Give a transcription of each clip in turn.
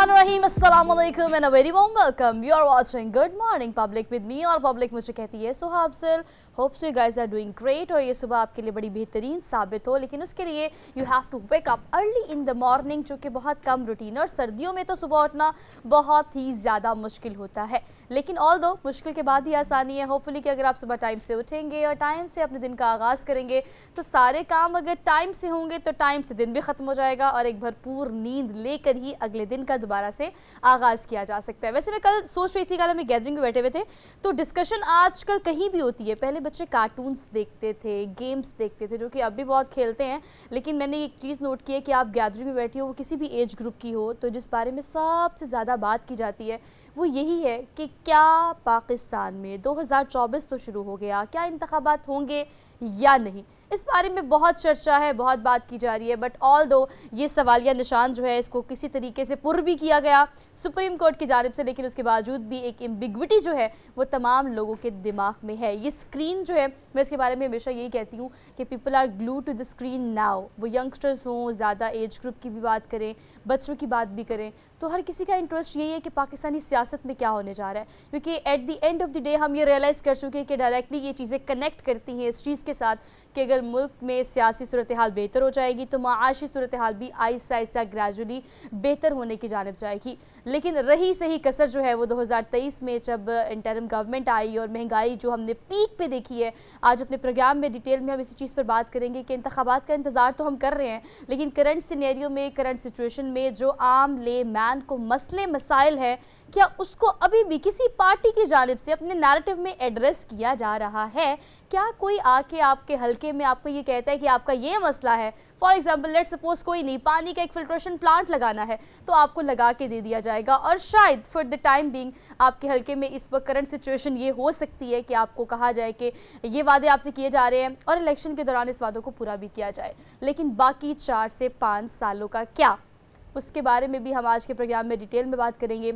Bismillahirrahmanirrahim. Assalamu alaikum and a very warm welcome. You are watching Good Morning Public with me और public मुझे कहती है सुहाब सिल. Hope so you guys are doing great और ये सुबह आपके लिए बड़ी बेहतरीन साबित हो. लेकिन उसके लिए you have to wake up early in the morning, जो कि बहुत कम रूटीन है. और सर्दियों में तो सुबह उठना बहुत ही ज़्यादा मुश्किल होता है, लेकिन ऑल दो मुश्किल के बाद ही आसानी है. होपफुली कि अगर आप सुबह टाइम से उठेंगे और टाइम से अपने दिन का आगाज़ करेंगे तो सारे काम अगर टाइम से होंगे तो टाइम से दिन भी ख़त्म हो जाएगा और एक भरपूर नींद लेकर ही अगले दिन का दोबारा से आगाज़ किया जा सकता है. वैसे मैं कल सोच रही थी, कल हम गैदरिंग में बैठे हुए थे तो डिस्कशन आजकल कहीं भी होती है. पहले बच्चे कार्टून्स देखते थे, गेम्स देखते थे, जो कि अब भी बहुत खेलते हैं, लेकिन मैंने एक चीज़ नोट की है कि आप गैदरिंग में बैठी हो, वो किसी भी एज ग्रुप की हो, तो जिस बारे में सबसे ज़्यादा बात की जाती है वो यही है कि क्या पाकिस्तान में 2024 तो शुरू हो गया, क्या इंतखाबात होंगे या नहीं. इस बारे में बहुत चर्चा है, बहुत बात की जा रही है. बट ऑल दो ये सवालिया निशान जो है इसको किसी तरीके से पुर भी किया गया सुप्रीम कोर्ट की जानिब से, लेकिन उसके बावजूद भी एक एम्बिग्विटी जो है वो तमाम लोगों के दिमाग में है. ये स्क्रीन जो है, मैं इसके बारे में हमेशा यही कहती हूँ कि people are glue to the screen now. वो यंगस्टर्स हों, ज़्यादा एज ग्रुप की भी बात करें, बच्चों की बात भी करें, तो हर किसी का इंटरेस्ट यही है कि पाकिस्तानी सियासत में क्या होने जा रहा है. क्योंकि at the end of the day हम ये रियलाइज़ कर चुके हैं कि डायरेक्टली ये चीज़ें कनेक्ट करती हैं इस चीज़ के साथ कि अगर मुल्क में सियासी सूरत हाल बेहतर हो जाएगी तो माशी सूरत हाल भी आहिस्ता आहिस्ता ग्रेजुअली बेहतर होने की जानिब जाएगी. लेकिन रही सही कसर जो है वो 2023 में जब इंटरिम गवर्नमेंट आई और महंगाई जो हमने पीक पे देखी है. आज अपने प्रोग्राम में डिटेल में हम इसी चीज़ पर बात करेंगे कि इंतखाबात का इंतज़ार तो हम कर रहे हैं, लेकिन करंट सिनेरियो में, करंट सिचुएशन में जो आम ले मैन को मसले मसाइल है, क्या उसको अभी भी किसी पार्टी की जानिब से अपने नैरेटिव में एड्रेस किया जा रहा है? क्या कोई आके आपके हल्के में आपको ये कहता है कि आपका ये मसला है? फॉर एग्जाम्पल लेट सपोज कोई नहीं, पानी का एक फिल्ट्रेशन प्लांट लगाना है तो आपको लगा के दे दिया जाएगा और शायद फॉर द टाइम बीइंग आपके हल्के में इस वक्त करंट सिचुएशन ये हो सकती है कि आपको कहा जाए कि ये वादे आपसे किए जा रहे हैं और इलेक्शन के दौरान इस वादों को पूरा भी किया जाए. लेकिन बाकी 4 से 5 सालों का क्या, उसके बारे में भी हम आज के प्रोग्राम में डिटेल में बात करेंगे.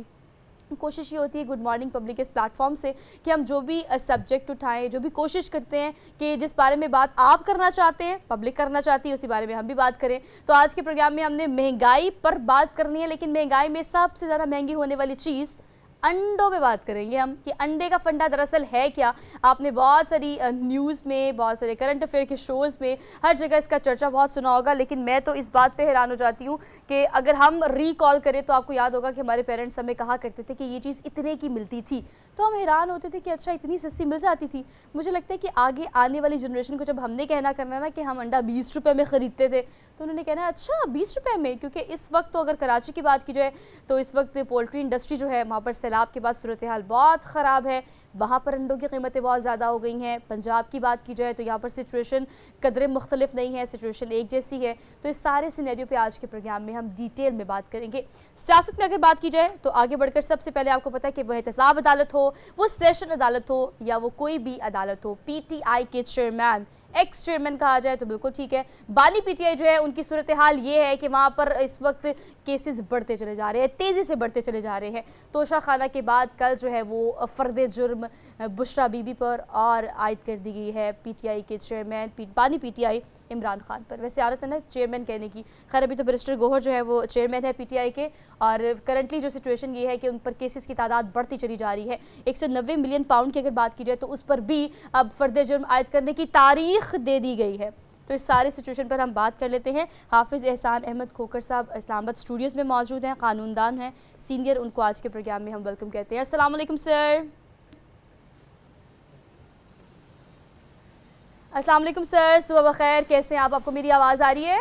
कोशिश ये होती है गुड मॉर्निंग पब्लिक इस प्लेटफॉर्म से कि हम जो भी सब्जेक्ट उठाएं, जो भी कोशिश करते हैं कि जिस बारे में बात आप करना चाहते हैं, पब्लिक करना चाहती है, उसी बारे में हम भी बात करें. तो आज के प्रोग्राम में हमने महंगाई पर बात करनी है, लेकिन महंगाई में सबसे ज़्यादा महंगी होने वाली चीज़ अंडों पे बात करेंगे हम कि अंडे का फंडा दरअसल है क्या. आपने बहुत सारी न्यूज़ में, बहुत सारे करंट अफेयर के शोज़ में, हर जगह इसका चर्चा बहुत सुना होगा. लेकिन मैं तो इस बात पे हैरान हो जाती हूँ कि अगर हम रिकॉल करें तो आपको याद होगा कि हमारे पेरेंट्स हमें कहा करते थे कि ये चीज़ इतने की मिलती थी, तो हम हैरान होते थे कि अच्छा इतनी सस्ती मिल जाती थी. मुझे लगता है कि आगे आने वाली जनरेशन को जब हमने कहना करना ना कि हम अंडा 20 रुपये में ख़रीदते थे, तो उन्होंने कहना अच्छा 20 रुपये में. क्योंकि इस वक्त तो अगर कराची की बात की जाए तो इस वक्त पोल्ट्री इंडस्ट्री जो है वहाँ पर सैलाब के बाद सूरत हाल बहुत ख़राब है. वहाँ पर अंडों की कीमतें बहुत ज़्यादा हो गई हैं. पंजाब की बात की जाए तो यहाँ पर सिचुएशन कदरें मुख्तलिफ नहीं है, सिचुएशन एक जैसी है. तो इस सारे सिनेरियो पे आज के प्रोग्राम में हम डिटेल में बात करेंगे. सियासत में अगर बात की जाए तो आगे बढ़कर सबसे पहले आपको पता है कि वह एहतसाब अदालत हो, वो सेशन अदालत हो या वो कोई भी अदालत हो, PTI के चेयरमैन, एक्स चेयरमैन कहा जाए तो बिल्कुल ठीक है. बानी PTI जो है उनकी सूरत हाल ये है कि वहाँ पर इस वक्त केसेस बढ़ते चले जा रहे हैं, तेज़ी से बढ़ते चले जा रहे हैं. तोशा खाना के बाद कल जो है वो फ़र्द जुर्म बुशरा बीबी पर और आयद कर दी गई है PTI के चेयरमैन बानी PTI इमरान खान पर. वैसे आदत है ना चेयरमैन कहने की, खैर अभी तो बैरिस्टर गोहर जो है वो चेयरमैन है PTI के, और करंटली जो सिचुएशन ये है कि उन पर केसेस की तादाद बढ़ती चली जा रही है. 190 मिलियन पाउंड की अगर बात की जाए तो उस पर भी अब फ़र्द जुर्म आयद करने की तारीख दे दी गई है. तो इस सारे सिचुएशन पर हम बात कर लेते हैं. हाफिज़ एहसान अहमद खोकर साहब इस्लामाबाद स्टूडियोज़ में मौजूद हैं, कानूनदान हैं, सीनियर. उनको आज के प्रोग्राम में हम वेलकम कहते हैं. अस्सलाम वालेकुम सर. अस्सलाम वालेकुम सर, सुबह बखैर, कैसे हैं आप? आपको मेरी आवाज़ आ रही है?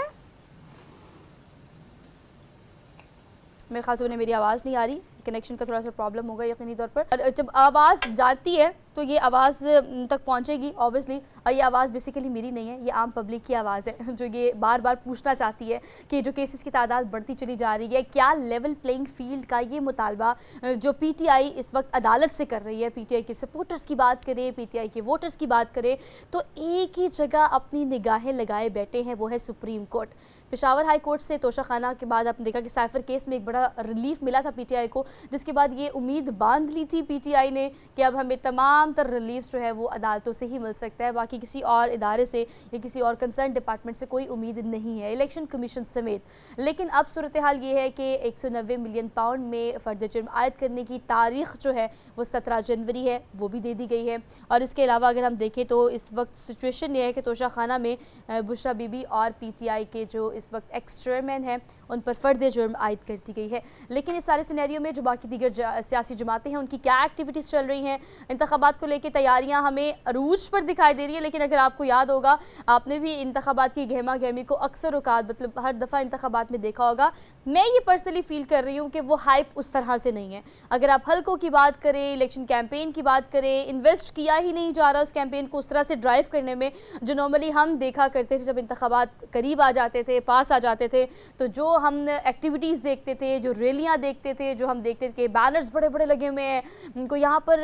मेरे ख्याल से उन्हें मेरी आवाज़ नहीं आ रही, कनेक्शन का थोड़ा सा प्रॉब्लम होगा यकीनी तौर पर. जब आवाज़ जाती है तो ये आवाज़ तक पहुंचेगी ऑब्वियसली, और ये आवाज़ बेसिकली मेरी नहीं है, ये आम पब्लिक की आवाज़ है जो ये बार बार पूछना चाहती है कि जो केसेस की तादाद बढ़ती चली जा रही है, क्या लेवल प्लेइंग फील्ड का ये मुतालबा जो PTI इस वक्त अदालत से कर रही है. PTI के सपोर्टर्स की बात करें, PTI के वोटर्स की बात करें, तो एक ही जगह अपनी निगाहें लगाए बैठे हैं, वो है supreme court. Peshawar high court से तोशा खाना के बाद आपने देखा कि साइफर केस में एक बड़ा रिलीफ मिला था PTI को, जिसके बाद ये उम्मीद बांध ली थी PTI ने कि अब हमें तमाम तमाम तर रिलीफ जो है वो अदालतों से ही मिल सकता है, बाकी किसी और इदारे से या किसी और कंसर्न डिपार्टमेंट से कोई उम्मीद नहीं है, इलेक्शन कमीशन समेत। लेकिन अब सूरत हाल ये है कि 190 मिलियन पाउंड में फ़र्द जुर्म आयद करने की तारीख जो है वो 17 जनवरी है, वो भी दे दी गई है। और इसके अलावा अगर हम देखें तो इस वक्त सिचुएशन ये है कि तोशा खाना में बुशरा बीबी और PTI के जो इस वक्त एक्स चेयरमैन हैं उन पर फ़र्द जुर्म आयद कर दी गई है। लेकिन इस सारे सिनेरियो में जो बाकी दीगर सियासी जमातें हैं उनकी क्या एक्टिविटीज़ चल रही हैं, इंतखाबात को लेकर तैयारियाँ हमें अरूज पर दिखाई दे रही है। लेकिन अगर आपको याद होगा, आपने भी इंतखाबात की गहमा गहमी को अक्सर औकात मतलब हर दफ़ा इंतखाबात में देखा होगा। मैं ये पर्सनली फ़ील कर रही हूँ कि वो हाइप उस तरह से नहीं है। अगर आप हल्कों की बात करें, इलेक्शन कैंपेन की बात करें, इन्वेस्ट किया ही नहीं जा रहा उस कैंपेन को उस तरह से ड्राइव करने में जो नॉर्मली हम देखा करते थे। जब इंतखाबात करीब आ जाते थे, पास आ जाते थे, तो जो हम एक्टिविटीज़ देखते थे, जो रैलियाँ देखते थे, जो हम देखते थे कि बैनर्स बड़े बड़े लगे हुए हैं, उनको यहाँ पर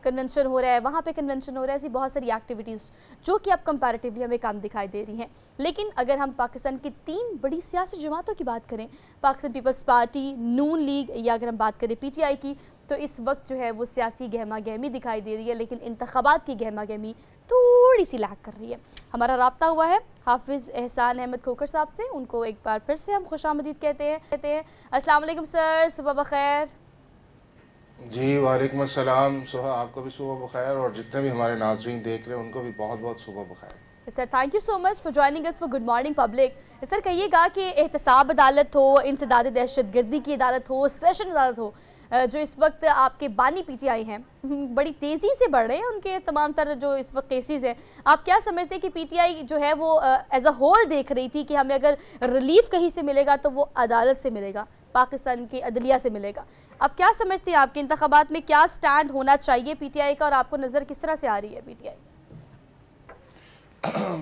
कन्वेंशन हो रहा है, वहाँ पे कन्वेंशन हो रहा है, ऐसी बहुत सारी एक्टिविटीज़ जो कि अब कंपैरेटिवली हमें कम दिखाई दे रही हैं। लेकिन अगर हम पाकिस्तान की 3 बड़ी सियासी जमातों की बात करें, पाकिस्तान पीपल्स पार्टी, नून लीग, या अगर हम बात करें PTI की, तो इस वक्त जो है वो सियासी गहमा गहमी दिखाई दे रही है। लेकिन इंतखाबात की गहमा गहमी थोड़ी सी लैक कर रही है। हमारा राब्ता हुआ है हाफिज़ एहसान अहमद खोकर साहब से, उनको एक बार फिर से हम खुशामदीद कहते हैं। अस्सलाम वालेकुम सर, सुबह बखैर। जी वालेकुम अस्सलाम। सुबह आपको भी सुबह बखैर, और जितने भी हमारे नाजरीन देख रहे हैं उनको भी बहुत बहुत सुबह बखैर। Sir thank you so much for joining us for good morning public. Sir कहिएगा कि एहतसाब अदालत हो, इंसदाद दहशतगर्दी की अदालत हो, सेशन अदालत हो, जो इस वक्त आपके बानी PTI हैं बड़ी तेज़ी से बढ़ रहे हैं उनके तमाम तरह जो इस वक्त केसेस हैं, आप क्या समझते हैं कि PTI जो है वो एज अ होल देख रही थी कि हमें अगर रिलीफ कहीं से मिलेगा तो वो अदालत से मिलेगा, पाकिस्तान की अदलिया से मिलेगा। अब क्या समझते हैं आपके इंतखाबात में क्या स्टैंड होना चाहिए PTI का, और आपको नज़र किस तरह से आ रही है PTI?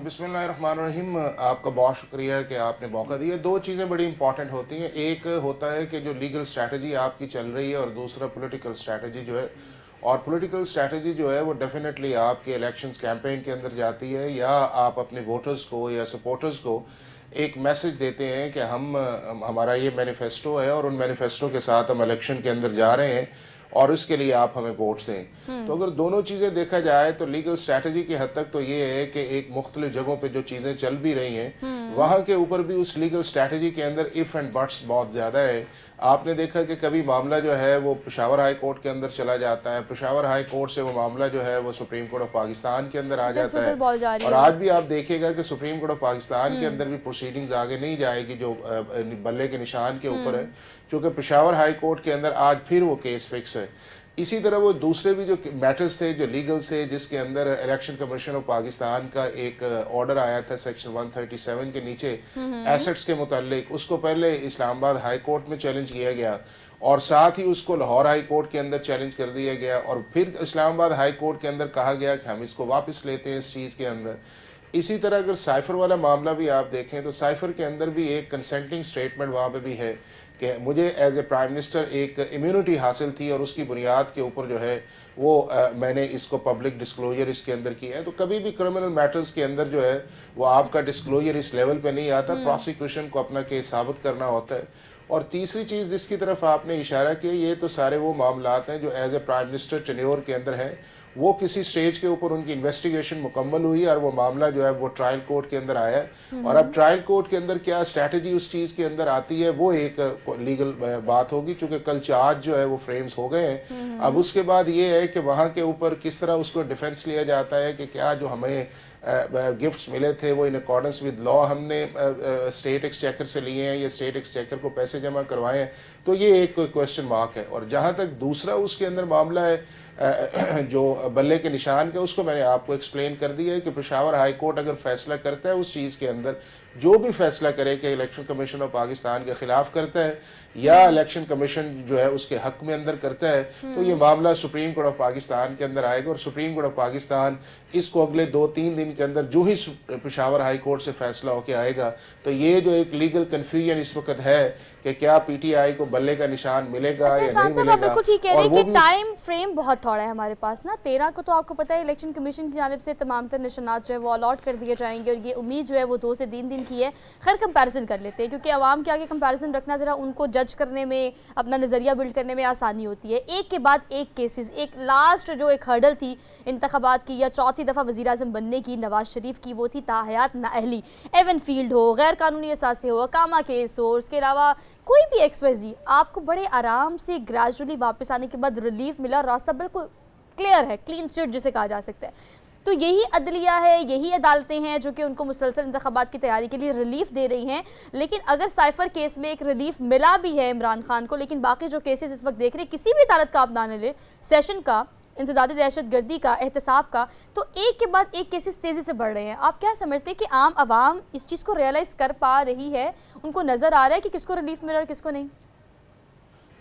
बिस्मिल्लाहिर्रहमानिर्रहीम। आपका बहुत शुक्रिया कि आपने मौका दिया। 2 चीज़ें बड़ी इंपॉर्टेंट होती हैं, एक होता है कि जो लीगल स्ट्रैटेजी आपकी चल रही है, और दूसरा पॉलिटिकल स्ट्रैटेजी जो है। और पॉलिटिकल स्ट्रैटेजी जो है वो डेफिनेटली आपके इलेक्शंस कैंपेन के अंदर जाती है, या आप अपने वोटर्स को या सपोर्टर्स को एक मैसेज देते हैं कि हमारा ये मैनिफेस्टो है और उन मैनिफेस्टो के साथ हम इलेक्शन के अंदर जा रहे हैं और इसके लिए आप हमें वोट दें। तो अगर दोनों चीज़ें देखा जाए तो लीगल स्ट्रैटेजी की हद तक तो ये है कि एक मुख्तलिफ जगहों पे जो चीज़ें चल भी रही हैं वहाँ के ऊपर भी उस लीगल स्ट्रैटेजी के अंदर इफ़ एंड बट्स बहुत ज़्यादा है। आपने देखा कि कभी मामला जो है वो पेशावर हाई कोर्ट के अंदर चला जाता है, पेशावर हाई कोर्ट से वो मामला जो है वो सुप्रीम कोर्ट ऑफ पाकिस्तान के अंदर आ जाता है, और आज भी आप देखिएगा कि सुप्रीम कोर्ट ऑफ पाकिस्तान के अंदर भी प्रोसीडिंग्स आगे नहीं जाएगी जो बल्ले के निशान के ऊपर है, क्योंकि पेशावर हाई कोर्ट के अंदर आज फिर वो केस फिक्स है। इसी तरह वो दूसरे भी जो मैटर्स थे जो लीगल से, जिसके अंदर इलेक्शन कमीशन ऑफ पाकिस्तान का एक ऑर्डर आया था सेक्शन 137 के नीचे एसेट्स के मुतालिक, उसको पहले इस्लामाबाद हाई कोर्ट में चैलेंज किया गया और साथ ही उसको लाहौर हाई कोर्ट के अंदर चैलेंज कर दिया गया, और फिर इस्लामाबाद हाई कोर्ट के अंदर कहा गया कि हम इसको वापस लेते हैं इस चीज़ के अंदर। इसी तरह अगर साइफर वाला मामला भी आप देखें तो साइफर के अंदर भी एक कंसेंटिंग स्टेटमेंट वहाँ पे भी है कि मुझे एज ए प्राइम मिनिस्टर एक इम्यूनिटी हासिल थी और उसकी बुनियाद के ऊपर जो है वो मैंने इसको पब्लिक डिस्क्लोजर इसके अंदर किया है। तो कभी भी क्रिमिनल मैटर्स के अंदर जो है वो आपका डिस्क्लोजर इस लेवल पे नहीं आता, प्रोसिक्यूशन को अपना केस साबित करना होता है। और तीसरी चीज़ जिसकी तरफ आपने इशारा किया, ये तो सारे वो मामलात हैं जो as a prime minister tenure के अंदर हैं, वो किसी स्टेज के ऊपर उनकी इन्वेस्टिगेशन मुकम्मल हुई और वो मामला जो है वो ट्रायल कोर्ट के अंदर आया, और अब ट्रायल कोर्ट के अंदर क्या स्ट्रैटेजी उस चीज़ के अंदर आती है वो एक लीगल बात होगी, चूँकि कल चार्ज जो है वो फ्रेम्स हो गए हैं। अब उसके बाद ये है कि वहाँ के ऊपर किस तरह उसको डिफेंस लिया जाता है कि क्या जो हमें गिफ्ट्स मिले थे वो इन अकॉर्डेंस विद लॉ हमने स्टेट एक्सचेकर से लिए हैं या स्टेट एक्सचेकर को पैसे जमा करवाए हैं, तो ये एक क्वेश्चन मार्क है। और जहाँ तक दूसरा उसके अंदर मामला है जो बल्ले के निशान का, उसको मैंने आपको एक्सप्लेन कर दिया है कि पेशावर हाई कोर्ट अगर फैसला करता है उस चीज़ के अंदर, जो भी फैसला करे कि इलेक्शन कमीशन ऑफ पाकिस्तान के खिलाफ करता है या इलेक्शन कमीशन जो है उसके हक में अंदर करता है, तो ये मामला सुप्रीम कोर्ट ऑफ पाकिस्तान के अंदर आएगा और सुप्रीम कोर्ट ऑफ पाकिस्तान इसको अगले 2-3 दिन के अंदर जो ही पेशावर हाई कोर्ट से फैसला होके आएगा, तो ये जो एक लीगल कन्फ्यूजन इस वक्त है कि क्या PTI को बल्ले का निशान मिलेगा या नहीं मिलेगा, बिल्कुल ठीक कह रहे हैं कि टाइम फ्रेम बहुत बहुत थोड़ा है हमारे पास ना। 13 को तो आपको पता है इलेक्शन कमीशन की जानिब से तमाम तर निशानात जो है वो अलॉट कर दिए जाएंगे और ये उम्मीद जो है वो 2 से 3 दिन की है। खैर कंपैरिजन कर लेते हैं क्योंकि आवाम के आगे कंपैरिजन रखना ज़रा उनको जज करने में, अपना नज़रिया बिल्ड करने में आसानी होती है। एक के बाद एक केसेस, एक लास्ट जो एक हर्डल थी इंतखाबात की या चौथी दफ़ा वज़ीर आज़म बनने की नवाज शरीफ की, वो थी ताहयात नाअहली। एवन फील्ड हो, गैर कानूनी असासे हो, अकामा केस हो, उसके अलावा कोई भी XYZ, आपको बड़े आराम से ग्रेजुअली वापस आने के बाद रिलीफ मिला। रास्ता बिल्कुल क्लियर है, क्लीन चिट जिसे कहा जा सकता है। तो यही अदलिया है, यही अदालतें हैं जो कि उनको मुसलसल इंतखाबात की तैयारी के लिए रिलीफ दे रही हैं। लेकिन अगर साइफर केस में एक रिलीफ मिला भी है इमरान खान को, लेकिन बाकी जो केसेस इस वक्त देख रहे हैं, किसी भी अदालत का आप ना ले, सेशन का, इंसदादी दहशत गर्दी का, एहतसाब का, तो एक के बाद एक केसेस तेज़ी से बढ़ रहे हैं। आप क्या समझते हैं कि आम आवाम इस चीज़ को रियलाइज़ कर पा रही है, उनको नज़र आ रहा है कि किसको रिलीफ मिला और किसको नहीं?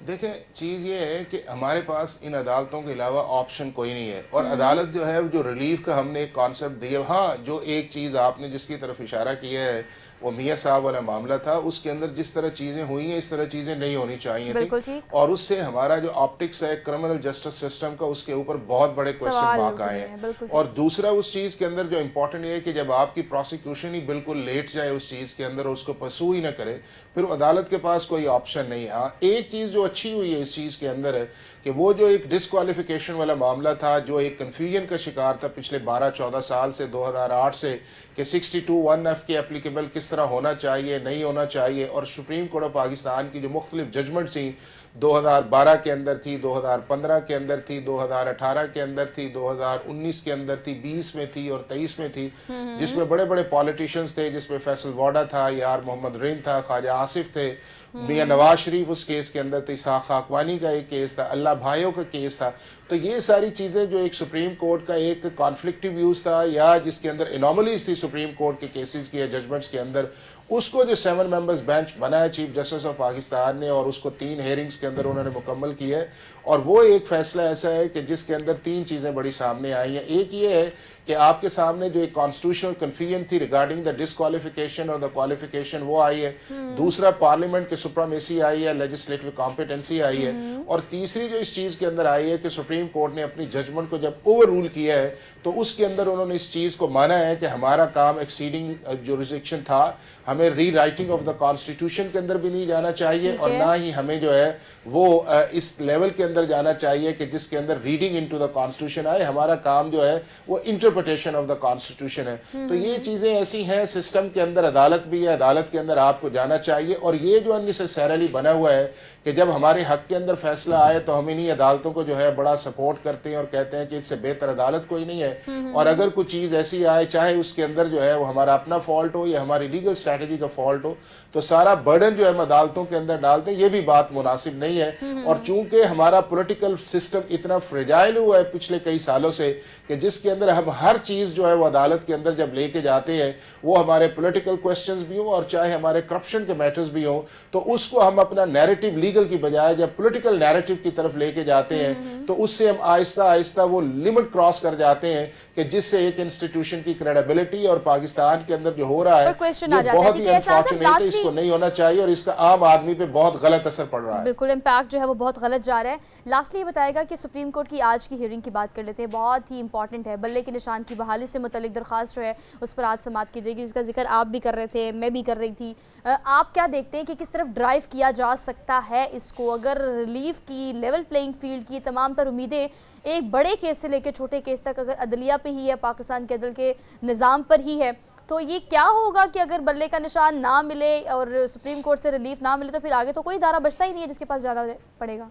देखें, चीज़ ये है कि हमारे पास इन अदालतों के अलावा ऑप्शन कोई नहीं है। और अदालत जो है, जो रिलीफ का हमने एक कॉन्सेप्ट दिया, हाँ, जो एक चीज़ आपने जिसकी तरफ इशारा किया है वो मियाँ साहब वाला मामला था, उसके अंदर जिस तरह चीज़ें हुई हैं इस तरह चीज़ें नहीं होनी चाहिए थी। और उससे हमारा जो ऑप्टिक्स है क्रिमिनल जस्टिस सिस्टम का, उसके ऊपर बहुत बड़े क्वेश्चन मार्क आए हैं। और दूसरा, उस चीज़ के अंदर जो इम्पोर्टेंट है कि जब आपकी प्रोसिक्यूशन ही बिल्कुल लेट जाए उस चीज़ के अंदर, उसको परसू ही ना करे, फिर अदालत के पास कोई ऑप्शन नहीं है। हाँ, एक चीज़ जो अच्छी हुई है इस चीज़ के अंदर है कि वो जो एक डिस्क्वालिफिकेशन वाला मामला था, जो एक कन्फ्यूजन का शिकार था पिछले 12-14 साल से, 2008 से, कि 62(1)(f के एप्लीकेबल किस तरह होना चाहिए, नहीं होना चाहिए, और सुप्रीम कोर्ट ऑफ पाकिस्तान की जो मुख्तलिफ जजमेंट थी 2012 के अंदर थी, 2015 के अंदर थी, 2018 के अंदर थी, 2019 के अंदर थी, 20 में थी और 23 में थी, जिसमें बड़े बड़े पॉलिटिशियंस थे, जिसमें फैसल वाडा था, यार मोहम्मद रिन था, ख्वाजा आसिफ थे, मियाँ नवाज शरीफ उस केस के अंदर थे, इसाक खाकवानी का एक केस था, अल्लाह भाइयों का केस था। तो ये सारी चीज़ें जो एक सुप्रीम कोर्ट का एक कॉन्फ्लिक्टिव व्यूज़ था, या जिसके अंदर एनॉमलीज थी सुप्रीम कोर्ट के केसेस की या जजमेंट्स के अंदर, उसको जो 7 मेंबर्स बेंच बनाया चीफ जस्टिस ऑफ पाकिस्तान ने, और उसको 3 हेयरिंग्स के अंदर उन्होंने मुकम्मल किया है। और वो एक फैसला ऐसा है कि जिसके अंदर 3 चीज़ें बड़ी सामने आई हैं। एक ये है कि आपके सामने जो एक कॉन्स्टिट्यूशनल कन्फ्यूजन थी रिगार्डिंग द डिसक्वालिफिकेशन और द क्वालिफिकेशन, वो आई है। दूसरा, पार्लियामेंट की सुप्रीमेसी आई है, लेजिस्लेटिव कॉम्पिटेंसी आई है। और तीसरी जो इस चीज़ के अंदर आई है कि सुप्रीम कोर्ट ने अपनी जजमेंट को जब ओवर रूल किया है, तो उसके अंदर उन्होंने इस चीज़ को माना है कि हमारा काम एक्सीडिंग जुरिसडिक्शन था, हमें री राइटिंग ऑफ द कॉन्स्टिट्यूशन के अंदर भी नहीं जाना चाहिए, और ना ही हमें जो है वो इस लेवल के अंदर जाना चाहिए कि जिसके अंदर रीडिंग इनटू द कॉन्स्टिट्यूशन आए। हमारा काम जो है वो इंटरप्रिटेशन ऑफ द कॉन्स्टिट्यूशन है। तो ये चीज़ें ऐसी हैं, सिस्टम के अंदर अदालत भी है, अदालत के अंदर आपको जाना चाहिए। और ये जो अननेसेसरीली बना हुआ है कि जब हमारे हक के अंदर फैसला आए तो हम इन्हीं अदालतों को जो है बड़ा सपोर्ट करते हैं और कहते हैं कि इससे बेहतर अदालत कोई नहीं है। और अगर कोई चीज़ ऐसी आए, चाहे उसके अंदर जो है वो हमारा अपना फॉल्ट हो या हमारी लीगल स्ट्रैटेजी का फॉल्ट हो, तो सारा बर्डन जो है हम अदालतों के अंदर डालते हैं, ये भी बात मुनासिब नहीं है। और चूंकि हमारा पॉलिटिकल सिस्टम इतना फ्रेजाइल हुआ है पिछले कई सालों से कि जिसके अंदर हम हर चीज़ जो है वो अदालत के अंदर जब लेके जाते हैं, वो हमारे पॉलिटिकल क्वेश्चंस भी हो और चाहे हमारे करप्शन के मैटर्स भी हो, तो उसको हम अपना नैरेटिव लीगल की बजाय जब पॉलिटिकल नैरेटिव की तरफ लेके जाते हैं, तो उससे हम आहिस्ता आहिस्ता वो लिमिट क्रॉस कर जाते हैं कि जिससे एक इंस्टीट्यूशन की क्रेडिबिलिटी और पाकिस्तान के अंदर जो हो रहा है ये बहुत ही अनफॉर्चुनेट है, इसको नहीं होना चाहिए और इसका आम आदमी पे बहुत गलत असर पड़ रहा है। बिल्कुल इम्पैक्ट जो है वो बहुत गलत जा रहा है। लास्टली ये बताएगा कि सुप्रीम कोर्ट की आज की हियरिंग की बात कर लेते हैं, बहुत ही इंपॉर्टेंट है। बल्ले के निशान की बहाली से मुतल्लिक दरख्वास्त जो है उस पर आज समाअत की जाएगी, जिसका जिक्र आप भी कर रहे थे, मैं भी कर रही थी। आप क्या देखते हैं कि किस तरफ ड्राइव किया जा सकता है इसको? अगर रिलीफ की, लेवल प्लेइंग फील्ड की तमाम तर उम्मीदें एक बड़े केस से लेकर छोटे केस तक अगर अदलिया पे ही है, पाकिस्तान के अदल के निज़ाम पर ही है, तो ये क्या होगा कि अगर बल्ले का निशान ना मिले और सुप्रीम कोर्ट से रिलीफ ना मिले तो फिर आगे तो कोई इदारा बचता ही नहीं है जिसके पास जाना पड़ेगा।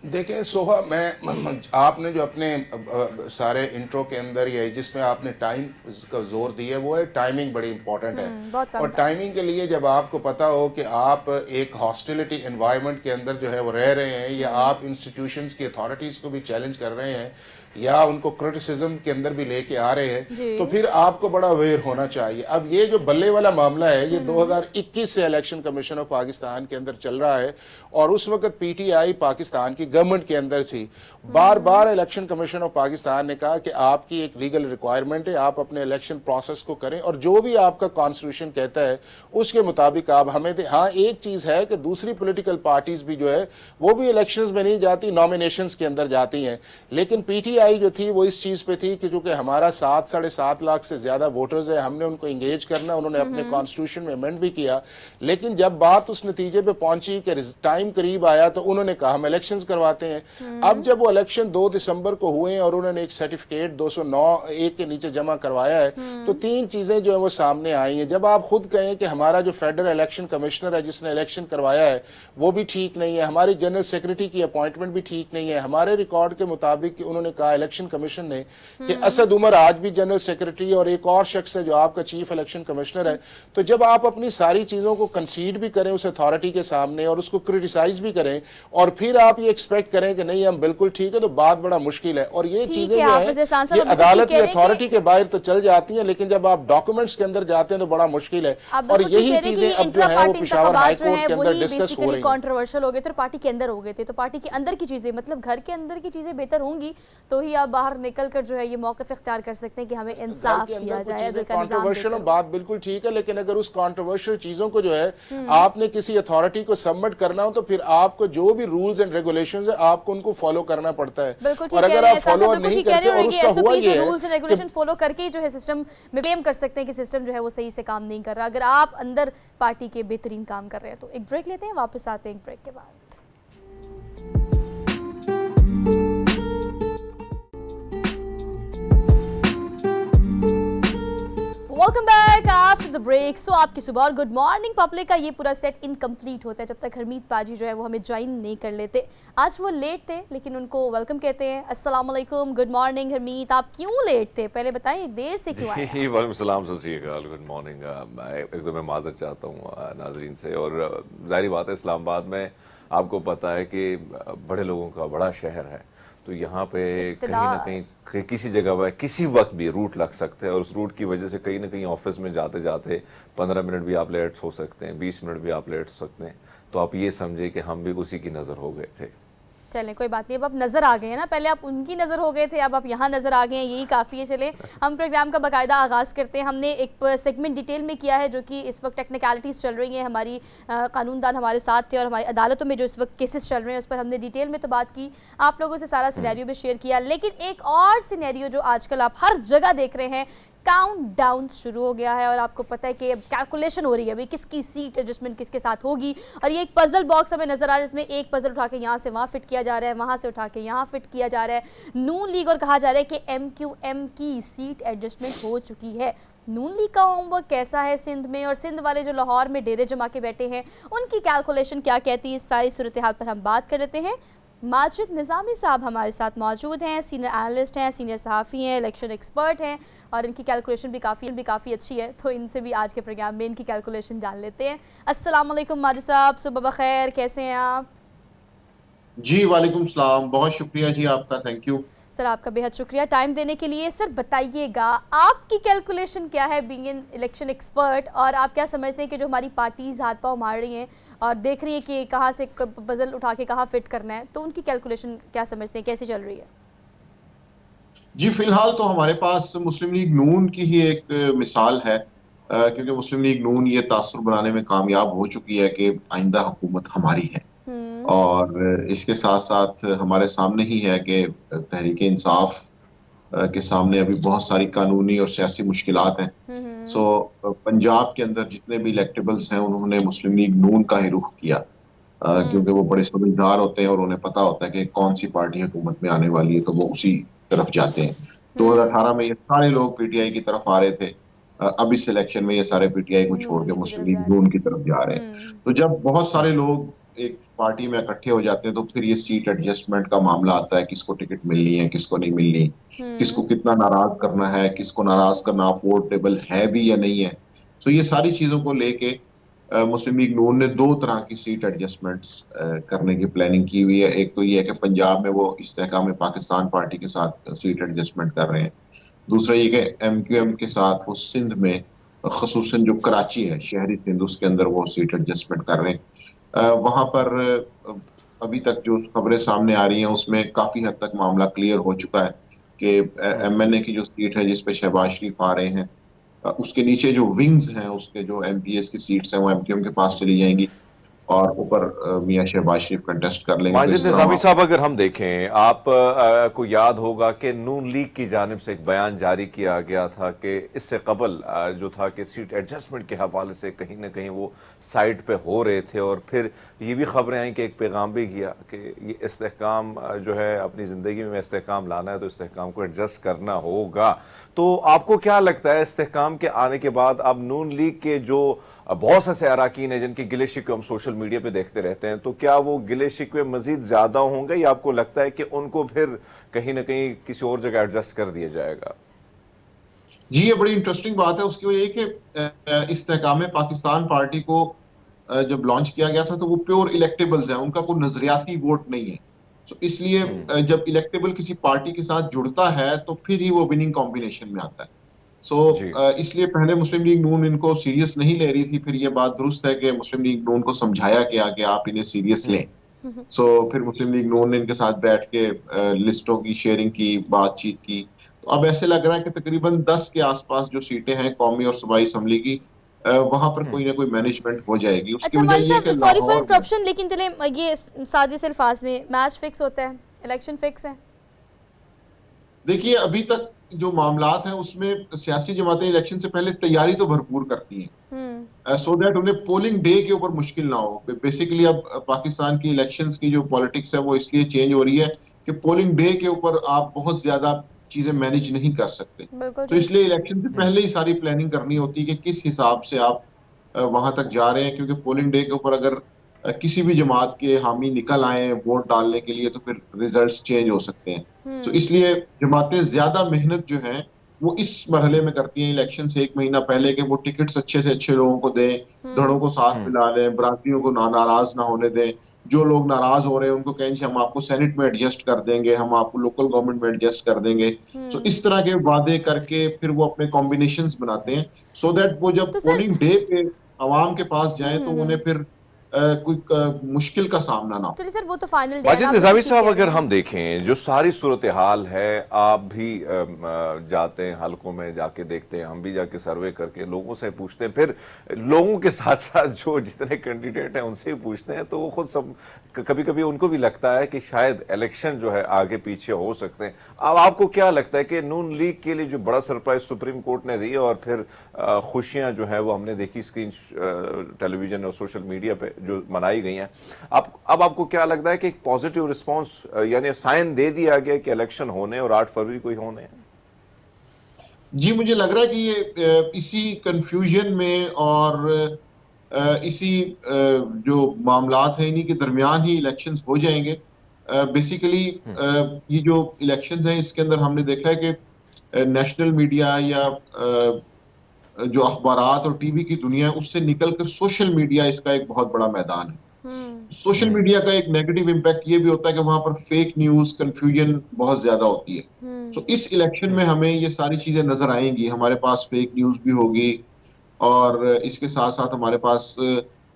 देखें सोहा, मैं आपने जो अपने सारे इंट्रो के अंदर या जिसमें आपने टाइम का जोर दिया वो है टाइमिंग बड़ी इंपॉर्टेंट है। और टाइमिंग के लिए जब आपको पता हो कि आप एक हॉस्टिलिटी एनवायरनमेंट के अंदर जो है वो रह रहे हैं या आप इंस्टीट्यूशंस की अथॉरिटीज़ को भी चैलेंज कर रहे हैं, या उनको क्रिटिसिज्म के अंदर भी लेके आ रहे हैं, जी। तो फिर आपको बड़ा अवेयर होना चाहिए। अब ये जो बल्ले वाला मामला है, ये 2021 से इलेक्शन कमीशन ऑफ पाकिस्तान के अंदर चल रहा है, और उस वक्त पीटीआई पाकिस्तान की गवर्नमेंट के अंदर थी। बार बार इलेक्शन कमीशन ऑफ पाकिस्तान ने कहा कि आपकी एक लीगल रिक्वायरमेंट है, आप अपने इलेक्शन प्रोसेस को करें और जो भी आपका कॉन्स्टिट्यूशन कहता है उसके मुताबिक आप हमें दें। हाँ, एक चीज है कि दूसरी पॉलिटिकल पार्टीज भी जो है वो भी इलेक्शंस में नहीं जाती, नॉमिनेशंस के अंदर जाती हैं, लेकिन पीटीआई जो थी वो इस चीज पे थी कि चूंकि हमारा 7-7.5 लाख से ज्यादा वोटर्स है, हमने उनको एंगेज करना। उन्होंने अपने कॉन्स्टिट्यूशन में अमेंड भी किया, लेकिन जब बात उस नतीजे पे पहुंची कि टाइम करीब आया तो उन्होंने कहा हम इलेक्शंस करवाते हैं। अब जब वो इलेक्शन 2 दिसंबर को हुए हैं और उन्होंने एक सर्टिफिकेट 209(1) के नीचे जमा करवाया है, तो 3 चीजें जो है वो सामने आई हैं। जब आप खुद कहें कि हमारा जो फेडरल इलेक्शन कमिश्नर है जिसने इलेक्शन करवाया है वो भी ठीक नहीं है, हमारी जनरल सेक्रेटरी की अपॉइंटमेंट भी ठीक नहीं है, हमारे रिकॉर्ड के मुताबिक उन्होंने कहा इलेक्शन कमीशन ने कि असद उमर आज भी जनरल सेक्रेटरी और एक और शख्स है जो आपका चीफ इलेक्शन कमिश्नर है। तो जब आप अपनी सारी चीजों को कंसीड भी करें उस अथॉरिटी के सामने और उसको क्रिटिसाइज भी करें और फिर आप ये एक्सपेक्ट करें कि नहीं हम बिल्कुल ठीक है, तो बात बड़ा मुश्किल है। और ये चीजें जो है ये अदालत की अथॉरिटी के बाहर तो चल जाती हैं, लेकिन जब आप डॉक्यूमेंट्स के अंदर जाते हैं तो बड़ा मुश्किल है। और यही चीजें अब जो है वो पेशावर हाई कोर्ट के अंदर डिस्कस हो रही हैं। कंट्रोवर्शियल हो गए थे, पार्टी के अंदर हो गए थे, तो पार्टी के अंदर की चीजें मतलब घर के अंदर की चीजें बेहतर होंगी तो ही आप बाहर निकल कर जो है ये मौक़िफ़ इख्तियार कर सकते हैं कि हमें इंसाफ किया जाए। कंट्रोवर्शियल बात बिल्कुल ठीक है, लेकिन अगर उस कंट्रोवर्शियल चीजों को जो है आपने किसी अथॉरिटी को सबमिट करना हो तो फिर आपको जो भी रूल्स एंड रेगुलेशंस है आपको उनको फॉलो करना पड़ता है। और अगर आप फॉलो नहीं करते और उसका हुआ ये रूल्स एंड रेगुलेशन फॉलो करके ही जो है सिस्टम में ब्लेम कर सकते हैं कि सिस्टम जो है वो सही से काम नहीं कर रहा, अगर आप अंदर पार्टी के बेहतरीन काम कर रहे हैं। तो एक ब्रेक लेते हैं, वापस आते हैं एक ब्रेक के बाद। Welcome back after the break. So आपकी सुबह और गुड मॉर्निंग पब्लिक का ये पूरा सेट इनकम्प्लीट होता है जब तक हरमीत पाजी जो है वो हमें ज्वाइन नहीं कर लेते। आज वो लेट थे लेकिन उनको वेलकम कहते हैं। अस्सलाम वालेकुम, गुड मॉर्निंग हरमीत, आप क्यों लेट थे पहले बताएं, देर से क्यों आए? वालेकुम सलाम, सत श्री अकाल, गुड मॉर्निंग। एक तो मैं माजरत चाहता हूँ नाजरीन से, और जाहिर बात है इस्लामाबाद में आपको पता है कि बड़े लोगों का बड़ा शहर है, तो यहाँ पे कहीं ना कहीं किसी जगह पर किसी वक्त भी रूट लग सकते हैं, और उस रूट की वजह से कहीं ना कहीं ऑफिस में जाते जाते 15 मिनट भी आप लेट हो सकते हैं, 20 मिनट भी आप लेट हो सकते हैं। तो आप ये समझे कि हम भी उसी की नज़र हो गए थे। चलें कोई बात नहीं, अब आप नज़र आ गए हैं ना, पहले आप उनकी नज़र हो गए थे, अब आप यहाँ नज़र आ गए हैं, यही काफ़ी है। चले हम प्रोग्राम का बाकायदा आगाज़ करते हैं। हमने एक सेगमेंट डिटेल में किया है जो कि इस वक्त टेक्निकलिटीज़ चल रही हैं, हमारी कानूनदान हमारे साथ थे और हमारी अदालतों में जो इस वक्त केसेस चल रहे हैं उस पर हमने डिटेल में तो बात की, आप लोगों से सारा सिनेरियो भी शेयर किया। लेकिन एक और सिनेरियो जो आजकल आप हर जगह देख रहे हैं, काउंट डाउन शुरू हो गया है और आपको पता है कि अब कैलकुलेशन हो रही है भाई किसकी सीट एडजस्टमेंट किसके साथ होगी। और ये एक पजल बॉक्स हमें नजर आ रहा है, इसमें एक पजल उठा के यहाँ से वहाँ फिट किया जा रहा है, वहाँ से उठा के यहाँ फिट किया जा रहा है। नून लीग और कहा जा रहा है कि MQM की सीट एडजस्टमेंट हो चुकी है। नून लीग का होमवर्क कैसा है सिंध में, और सिंध वाले जो लाहौर में डेरे जमा के बैठे हैं उनकी कैलकुलेशन क्या कहती है, इस सारी सूरत हाल पर हम बात कर लेते हैं। माजिद निज़ामी साहब हमारे साथ मौजूद हैं, सीनियर एनालिस्ट हैं, सीनियर सहाफ़ी हैं, इलेक्शन एक्सपर्ट हैं और इनकी कैलकुलेशन भी काफ़ी अच्छी है, तो इनसे भी आज के प्रोग्राम में इनकी कैलकुलेशन जान लेते हैं। अस्सलाम वालेकुम माजिद साहब, सुबह बखैर, कैसे हैं आप? जी वालेकुम सलाम, बहुत शुक्रिया जी आपका, थैंक यू सर। आपका बेहद शुक्रिया टाइम देने के लिए। सर बताइएगा आपकी कैलकुलेशन क्या है बीइंग एन इलेक्शन एक्सपर्ट, और आप क्या समझते हैं कि जो हमारी पार्टीज हाथ पाँव मार रही हैं और देख रही है कि कहाँ से पजल उठा के कहाँ फिट करना है, तो उनकी कैलकुलेशन क्या समझते हैं, कैसी चल रही है? जी फिलहाल तो हमारे पास मुस्लिम लीग नून की ही एक मिसाल है, क्योंकि मुस्लिम लीग नून ये तासुर बनाने में कामयाब हो चुकी है कि आइंदा हुकूमत हमारी है, और इसके साथ साथ हमारे सामने ही है कि तहरीक इंसाफ के सामने अभी बहुत सारी कानूनी और सियासी मुश्किलात हैं। सो पंजाब के अंदर जितने भी इलेक्टेबल्स हैं उन्होंने मुस्लिम लीग नून का ही रुख किया, क्योंकि वो बड़े समझदार होते हैं और उन्हें पता होता है कि कौन सी पार्टी हुकूमत में आने वाली है, तो वो उसी तरफ जाते हैं। 2018 में ये सारे लोग पीटीआई की तरफ आ रहे थे, अब इस इलेक्शन में ये सारे पीटीआई को छोड़ के मुस्लिम लीग नून की तरफ जा रहे हैं। तो जब बहुत सारे लोग एक पार्टी में इकट्ठे हो जाते हैं तो फिर ये सीट एडजस्टमेंट का मामला आता है, किसको टिकट मिलनी है, किसको नहीं मिलनी, किसको कितना नाराज करना है, किसको नाराज करना अफोर्डेबल है भी या नहीं है। तो ये सारी चीजों को लेके मुस्लिम लीग नून ने 2 तरह की सीट एडजस्टमेंट्स करने की प्लानिंग की हुई है। एक तो ये है कि पंजाब में वो इस्तेहकाम पाकिस्तान पार्टी के साथ सीट एडजस्टमेंट कर रहे हैं। दूसरा ये कि एमक्यूएम के साथ वो सिंध में, खसूसन जो कराची है शहरी सिंध, उसके अंदर वो सीट एडजस्टमेंट कर रहे हैं। वहां पर अभी तक जो खबरें सामने आ रही हैं उसमें काफी हद तक मामला क्लियर हो चुका है कि एमएनए की जो सीट है जिसपे शहबाज शरीफ आ रहे हैं, उसके नीचे जो विंग्स हैं उसके जो एमपीएस की सीट्स हैं वो एमक्यूएम के पास चली जाएंगी और ऊपर मियां शहबाज शरीफ कंटेस्ट कर लेंगे। तो माजिद इस तरह निज़ामी साहब, अगर हम देखें, आप को याद होगा कि नून लीग की जानिब से एक बयान जारी किया गया था कि इससे कबल जो था कि सीट एडजस्टमेंट के हवाले से कहीं ना कहीं वो साइड पे हो रहे थे, और फिर ये भी खबरें आई कि एक पैगाम भी किया कि ये इस्तेहकाम जो है, अपनी ज़िंदगी में इस्तेहकाम लाना है तो इस्तेहकाम को एडजस्ट करना होगा। तो आपको क्या लगता है, इस्तेहकाम के आने के बाद अब नून लीग के जो बहुत से अराकीन है जिनके गिले शिकवे हम सोशल मीडिया पे देखते रहते हैं, तो क्या वो गिले शिकवे मजीद ज्यादा होंगे या आपको लगता है कि उनको फिर कहीं ना कहीं किसी और जगह एडजस्ट कर दिया जाएगा? जी, ये बड़ी इंटरेस्टिंग बात है। उसकी वजह ये कि इस्तेहकाम पाकिस्तान पार्टी को जब लॉन्च किया गया था तो वो प्योर इलेक्टेबल्स हैं, उनका कोई नजरियाती वोट नहीं है। तो इसलिए जब इलेक्टेबल किसी पार्टी के साथ जुड़ता है तो फिर ही वो विनिंग कॉम्बिनेशन में आता है। जी। इसलिए पहले मुस्लिम लीग नून इनको सीरियस नहीं ले रही थी, फिर ये बात दुरुस्त है कि मुस्लिम लीग नून को समझाया गया कि आप इन्हें सीरियस लें। फिर मुस्लिम लीग नून ने इनके साथ बैठ के लिस्टों की शेयरिंग की, बातचीत की। तो अब ऐसे लग रहा है कि तकरीबन 10 के आसपास जो सीटें हैं कौमी और सूबाई असम्बली की, वहां पर कोई ना कोई मैनेजमेंट हो जाएगी। उसकी अच्छा वजह हमारे ये है साहब, कि सॉरी फॉर लाहौर में, इंटरप्शन, लेकिन चले ये साजिश अल्फाज में मैच फिक्स होता है, इलेक्शन फिक्स है? देखिए अभी तक जो मामलात हैं उसमें सियासी जमातें इलेक्शन से पहले तैयारी तो भरपूर करती हैं सो दैट उन्हें पोलिंग डे के ऊपर मुश्किल ना हो। बेसिकली अब पाकिस्तान की इलेक्शंस की जो पॉलिटिक्स है वो इसलिए चेंज हो रही है कि पोलिंग डे के ऊपर आप बहुत ज्यादा चीजें मैनेज नहीं कर सकते। बिल्कुल तो ठीक। इसलिए इलेक्शन से पहले ही सारी प्लानिंग करनी होती है कि किस हिसाब से आप वहां तक जा रहे हैं, क्योंकि पोलिंग डे के ऊपर अगर किसी भी जमात के हामी निकल आए वोट डालने के लिए तो फिर रिजल्ट्स चेंज हो सकते हैं। तो इसलिए जमातें ज्यादा मेहनत जो है वो इस मरहले में करती हैं इलेक्शन से 1 महीना पहले, कि वो टिकट्स अच्छे से अच्छे लोगों को दें, धड़ों को साथ मिला लें, बरातियों को नाराज ना होने दें। जो लोग नाराज हो रहे हैं उनको कहें हम आपको सेनेट में एडजस्ट कर देंगे, हम आपको लोकल गवर्नमेंट में एडजस्ट कर देंगे। तो इस तरह के वादे करके फिर वो अपने कॉम्बिनेशंस बनाते हैं सो दैट वो जब तो सर पोलिंग डे पे आवाम के पास जाए तो उन्हें फिर कोई मुश्किल का सामना ना हो। चलिए सर, वो तो फाइनल डे माजिद निज़ामी साहब, अगर हम देखें जो सारी सूरत हाल है, आप भी जाते हैं हलकों में, जाके देखते हैं, हम भी जाके सर्वे करके लोगों से पूछते हैं, फिर लोगों के साथ साथ जो जितने कैंडिडेट हैं उनसे भी पूछते हैं, तो वो खुद सब कभी कभी उनको भी लगता है कि शायद इलेक्शन जो है आगे पीछे हो सकते हैं। अब आपको क्या लगता है कि नून लीग के लिए जो बड़ा सरप्राइज सुप्रीम कोर्ट ने दी और फिर खुशियां जो है वो हमने देखी स्क्रीन, टेलीविजन और सोशल मीडिया पे जो मनाई गई हैं, अब आपको क्या लगता है कि एक पॉजिटिव रिस्पांस यानी साइन दे दिया गया कि इलेक्शन होने और 8 फरवरी को ही होने हैं? जी, मुझे लग रहा है कि ये इसी कंफ्यूजन में और इसी जो मामलात हैं इन्हीं के दरमियान ही इलेक्शंस हो जाएंगे। बेसिकली ये जो इलेक्शंस हैं इसके अंदर हमने देखा है कि नेशनल मीडिया या जो अखबारात और टीवी की दुनिया है उससे निकलकर सोशल मीडिया इसका एक बहुत बड़ा मैदान है। सोशल मीडिया का एक नेगेटिव इम्पैक्ट ये भी होता है कि वहां पर फेक न्यूज, कंफ्यूजन बहुत ज्यादा होती है। तो इस इलेक्शन में हमें ये सारी चीजें नजर आएंगी। हमारे पास फेक न्यूज भी होगी और इसके साथ साथ हमारे पास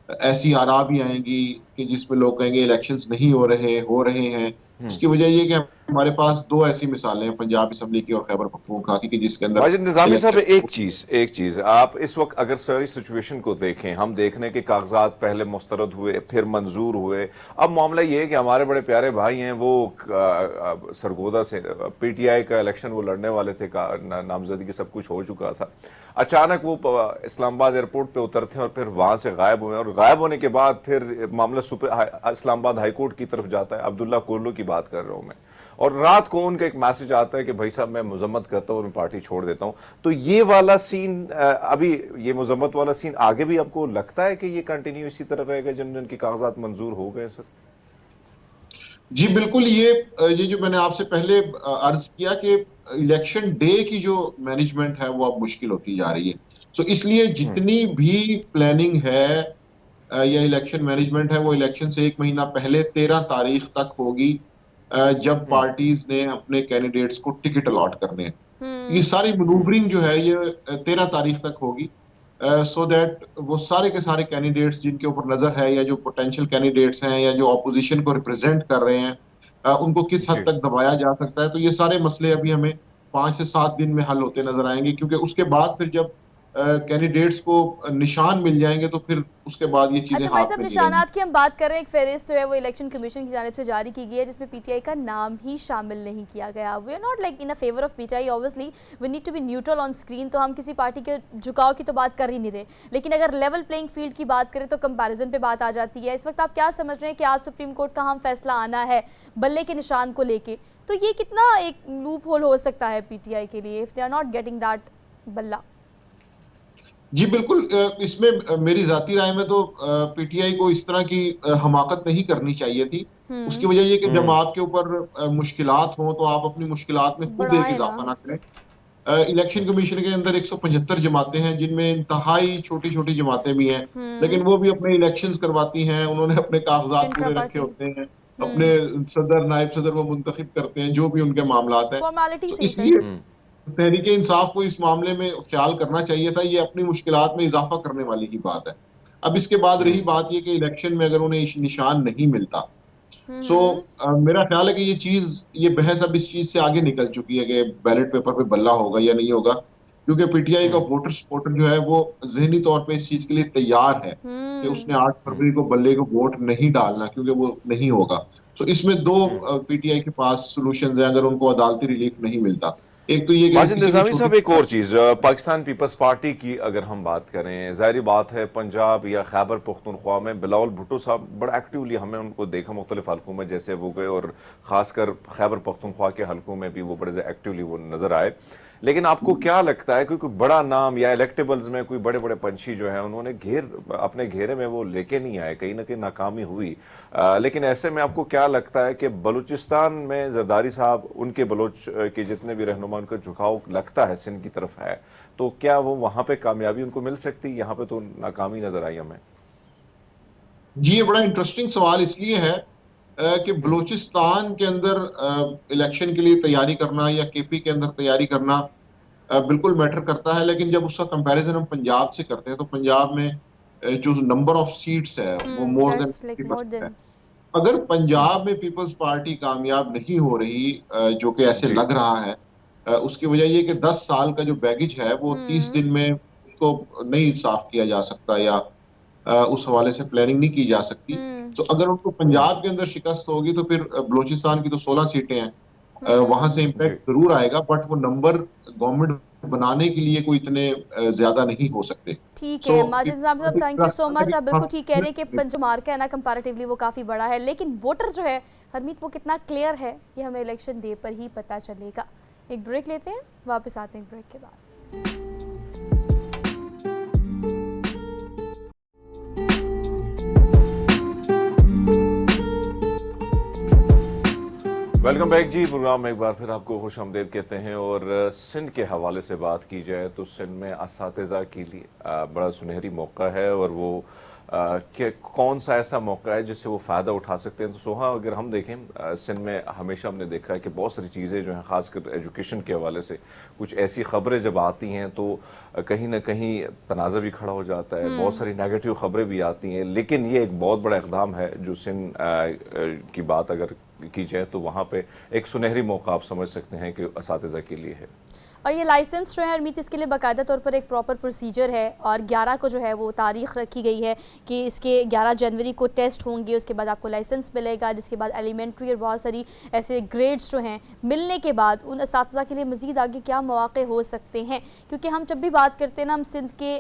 ऐसी आरा भी आएंगी कि जिसमें लोग कहेंगे इलेक्शंस नहीं हो रहे हैं। उसकी वजह ये कि हमारे पास 2 ऐसी मिसालें हैं, पंजाब असम्बली की और खैबर पख्तूनख्वा की, जिसके अंदर माजिद निज़ामी साहब, एक चीज आप इस वक्त अगर सारी सिचुएशन को देखें, हम देखने के कागजात पहले मुस्तरद हुए, फिर मंजूर हुए, अब मामला ये है कि हमारे बड़े प्यारे भाई हैं वो सरगोदा से पीटीआई का इलेक्शन वो लड़ने वाले थे, नामजदगी सब कुछ हो चुका था, अचानक वो इस्लामाबाद एयरपोर्ट पे उतरते हैं और फिर वहां से गायब हुए, और गायब होने के बाद फिर मामला इस्लामाबाद हाईकोर्ट की तरफ जाता है। अब्दुल्ला कोल्लू की बात कर रहा हूं मैं, और रात को उनका एक मैसेज आता है कि भाई साहब मैं मुजम्मत करता हूं और मैं पार्टी छोड़ देता हूं। तो ये वाला सीन, अभी ये मुजम्मत वाला सीन आगे भी आपको लगता है कि ये कंटिन्यू इसी तरह रहेगा जिन जिनके कागजात मंजूर हो गए? सर जी बिल्कुल, ये जो मैंने आपसे पहले अर्ज किया कि इलेक्शन डे की जो मैनेजमेंट है वो अब मुश्किल होती जा रही है। इसलिए जितनी भी प्लानिंग है या इलेक्शन मैनेजमेंट है वो इलेक्शन से 1 महीना पहले 13 तारीख तक होगी, जब पार्टीज ने अपने कैंडिडेट्स को टिकट अलॉट करने हैं। ये सारी मैनूवरिंग जो है ये 13 तारीख तक होगी, सो दैट वो सारे के सारे कैंडिडेट्स जिनके ऊपर नजर है या जो पोटेंशियल कैंडिडेट्स हैं या जो ऑपोजिशन को रिप्रेजेंट कर रहे हैं, उनको किस हद तक दबाया जा सकता है। तो ये सारे मसले अभी हमें 5 से 7 दिन में हल होते नजर आएंगे, क्योंकि उसके बाद फिर जब कैंडिडेट्स को निशान मिल जाएंगे तो फिर उसके बाद ये चीजें अच्छा भाई हाथ साहब, में निशानात की हम बात कर रहे हैं, एक फहरिस्त जो है वो इलेक्शन कमीशन की जानिब से जारी की गई है जिसमें पीटीआई का नाम ही शामिल नहीं किया गया। We are not like in a favour of PTI, obviously we need to be neutral on screen. तो हम किसी पार्टी के झुकाव की तो बात कर ही नहीं रहे, लेकिन अगर लेवल प्लेइंग फील्ड की बात करें तो कंपैरिजन पे बात आ जाती है। इस वक्त आप क्या समझ रहे हैं कि आज सुप्रीम कोर्ट का हम फैसला आना है बल्ले के निशान को लेके, तो ये कितना एक लूप होल हो सकता है पीटीआई के लिए if they are not getting that बल्ला? जी बिल्कुल, इसमें मेरी जाती राय में तो पीटीआई को इस तरह की हमाकत नहीं करनी चाहिए थी। उसकी वजह ये कि जब आपके ऊपर मुश्किलात हों तो आप अपनी मुश्किलात में खुद एक इजाफा ना करें। इलेक्शन कमीशन के अंदर 175 जमातें हैं जिनमें इंतहाई छोटी छोटी जमातें भी हैं, लेकिन वो भी अपने इलेक्शंस करवाती हैं, उन्होंने अपने कागजात पूरे रखे होते हैं, अपने सदर नायब सदर वो मुंतखब करते हैं, जो भी उनके मामलात हैं। फॉर्मेलिटी तो से इसलिए तहरीक इंसाफ को इस मामले में ख्याल करना चाहिए था, ये अपनी मुश्किलात में इजाफा करने वाली ही बात है। अब इसके बाद रही बात ये कि इलेक्शन में अगर उन्हें निशान नहीं मिलता, सो मेरा ख्याल है कि ये बहस अब इस चीज से आगे निकल चुकी है कि बैलेट पेपर पे बल्ला होगा या नहीं होगा, क्योंकि पीटीआई का वोटर सपोर्टर जो है वो जहनी तौर पे इस चीज के लिए तैयार है कि उसने 8 फरवरी को बल्ले को वोट नहीं डालना, क्योंकि वो नहीं होगा। सो इसमें दो पीटीआई के पास सोल्यूशन है अगर उनको अदालती रिलीफ नहीं मिलता। एक तो ये कि माजिद निजामी साहब, एक और चीज, पाकिस्तान पीपल्स पार्टी की अगर हम बात करें, जाहिर बात है पंजाब या खैबर पख्तूनख्वा में बिलावल भुट्टो साहब बड़ा एक्टिवली हमने उनको देखा मुख्तलिफ हलकों में जैसे वो गए, और खासकर खैबर पख्तूनख्वा के हलकों में भी वो बड़े एक्टिवली वो नजर आए। लेकिन आपको क्या लगता है कोई बड़ा नाम या इलेक्टेबल्स में कोई बड़े बड़े पंछी जो है उन्होंने अपने घेरे में वो लेके नहीं आए, कहीं ना कहीं नाकामी हुई। लेकिन ऐसे में आपको क्या लगता है कि बलूचिस्तान में जरदारी साहब, उनके बलोच के जितने भी रहनुमा, उनका झुकाव लगता है सिंध की तरफ है, तो क्या वो वहां पे कामयाबी उनको मिल सकती? यहाँ पे तो नाकामी नजर आई हमें। जी ये बड़ा इंटरेस्टिंग सवाल इसलिए है कि बलूचिस्तान के अंदर इलेक्शन के लिए तैयारी करना या केपी के अंदर तैयारी करना बिल्कुल मैटर करता है, लेकिन जब उसका कंपैरिजन हम पंजाब से करते हैं तो पंजाब में जो नंबर ऑफ सीट्स है वो मोर देन है। अगर पंजाब में पीपल्स पार्टी कामयाब नहीं हो रही, जो कि ऐसे लग रहा है, उसकी वजह ये कि 10 साल का जो बैगेज है वो 30 दिन में उसको नहीं साफ किया जा सकता या उस हवाले से प्लानिंग नहीं की जा सकती। तो अगर उनको पंजाब के अंदर शिकस्त होगी तो फिर बलूचिस्तान की तो 16 सीटें हैं, वहां से इम्पैक्ट जरूर आएगा, बट वो नंबर गवर्नमेंट बनाने के लिए कोई इतने ज्यादा नहीं हो सकते। ठीक है माजिद साहब, थैंक यू सो मच। आप बिल्कुल ठीक कह रहे हैं कि पंचमार्क है ना, कंपैरेटिवली वो काफी बड़ा है, लेकिन वोटर जो है हरमीत वो कितना क्लियर है ये हमें इलेक्शन डे पर ही पता चलेगा। एक ब्रेक लेते हैं, वापस आते हैं ब्रेक के बाद। वेलकम बैक जी, प्रोग्राम में एक बार फिर आपको खुश आमदीद कहते हैं। और सिंध के हवाले से बात की जाए तो सिंध में असातिज़ा के लिए बड़ा सुनहरी मौका है, और वो कि कौन सा ऐसा मौका है जिससे वो फ़ायदा उठा सकते हैं। तो सोहा, अगर हम देखें सिंध में हमेशा हमने देखा है कि बहुत सारी चीज़ें जो हैं ख़ासकर एजुकेशन के हवाले से कुछ ऐसी ख़बरें जब आती हैं तो कहीं ना कहीं तनाज़ा भी खड़ा हो जाता है, बहुत सारी नेगेटिव ख़बरें भी आती हैं। लेकिन ये एक बहुत बड़ा इक़दाम है जो सिंध की बात अगर की जाए तो वहाँ पे एक सुनहरी मौका आप समझ सकते हैं कि असातिज़ा के लिए है। और ये लाइसेंस जो है हरमीत, इसके लिए बाकायदा तौर पर एक प्रॉपर प्रोसीजर है, और 11 को जो है वो तारीख रखी गई है कि इसके 11 जनवरी को टेस्ट होंगे, उसके बाद आपको लाइसेंस मिलेगा, जिसके बाद एलिमेंट्री और बहुत सारी ऐसे ग्रेड्स जो हैं मिलने के बाद उन असातिज़ा के लिए मज़ीद आगे क्या मौक़े हो सकते हैं। क्योंकि हम जब भी बात करते हैं ना, हम सिंध के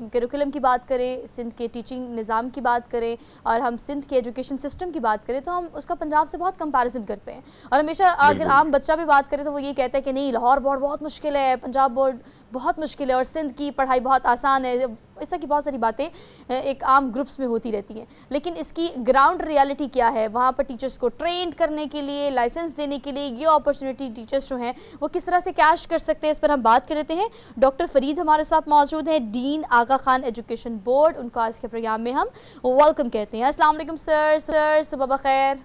करिकुलम की बात करें, सिंध के टीचिंग निज़ाम की बात करें, और हम सिंध के एजुकेशन सिस्टम की बात करें, तो हम उसका पंजाब से बहुत कंपैरिजन करते हैं। और हमेशा अगर आम बच्चा भी बात करें तो वो ये कहता है कि नहीं लाहौर बहुत मुश्किल मुश्किल है, पंजाब बोर्ड बहुत मुश्किल है और सिंध की पढ़ाई बहुत आसान है, इस तरह की बहुत सारी बातें एक आम ग्रुप्स में होती रहती हैं। लेकिन इसकी ग्राउंड रियलिटी क्या है, वहाँ पर टीचर्स को ट्रेन करने के लिए, लाइसेंस देने के लिए ये अपॉर्चुनिटी टीचर्स जो हैं वो किस तरह से कैश कर सकते हैं, इस पर हम बात कर लेते हैं। डॉक्टर फरीद हमारे साथ मौजूद हैं, डीन आगा खान एजुकेशन बोर्ड, उनको आज के प्रोग्राम में हम वेलकम कहते हैं। अस्सलाम वालेकुम सर, सुबह खैर।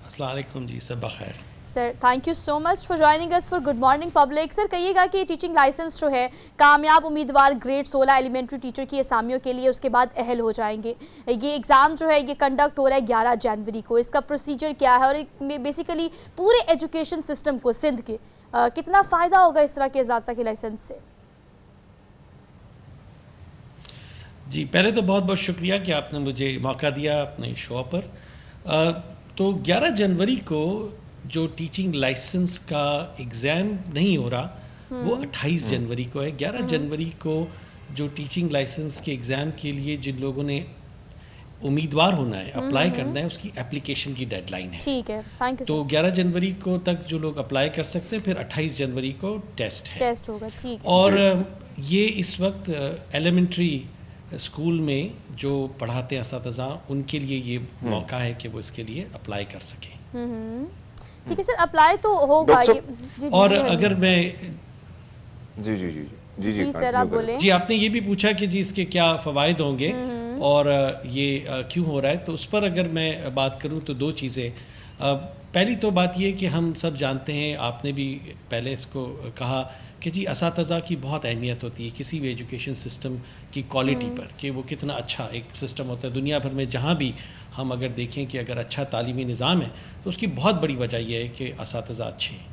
अस्सलाम वालेकुम जी, सब बखैर sir. Thank you so much for joining us for good morning public. Sir कहिएगा कि टीचिंग लाइसेंस जो है कामयाब उम्मीदवार ग्रेड 16 एलिमेंट्री टीचर की असामियों के लिए उसके बाद अहल हो जाएंगे। ये एग्ज़ाम जो है ये कंडक्ट हो रहा है 11 जनवरी को, इसका प्रोसीजर क्या है और बेसिकली पूरे एजुकेशन सिस्टम को सिंध के कितना फ़ायदा होगा इस तरह के इजाज़ा के लाइसेंस से? जी, पहले तो बहुत बहुत शुक्रिया कि आपने मुझे मौका दिया अपने शो पर। तो 11 जनवरी को जो टीचिंग लाइसेंस का एग्ज़ाम नहीं हो रहा वो 28 जनवरी को है। 11 जनवरी को जो टीचिंग लाइसेंस के एग्ज़ाम के लिए जिन लोगों ने उम्मीदवार होना है, अप्लाई करना है, उसकी एप्लीकेशन की डेडलाइन है। ठीक है, थैंक यू। तो 11 जनवरी को तक जो लोग अप्लाई कर सकते हैं, फिर 28 जनवरी को टेस्ट है। टेस्ट होगा, ठीक है। और ये इस वक्त एलिमेंट्री स्कूल में जो पढ़ाते हैं असातिज़ा, उनके लिए ये मौका है कि वो इसके लिए अप्लाई कर सकें। ठीक है सर, अप्लाई तो होगा ये। जी, और जी, अगर मैं जी जी जी जी जी सर आप बोले। जी, आपने ये भी पूछा कि जी इसके क्या फ़वाइद होंगे और ये क्यों हो रहा है, तो उस पर अगर मैं बात करूं तो दो चीज़ें। पहली तो बात ये कि हम सब जानते हैं, आपने भी पहले इसको कहा कि जी असातिज़ा की बहुत अहमियत होती है किसी भी एजुकेशन सिस्टम की क्वालिटी पर, कि वो कितना अच्छा एक सिस्टम होता है। दुनिया भर में जहाँ भी हम अगर देखें कि अगर अच्छा तालीमी निज़ाम है तो उसकी बहुत बड़ी वजह यह है कि असातिज़ा अच्छे हैं।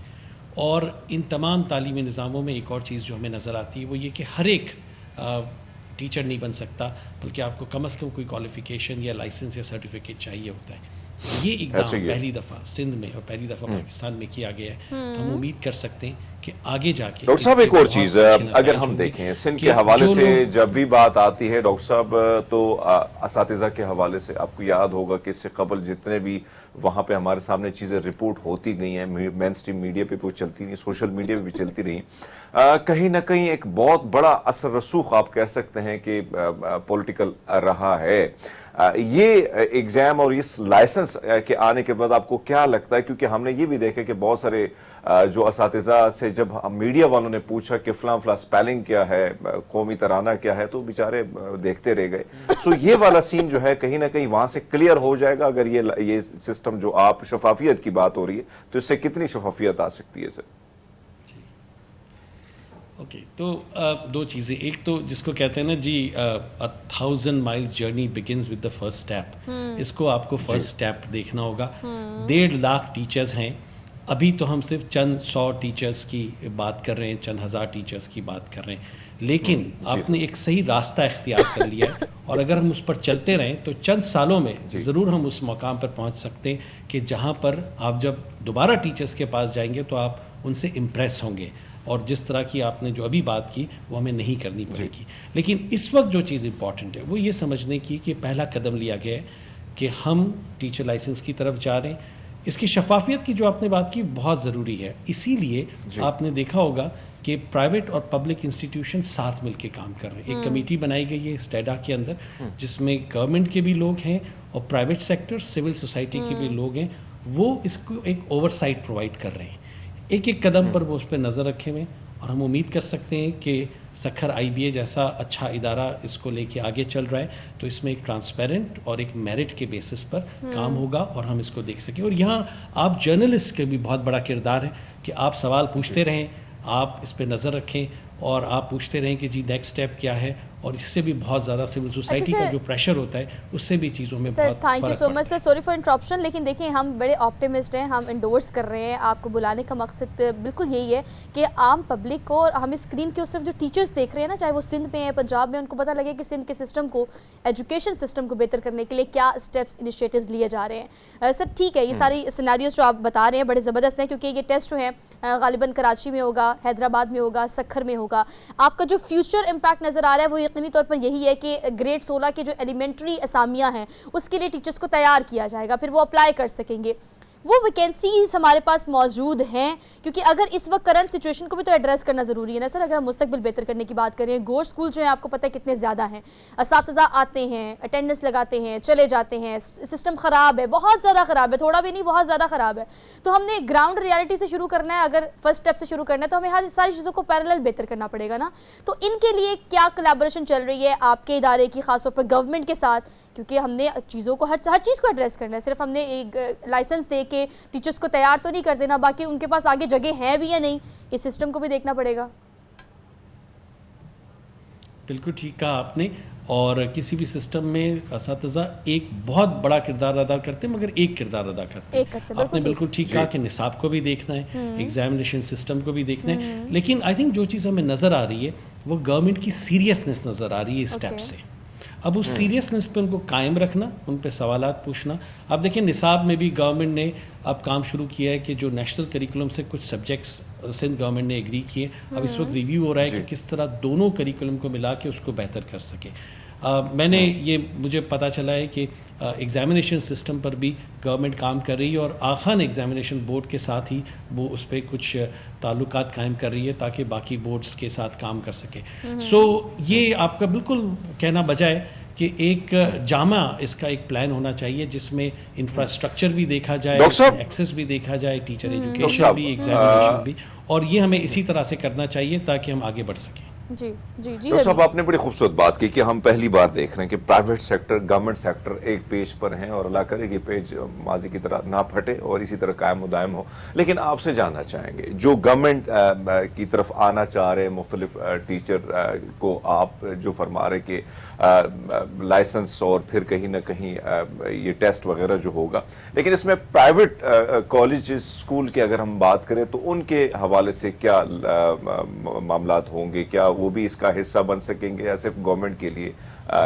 और इन तमाम तालीमी निज़ामों में एक और चीज़ जो हमें नज़र आती है वो ये कि हर एक टीचर नहीं बन सकता, बल्कि आपको कम से कम कोई क्वालिफ़िकेशन या लाइसेंस या सर्टिफिकेट चाहिए होता है। ये इक़दाम पहली दफ़ा सिंध में और पहली दफ़ा पाकिस्तान में किया गया है। तो हम उम्मीद कर सकते हैं कि आगे जाके। डॉक्टर साहब एक और चीज़ अगर हम देखें सिंध के हवाले से जब भी बात आती है डॉक्टर साहब, तो असातिज़ा के हवाले से आपको याद होगा कि इससे कबल जितने भी वहाँ पे हमारे सामने चीज़ें रिपोर्ट होती गई हैं, मेन स्ट्रीम मीडिया पे भी चलती रही, सोशल मीडिया पे भी चलती रही, कहीं ना कहीं एक बहुत बड़ा असर रसूख आप कह सकते हैं कि पॉलिटिकल रहा है। ये एग्ज़ाम और इस लाइसेंस के आने के बाद आपको क्या लगता है, क्योंकि हमने ये भी देखा कि बहुत सारे जो असातिज़ा से जब मीडिया वालों ने पूछा कि फ़लाँ फ़लाँ स्पेलिंग क्या है, कौमी तराना क्या है, तो बेचारे देखते रह गए। सो ये वाला सीन जो है कहीं ना कहीं वहाँ से क्लियर हो जाएगा अगर ये सिस्टम जो आप शफाफियत की बात हो रही है, तो इससे कितनी शफाफियत आ सकती है सर? ओके, तो दो चीज़ें। एक तो जिसको कहते हैं ना जी 1000 miles journey begins with the first step, इसको आपको फर्स्ट स्टेप देखना होगा। 1.5 लाख टीचर्स हैं, अभी तो हम सिर्फ चंद 100 टीचर्स की बात कर रहे हैं, चंद हज़ार टीचर्स की बात कर रहे हैं, लेकिन आपने एक सही रास्ता इख्तियार कर लिया है। और अगर हम उस पर चलते रहें तो चंद सालों में ज़रूर हम उस मकाम पर पहुंच सकते हैं कि जहां पर आप जब दोबारा टीचर्स के पास जाएंगे तो आप उनसे इम्प्रेस होंगे, और जिस तरह की आपने जो अभी बात की वो हमें नहीं करनी पड़ेगी। लेकिन इस वक्त जो चीज़ इंपॉर्टेंट है वो ये समझने की कि पहला कदम लिया गया है कि हम टीचर लाइसेंस की तरफ जा रहे हैं। इसकी शफाफियत की जो आपने बात की बहुत ज़रूरी है, इसीलिए आपने देखा होगा कि प्राइवेट और पब्लिक इंस्टीट्यूशन साथ मिलके काम कर रहे हैं। एक कमेटी बनाई गई है स्टेडा के अंदर, जिसमें गवर्नमेंट के भी लोग हैं और प्राइवेट सेक्टर, सिविल सोसाइटी के भी लोग हैं। वो इसको एक ओवरसाइट प्रोवाइड कर रहे हैं, एक एक कदम पर वो उस पर नज़र रखे हुए। और हम उम्मीद कर सकते हैं कि सखर IBA जैसा अच्छा इदारा इसको लेके आगे चल रहा है, तो इसमें एक ट्रांसपेरेंट और एक मेरिट के बेसिस पर काम होगा और हम इसको देख सकें। और यहाँ आप जर्नलिस्ट के भी बहुत बड़ा किरदार है कि आप सवाल पूछते रहें, आप इस पर नज़र रखें और आप पूछते रहें कि जी नेक्स्ट स्टेप क्या है। और इससे भी बहुत ज़्यादा सिविल सोसाइटी का जो प्रेशर होता है उससे भी चीज़ों में बहुत thank you so much sir, sorry for interruption. लेकिन देखिए हम बड़े ऑप्टिमिस्ट हैं, हम इंडोर्स कर रहे हैं, आपको बुलाने का मकसद बिल्कुल यही है कि आम पब्लिक को, हमें स्क्रीन के सिर्फ जो टीचर्स देख रहे हैं ना, चाहे वो सिंध में है, पंजाब में, उनको पता लगे कि सिंध के सिस्टम को, एजुकेशन सिस्टम को बेहतर करने के लिए क्या स्टेप्स, इनिशिएटिव्स लिए जा रहे हैं। सर ठीक है, ये सारी सिनेरियोज जो आप बता रहे हैं बड़े ज़बरदस्त हैं, क्योंकि ये टेस्ट जो है गालिबन कराची में होगा, हैदराबाद में होगा, सखर में होगा। आपका जो फ्यूचर इम्पैक्ट नज़र आ रहा है वो यकीनी तौर पर यही है कि ग्रेड 16 के जो एलिमेंट्री असामियाँ हैं उसके लिए टीचर्स को तैयार किया जाएगा, फिर वो अप्लाई कर सकेंगे। वो वैकेंसीज हमारे पास मौजूद हैं? क्योंकि अगर इस वक्त करंट सिचुएशन को भी तो एड्रेस करना ज़रूरी है ना सर। अगर हम मुस्तकबिल बेहतर करने की बात करें, गोर स्कूल जो है आपको पता है कितने ज़्यादा हैं, असातिज़ा आते हैं, अटेंडेंस लगाते हैं, चले जाते हैं, सिस्टम ख़राब है, बहुत ज़्यादा ख़राब है, थोड़ा भी नहीं बहुत ज़्यादा ख़राब है। तो हमने ग्राउंड रियलिटी से शुरू करना है, अगर फर्स्ट स्टेप से शुरू करना है तो हमें हर सारी चीज़ों को पैरेलल बेहतर करना पड़ेगा ना। तो इनके लिए क्या कोलैबोरेशन चल रही है आपके इदारे की, खासतौर पर गवर्नमेंट के साथ? क्योंकि हमने चीज़ों को हर चीज़ को एड्रेस करना है, सिर्फ हमने एक लाइसेंस दे के टीचर्स को तैयार तो नहीं कर देना, बाकी उनके पास आगे जगह है भी या नहीं, इस सिस्टम को भी देखना पड़ेगा। बिल्कुल ठीक कहा आपने। और किसी भी सिस्टम में असातिज़ा एक बहुत बड़ा किरदार अदा करते हैं, मगर एक किरदार अदा करते हैं। आपने बिल्कुल ठीक कहा कि निसाब को भी देखना है, एग्जामिनेशन सिस्टम को भी देखना है, लेकिन आई थिंक जो चीज़ हमें नज़र आ रही है वो गवर्नमेंट की सीरियसनेस नज़र आ रही है इस स्टेप से। अब उस सीरियसनेस पे उनको कायम रखना, उन पे सवालात पूछना। अब देखिए निसाब में भी गवर्नमेंट ने अब काम शुरू किया है कि जो नेशनल करिकुलम से कुछ सब्जेक्ट्स सिंध गवर्नमेंट ने एग्री किए, अब इस वक्त रिव्यू हो रहा है कि किस तरह दोनों करिकुलम को मिला के उसको बेहतर कर सके। मुझे पता चला है कि एग्ज़ामिनेशन सिस्टम पर भी गवर्नमेंट काम कर रही है और आगा खान एग्ज़ामिनेशन बोर्ड के साथ ही वो उस पर कुछ ताल्लुकात कायम कर रही है ताकि बाकी बोर्ड्स के साथ काम कर सके। सो ये आपका बिल्कुल कहना बजाय कि एक जामा इसका एक प्लान होना चाहिए जिसमें इंफ्रास्ट्रक्चर भी देखा जाए, एक्सेस भी देखा जाए, टीचर एजुकेशन भी, एग्जामिनेशन भी, और ये हमें इसी तरह से करना चाहिए ताकि हम आगे बढ़ सकें। जी जी जी डॉक्टर साहब, आपने बड़ी खूबसूरत बात की कि हम पहली बार देख रहे हैं कि प्राइवेट सेक्टर, गवर्नमेंट सेक्टर एक पेज पर हैं और अल्लाह करे कि पेज माजी की तरह ना फटे और इसी तरह कायम मुदायम हो। लेकिन आपसे जानना चाहेंगे, जो गवर्नमेंट की तरफ आना चाह रहे मुख्तलिफ टीचर को आप जो फरमा रहे कि लाइसेंस और फिर कहीं ना कहीं ये टेस्ट वगैरह जो होगा, लेकिन इसमें प्राइवेट कॉलेज स्कूल की अगर हम बात करें तो उनके हवाले से क्या मामलात होंगे? क्या वो भी इसका हिस्सा बन सकेंगे या सिर्फ गवर्नमेंट के लिए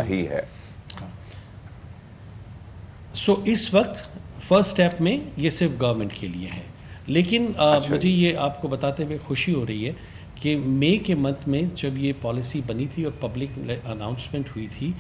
ही है? इस वक्त फर्स्ट स्टेप में ये सिर्फ गवर्नमेंट के लिए है, लेकिन मुझे ये आपको बताते हुए खुशी हो रही है कि मई के मंथ में जब ये पॉलिसी बनी थी और पब्लिक अनाउंसमेंट हुई थी,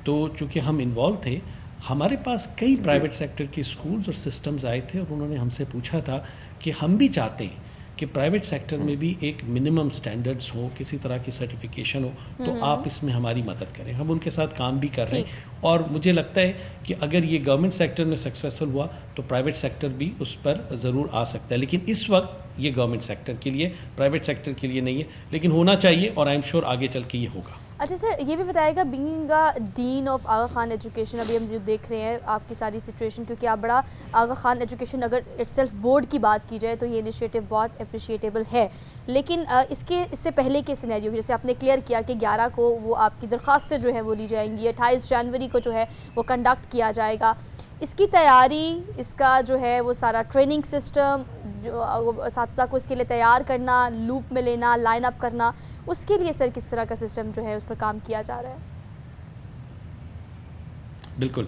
तो चूँकि हम इन्वॉल्व थे, हमारे पास कई प्राइवेट सेक्टर के स्कूल्स और सिस्टम्स आए थे और उन्होंने हमसे पूछा था कि हम भी चाहते हैं कि प्राइवेट सेक्टर में भी एक मिनिमम स्टैंडर्ड्स हो, किसी तरह की सर्टिफिकेशन हो, तो आप इसमें हमारी मदद करें। हम उनके साथ काम भी कर रहे हैं और मुझे लगता है कि अगर ये गवर्नमेंट सेक्टर में सक्सेसफुल हुआ तो प्राइवेट सेक्टर भी उस पर ज़रूर आ सकता है। लेकिन इस वक्त ये गवर्नमेंट सेक्टर के लिए, प्राइवेट सेक्टर के लिए नहीं है, लेकिन होना चाहिए और आई एम श्योर आगे चल के ये होगा। अच्छा सर, ये भी बताएगा, being a dean of Aga Khan education, अभी हम जो देख रहे हैं आपकी सारी सिचुएशन, क्योंकि आप बड़ा आगा खान एजुकेशन अगर इटसेल्फ बोर्ड की बात की जाए तो ये इनिशिएटिव बहुत अप्रिशिएटेबल है, लेकिन इससे पहले के सिनेरियो जैसे आपने क्लियर किया कि 11 को वो आपकी दरख्वास्तें जो है वो ली जाएंगी, 28 जनवरी को जो है वो कंडक्ट किया जाएगा, इसकी तैयारी, इसका जो है वो सारा ट्रेनिंग सिस्टम, जो साथ को इसके लिए तैयार करना, लूप में लेना, लाइन अप करना, उसके लिए सर किस तरह का सिस्टम जो है उस पर काम किया जा रहा है? बिल्कुल,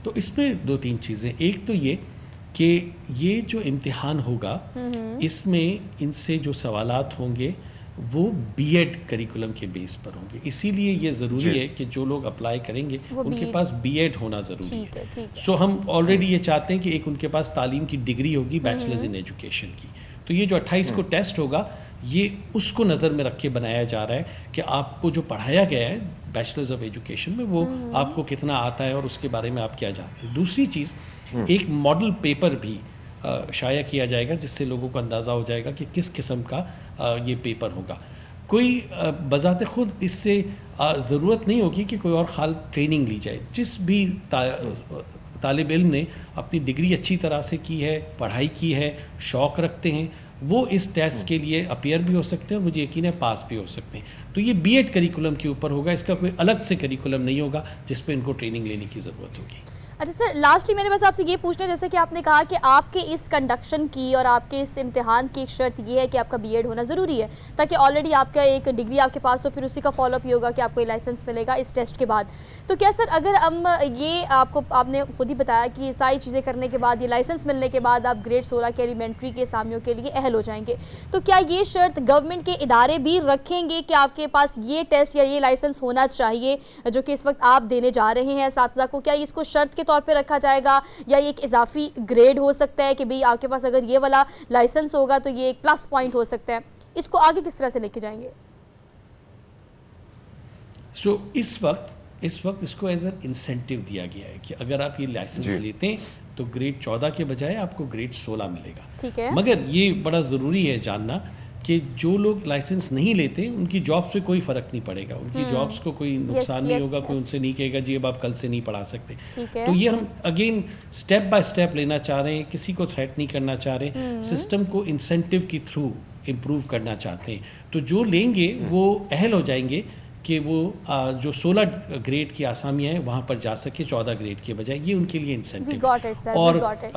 तो इसमें 2-3 चीज़ें। एक तो ये कि ये जो इम्तिहान होगा इसमें इनसे जो सवालात होंगे वो बीएड करिकुलम के बेस पर होंगे, इसीलिए ये ज़रूरी है कि जो लोग अप्लाई करेंगे उनके पास बीएड होना ज़रूरी है। सो हम ऑलरेडी ये चाहते हैं कि एक उनके पास तालीम की डिग्री होगी, बैचलर्स इन एजुकेशन की। तो ये जो 28 को टेस्ट होगा ये उसको नज़र में रख के बनाया जा रहा है कि आपको जो पढ़ाया गया है बैचलर्स ऑफ एजुकेशन में वो आपको कितना आता है और उसके बारे में आप क्या जानते हैं। दूसरी चीज़, एक मॉडल पेपर भी शाया किया जाएगा जिससे लोगों को अंदाज़ा हो जाएगा कि किस किस्म का ये पेपर होगा। कोई बज़ाते खुद इससे ज़रूरत नहीं होगी कि कोई और खाल ट्रेनिंग ली जाए। जिस भी तालिब इल्म ने अपनी डिग्री अच्छी तरह से की है, पढ़ाई की है, शौक़ रखते हैं, वो इस टेस्ट के लिए अपीयर भी हो सकते हैं और मुझे यकीन है पास भी हो सकते हैं। तो ये बीएड करिकुलम के ऊपर होगा, इसका कोई अलग से करिकुलम नहीं होगा जिस पे इनको ट्रेनिंग लेने की ज़रूरत होगी। अच्छा सर, लास्टली मैंने बस आपसे ये पूछना है, जैसे कि आपने कहा कि आपके इस कंडक्शन की और आपके इस इम्तिहान की एक शर्त ये है कि आपका बीएड होना ज़रूरी है, ताकि ऑलरेडी आपका एक डिग्री आपके पास तो फिर उसी का फॉलोअप ही होगा कि आपको लाइसेंस मिलेगा इस टेस्ट के बाद। तो क्या सर, अगर हम ये आपने खुद ही बताया कि ये सारी चीज़ें करने के बाद, ये लाइसेंस मिलने के बाद आप ग्रेड 16 के एलिमेंट्री के असामियों के लिए अहल हो जाएंगे, तो क्या ये शर्त गवर्नमेंट के इदारे भी रखेंगे कि आपके पास ये टेस्ट या ये लाइसेंस होना चाहिए जो कि इस वक्त आप देने जा रहे हैं असातिज़ा को? क्या इसको शर्त के तौर पे रखा जाएगा, या ये एक इजाफी ग्रेड हो सकता है कि भाई आपके पास अगर ये वाला लाइसेंस होगा तो ये एक प्लस पॉइंट हो सकता है? इसको आगे किस तरह से लेके जाएंगे? सो इस वक्त इसको एज एन इंसेंटिव दिया गया है कि अगर आप ये लाइसेंस जी। लेते हैं तो ग्रेड 14 के बजाय आपको ग्रेड 16 मिलेगा। ठीक है। मगर ये बड़ा ज़रूरी है जानना कि जो लोग लाइसेंस नहीं लेते उनकी जॉब्स पे कोई फ़र्क नहीं पड़ेगा, उनकी जॉब्स को कोई नुकसान नहीं yes, होगा, कोई yes. उनसे नहीं कहेगा जी अब आप कल से नहीं पढ़ा सकते। ठीक है। तो ये हम अगेन स्टेप बाय स्टेप लेना चाह रहे हैं, किसी को थ्रेट नहीं करना चाह रहे, सिस्टम को इंसेंटिव के थ्रू इम्प्रूव करना चाहते हैं। तो जो लेंगे वो अहल हो जाएंगे कि वो जो 16 ग्रेड की आसामियाँ हैं वहाँ पर जा सके 14 ग्रेड के बजाय, ये उनके लिए We incentive got it, sir. और We got it.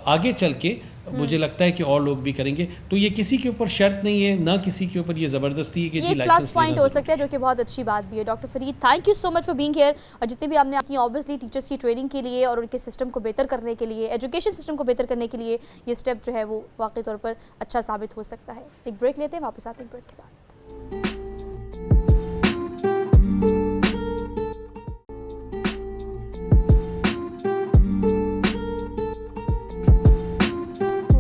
आगे चल के मुझे लगता है कि और लोग भी करेंगे। तो ये किसी के ऊपर शर्त नहीं है, ना किसी के ऊपर ये ज़बरदस्ती है कि ये जी एक प्लस लाइसेंस पॉइंट लेना हो ज़रूरी सकता है, जो कि बहुत अच्छी बात भी है। Doctor Farid, thank you so much for being here. और जितने भी आपने आपकी ऑब्वियसली टीचर्स की ट्रेनिंग के लिए और उनके सिस्टम को बेहतर करने के लिए, एजुकेशन सिस्टम को बेहतर करने के लिए ये स्टेप जो है वो वाकई तौर पर अच्छा साबित हो सकता है। एक ब्रेक लेते हैं, वापस आते हैं ब्रेक के बाद।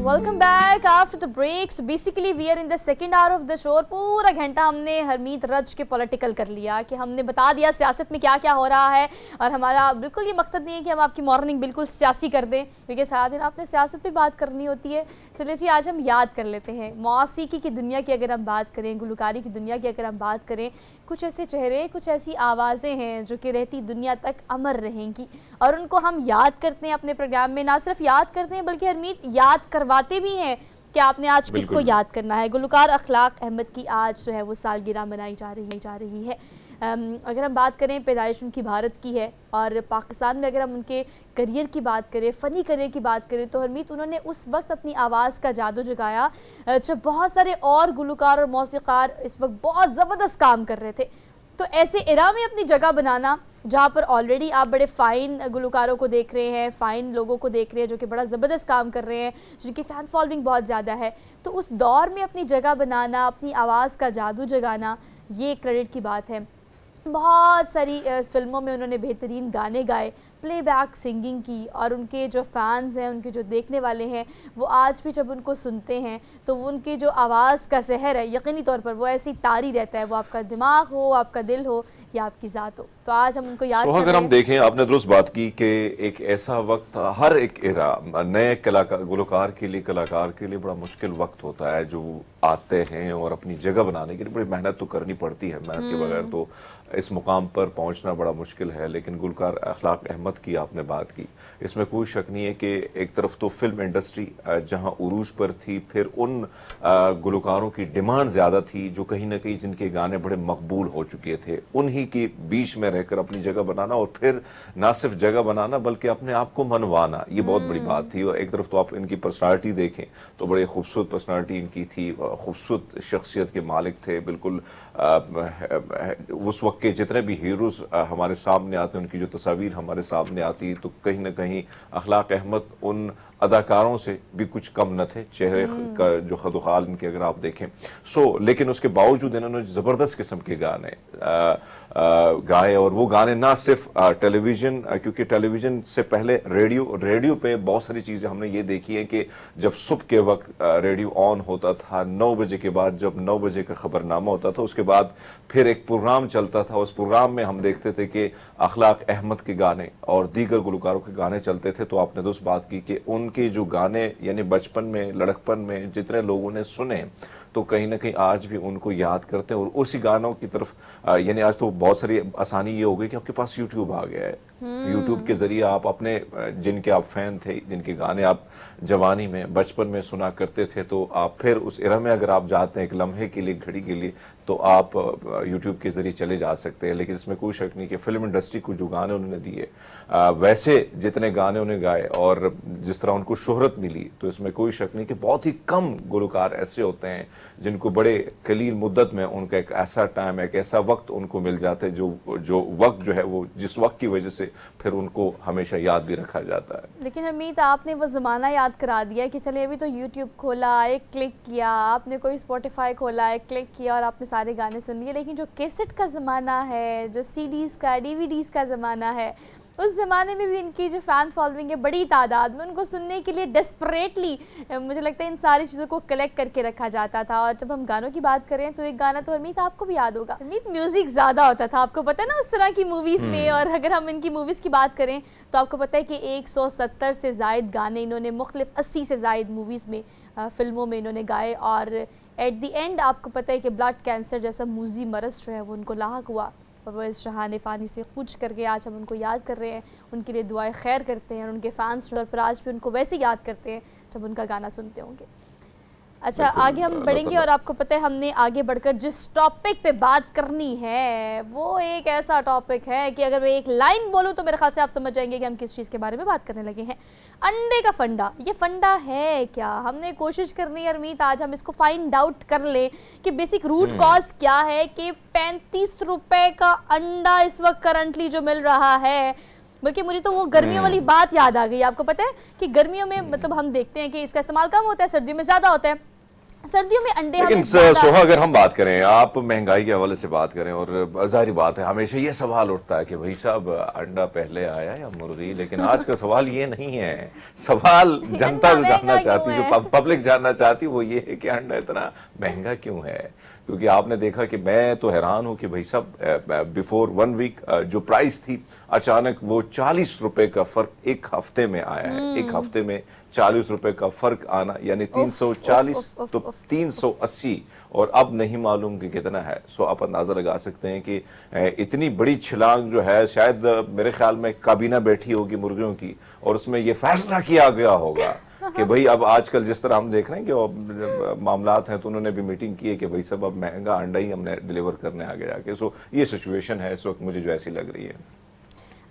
Welcome back after the break. So basically we are in the second hour of the show. और पूरा घंटा हमने हरमीत रज के पॉलिटिकल कर लिया कि हमने बता दिया सियासत में क्या क्या हो रहा है। और हमारा बिल्कुल ये मकसद नहीं है कि हम आपकी मॉर्निंग बिल्कुल सियासी कर दें, क्योंकि सारा दिन आपने सियासत पे बात करनी होती है। चलिए जी, आज हम याद कर लेते हैं मौसीकी की दुनिया की अगर हम बात करें, गुलकारी की दुनिया की अगर हम बात करें, कुछ ऐसे चेहरे, कुछ ऐसी आवाज़ें हैं जो कि रहती दुनिया तक अमर रहेंगी। और उनको हम याद करते हैं अपने प्रोग्राम में, ना सिर्फ याद करते हैं बल्कि हरमीत याद करवाते भी हैं कि आपने आज किसको याद करना है। गुलकार अखलाक अहमद की आज जो है वो सालगिरह मनाई जा रही है। अगर हम बात करें, पैदाइश उनकी भारत की है और पाकिस्तान में अगर हम उनके करियर की बात करें, फ़नी करियर की बात करें, तो हरमीत उन्होंने उस वक्त अपनी आवाज़ का जादू जगाया जब बहुत सारे और गुलकार और मौसीकार इस वक्त बहुत ज़बरदस्त काम कर रहे थे। तो ऐसे इरा में अपनी जगह बनाना, जहाँ पर ऑलरेडी आप बड़े फ़ाइन गुलकारों को देख रहे हैं, फ़ाइन लोगों को देख रहे हैं जो कि बड़ा ज़बरदस्त काम कर रहे हैं, जिनकी फ़ैन फॉलोइंग बहुत ज़्यादा है, तो उस दौर में अपनी जगह बनाना, अपनी आवाज़ का जादू जगाना, ये क्रेडिट की बात है। बहुत सारी फिल्मों में उन्होंने बेहतरीन गाने गाए, प्लेबैक सिंगिंग की, और उनके जो फ़ैन्स हैं, उनके जो देखने वाले हैं, वो आज भी जब उनको सुनते हैं तो वो उनकी जो आवाज़ का सहर है, यकीनी तौर पर वो ऐसी तारी रहता है, वो आपका दिमाग हो, आपका दिल हो या आपकी ज़ात हो। तो आज हम उनको याद कर अगर रहे हम हैं। देखें, आपने दुरुस्त बात की कि एक ऐसा वक्त, हर एक एरा नए कलाकार, गुलकार के लिए, कलाकार के लिए बड़ा मुश्किल वक्त होता है, जो आते हैं और अपनी जगह बनाने के लिए बड़ी मेहनत तो करनी पड़ती है। मेहनत के बगैर तो इस मुकाम पर पहुंचना बड़ा मुश्किल है। लेकिन गुलकार अखलाक अहमद की आपने बात की, इसमें कोई शक नहीं है कि एक तरफ तो फिल्म इंडस्ट्री जहां उरूज पर थी, फिर उन गुलकारों की डिमांड ज़्यादा थी जो कहीं ना कहीं जिनके गाने बड़े मकबूल हो चुके थे, उन्हीं के बीच में रहकर अपनी जगह बनाना, और फिर ना सिर्फ जगह बनाना बल्कि अपने आप को मनवाना, ये बहुत बड़ी बात थी। और एक तरफ तो आप इनकी पर्सनालिटी देखें तो बड़ी खूबसूरत पर्सनालिटी इनकी थी, खूबसूरत शख्सियत के मालिक थे। बिल्कुल उस वक्त के जितने भी हीरोज़ हमारे सामने आते, उनकी जो तस्वीर हमारे सामने आती, तो कहीं ना कहीं अखलाक अहमद उन अदाकारों से भी कुछ कम न थे। चेहरे का जो खदोखाल इनके अगर आप देखें, लेकिन उसके बावजूद इन्होंने ज़बरदस्त किस्म के गाने गाए। और वो गाने ना सिर्फ टेलीविज़न, क्योंकि टेलीविज़न से पहले रेडियो पे बहुत सारी चीज़ें हमने ये देखी हैं कि जब सुबह के वक्त रेडियो ऑन होता था, 9 बजे के बाद जब 9 बजे का खबरनामा होता था, उसके बाद फिर एक प्रोग्राम चलता था। उस प्रोग्राम में हम देखते थे कि अखलाक अहमद के गाने और दीगर गुलकारों के गाने चलते थे। तो आपने दोस्त बात की कि उनके जो गाने, यानी बचपन में, लड़कपन में जितने लोगों ने सुने, तो कहीं ना कहीं आज भी उनको याद करते हैं। और उसी गानों की तरफ, यानी आज तो बहुत सारी आसानी ये हो गई कि आपके पास यूट्यूब आ गया है। यूट्यूब के जरिए आप अपने, जिनके आप फैन थे, जिनके गाने आप जवानी में, बचपन में सुना करते थे, तो आप फिर उस एरा में अगर आप जाते हैं एक लम्हे के लिए, घड़ी के लिए, तो आप यूट्यूब के जरिए चले जा सकते हैं। लेकिन इसमें कोई शक नहीं कि फिल्म इंडस्ट्री को जो गाने उन्होंने दिए, वैसे जितने गाने उन्हें गाए और जिस तरह उनको शोहरत मिली, तो इसमें कोई शक नहीं कि बहुत ही कम गुलकार ऐसे होते हैं जिनको बड़े कलील मुद्दत में उनका एक ऐसा टाइम, एक ऐसा वक्त उनको मिल जाता है, जो वक्त जो है वो जिस वक्त की वजह से फिर उनको हमेशा याद भी रखा जाता है। लेकिन हरमीत, आपने वो ज़माना याद करा दिया कि चलिए अभी तो यूट्यूब खोला, एक क्लिक किया, आपने कोई स्पॉटिफाई खोला, एक क्लिक किया और आपने सारे गाने सुन लिए। लेकिन जो कैसेट का ज़माना है, जो सीडीज़ का, डीवीडीज़ का ज़माना है, उस ज़माने में भी इनकी जो फ़ैन फॉलोइंग है बड़ी तादाद में, उनको सुनने के लिए डेस्परेटली मुझे लगता है इन सारी चीज़ों को कलेक्ट करके रखा जाता था। और जब हम गानों की बात करें तो एक गाना तो हरमीत आपको भी याद होगा, हरमीत म्यूज़िक ज़्यादा होता था, आपको पता है ना उस तरह की मूवीज़ में। और अगर हम इनकी मूवीज़ की बात करें तो आपको पता है कि 170 से ज़ायद गाने इन्होंने मुख्तलिफ 80 से ज़ायद मूवीज़ में फिल्मों में इन्होंने गाए। और एट दी एंड आपको पता है कि ब्लड कैंसर जैसा मूजी मरज़ जो है वो उनको लाहक हुआ और वो इस शहाने फ़ानी से कूच करके आज हम उनको याद कर रहे हैं, उनके लिए दुआएं खैर करते हैं और उनके फैंस जो पर आज भी उनको वैसे याद करते हैं जब उनका गाना सुनते होंगे। अच्छा, आगे हम बढ़ेंगे और आपको पता है हमने आगे बढ़कर जिस टॉपिक पे बात करनी है वो एक ऐसा टॉपिक है कि अगर मैं एक लाइन बोलूँ तो मेरे ख्याल से आप समझ जाएंगे कि हम किस चीज़ के बारे में बात करने लगे हैं। अंडे का फंडा, ये फंडा है क्या? हमने कोशिश करनी है अरमीत आज हम इसको फाइंड आउट कर लें कि बेसिक रूट कॉज क्या है कि 35 रुपए का अंडा इस वक्त करंटली जो मिल रहा है। बल्कि मुझे तो वो गर्मियों वाली बात याद आ गई। आपको पता है कि गर्मियों में मतलब हम देखते हैं कि इसका इस्तेमाल कम होता है, सर्दियों में ज़्यादा होता है। सर्दियों में अंडे लेकिन सोहा अगर हम बात करें, आप महंगाई के हवाले से बात करें, और जाहिर बात है हमेशा ये सवाल उठता है कि भाई साहब अंडा पहले आया या मुर्गी, लेकिन आज का सवाल ये नहीं है। सवाल जनता जो जानना चाहती है, जो पब्लिक जानना चाहती है वो ये है कि अंडा इतना महंगा क्यों है। क्योंकि आपने देखा कि मैं तो हैरान हूं कि भाई साहब बिफोर 1 वीक जो प्राइस थी अचानक वो 40 रुपए का फर्क एक हफ्ते में आया है। एक हफ्ते में 40 रुपए का फर्क आना यानी 340 तो 380 और अब नहीं मालूम कि कितना है। सो आप अंदाजा लगा सकते हैं कि इतनी बड़ी छलांग जो है शायद मेरे ख्याल में काबीना बैठी होगी मुर्गियों की और उसमें ये फैसला किया गया होगा कि भाई अब आजकल जिस तरह हम देख रहे हैं कि मामलात हैं तो उन्होंने भी मीटिंग की है कि भाई सब अब महंगा अंडा ही हमने डिलीवर करने आगे जाके। सो ये सिचुएशन है इस वक्त मुझे जो ऐसी लग रही है।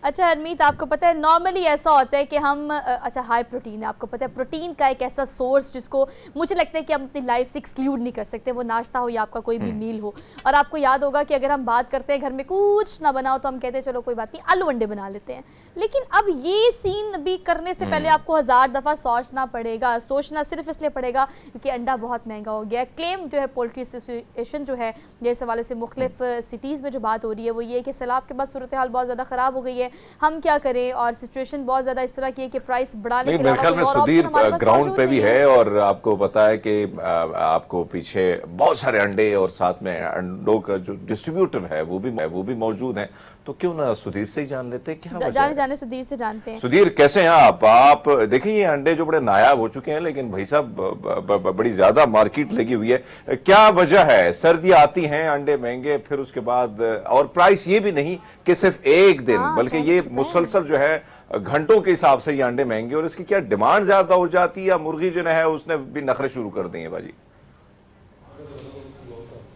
अच्छा हरमीत, आपको पता है नॉर्मली ऐसा होता है कि हम अच्छा हाई प्रोटीन है, आपको पता है प्रोटीन का एक ऐसा सोर्स जिसको मुझे लगता है कि हम अपनी लाइफ से एक्सक्लूड नहीं कर सकते, वो नाश्ता हो या आपका कोई भी मील हो। और आपको याद होगा कि अगर हम बात करते हैं घर में कुछ ना बनाओ तो हम कहते हैं चलो कोई बात नहीं आलू अंडे बना लेते हैं। लेकिन अब ये सीन भी करने से पहले आपको 1000 दफ़ा सोचना पड़ेगा, सोचना सिर्फ इसलिए पड़ेगा क्योंकि अंडा बहुत महंगा हो गया है। क्लेम जो है पोल्ट्री एसोसिएशन जो है ये इस हवाले से मुख्तलिफ सिटीज़ में जो बात हो रही है वो ये कि सैलाब के बाद सूरत हाल बहुत ज़्यादा ख़राब हो गई है, हम क्या करें। और सिचुएशन बहुत ज़्यादा इस तरह की है कि प्राइस बढ़ाने के मेरे ख्याल में सुधीर ग्राउंड पे भी है और आपको पता है कि आपको पीछे बहुत सारे अंडे और साथ में अंडों का जो डिस्ट्रीब्यूटर है वो भी मौजूद है। तो क्यों ना सुधीर से ही जान लेते हैं क्या जाने सुधीर से जानते हैं। सुधीर कैसे हैं आप देखिए ये अंडे जो बड़े नायाब हो चुके हैं लेकिन भाई साहब बड़ी ज्यादा मार्केट लगी हुई है, क्या वजह है? सर्दियां आती हैं अंडे महंगे, फिर उसके बाद और प्राइस ये भी नहीं कि सिर्फ एक दिन बल्कि ये मुसलसल जो है घंटों के हिसाब से ये अंडे महंगे। और इसकी क्या डिमांड ज्यादा हो जाती है या मुर्गी जो है उसने भी नखरे शुरू कर दिए बाजी?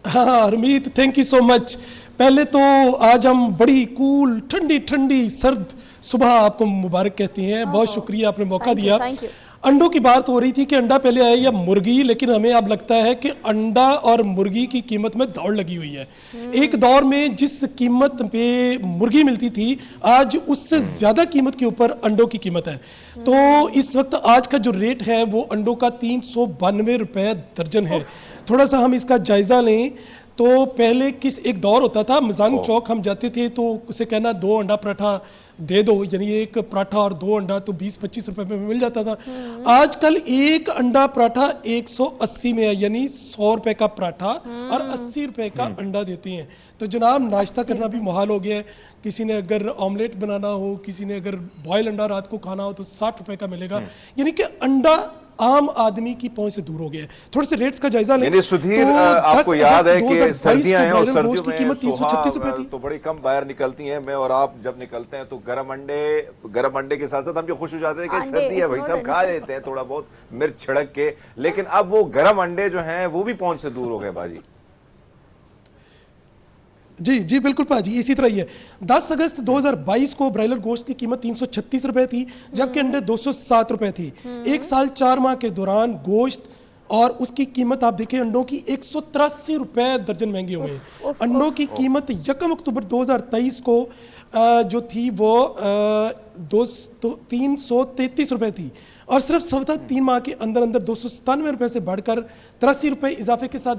हाँ Harmeet, thank you so much. पहले तो आज हम बड़ी कूल ठंडी ठंडी सर्द सुबह आपको मुबारक कहते हैं, बहुत शुक्रिया आपने मौका दिया। अंडों की बात हो रही थी कि अंडा पहले आया या मुर्गी, लेकिन हमें अब लगता है कि अंडा और मुर्गी की कीमत में दौड़ लगी हुई है। एक दौर में जिस कीमत पे मुर्गी मिलती थी आज उससे ज़्यादा कीमत के ऊपर अंडों की कीमत है। तो इस वक्त आज का जो रेट है वो अंडों का 392 रुपये दर्जन है। थोड़ा सा हम इसका जायज़ा लें तो पहले एक दौर होता था, मजांग चौक हम जाते थे तो उसे कहना 2 अंडा पराठा दे दो, यानी एक पराठा और 2 अंडा तो 20-25 रुपए में मिल जाता था। आजकल एक अंडा पराठा 180 में है, यानी 100 रुपए का पराठा और 80 रुपए का अंडा देते हैं। तो जनाब नाश्ता करना भी मुहाल हो गया है। किसी ने अगर ऑमलेट बनाना हो, किसी ने अगर बॉयल अंडा रात को खाना हो तो 60 रुपए का मिलेगा, यानी कि अंडा आम आदमी की पहुंच से दूर हो गया है। थोड़े से रेट्स का जायजा लें। सुधीर तो आपको याद है कि सर्दियां हैं और सर्दियों की कीमत 336 रुपए थी तो बड़ी कम बाहर निकलती हैं। मैं और आप जब निकलते हैं तो गरम अंडे के साथ साथ हम जो खुश हो जाते हैं कि सर्दी है भाई सब खा लेते हैं थोड़ा बहुत मिर्च छिड़क के, लेकिन अब वो गरम अंडे जो हैं वो भी पहुंच से दूर हो गए बाजी। जी जी बिल्कुल पाजी, इसी तरह ही है। 10 अगस्त 2022 को ब्रायलर गोश्त की कीमत 336 रुपए थी जबकि अंडे 207 रुपए थी। 1 साल 4 माह के दौरान गोश्त और उसकी कीमत आप देखें अंडों की 183 रुपए दर्जन महंगे हुए हैं। अंडों की कीमत 1 अक्टूबर 2023 को जो थी वो 333 रुपए थी और सिर्फ सप्ताह 3 माह के अंदर अंदर 297 रुपए से बढ़कर 83 रुपए इजाफे के साथ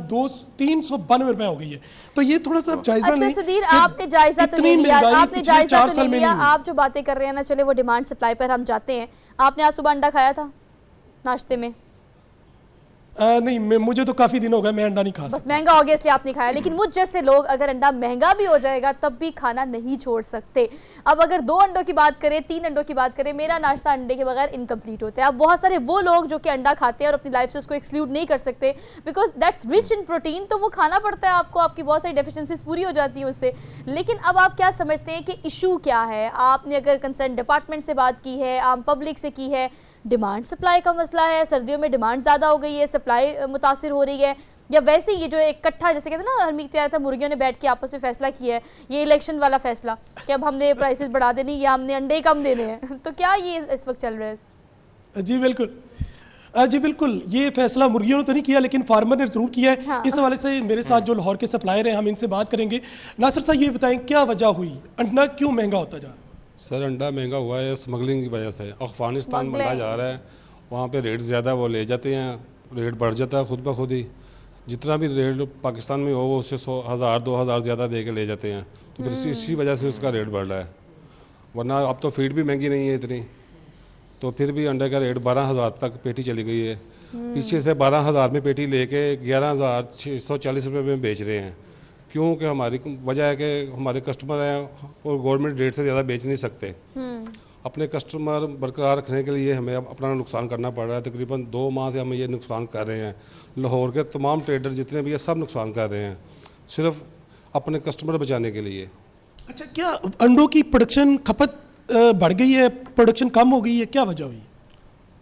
392 रुपए हो गई है। तो ये थोड़ा सा जायजा अच्छा लें सुधीर, कि आपने जायजा तो ले इतनी लिया, महंगाई आपने पिछले जायजा 4 तो साल ले में लिया। नहीं हुई। आप जो बातें कर रहे हैं ना, चले वो डिमांड सप्लाई पर हम जाते हैं। आपने आज सुबह अंडा खाया था नाश्ते में? नहीं, मुझे तो काफी दिन हो गए, मैं अंडा नहीं खा बस सकता। महंगा हो गया इसलिए आप नहीं खाया, लेकिन मुझ जैसे लोग अगर अंडा महंगा भी हो जाएगा तब भी खाना नहीं छोड़ सकते। अब अगर 2 अंडों की बात करें, 3 अंडों की बात करें, मेरा नाश्ता अंडे के बगैर इनकम्प्लीट होता है। अब बहुत सारे वो लोग जो कि अंडा खाते हैं और अपनी लाइफ से उसको एक्सक्लूड नहीं कर सकते because that's rich in protein, तो वो खाना पड़ता है आपको, आपकी बहुत सारी डेफिशिएंसीज पूरी हो जाती है उससे। लेकिन अब आप क्या समझते हैं कि इशू क्या है? आपने अगर कंसर्न डिपार्टमेंट से बात की है, आम पब्लिक से की है, डिमांड सप्लाई का मसला है, सर्दियों में डिमांड ज़्यादा हो गई है, सप्लाई मुतासिर हो रही है, या वैसे ये जो इकट्ठा जैसे कहते हैं ना हरमीत आया था, मुर्गियों ने बैठ के आपस में फैसला किया है, ये इलेक्शन वाला फैसला कि अब हमने प्राइसेस बढ़ा देनी या हमने अंडे कम देने हैं, तो क्या ये इस वक्त चल रहा है? जी बिल्कुल, ये फैसला मुर्गियों ने तो नहीं किया लेकिन फार्मर ने जरूर किया है। हाँ। इस हवाले से मेरे साथ जो लाहौर के सप्लायर हैं, हम इनसे बात करेंगे। नासिर साहब, ये बताएं क्या वजह हुई, अंडा क्यों महंगा होता जा रहा है? सर अंडा महंगा हुआ है स्मगलिंग की वजह से। अफगानिस्तान Smuggling। मंडा जा रहा है, वहाँ पे रेट ज़्यादा, वो ले जाते हैं, रेट बढ़ जाता है खुद ब खुद ही। जितना भी रेट पाकिस्तान में हो वो उससे 100,000-2,000 ज़्यादा दे के ले जाते हैं, तो फिर इसी वजह से उसका रेट बढ़ रहा है। वरना अब तो फीड भी महंगी नहीं है इतनी, तो फिर भी अंडे का रेट 12,000 तक पेटी चली गई है। पीछे से 12,000 में पेटी लेके 11,640 रुपये में बेच रहे हैं। क्योंकि हमारी वजह है कि हमारे कस्टमर हैं और गवर्नमेंट रेट से ज़्यादा बेच नहीं सकते। अपने कस्टमर बरकरार रखने के लिए हमें अपना नुकसान करना पड़ रहा है। तकरीबन 2 माह से हम ये नुकसान कर रहे हैं। लाहौर के तमाम ट्रेडर जितने भी हैं सब नुकसान कर रहे हैं, सिर्फ अपने कस्टमर बचाने के लिए। अच्छा, क्या अंडों की प्रोडक्शन खपत बढ़ गई है, प्रोडक्शन कम हो गई है, क्या वजह हुई?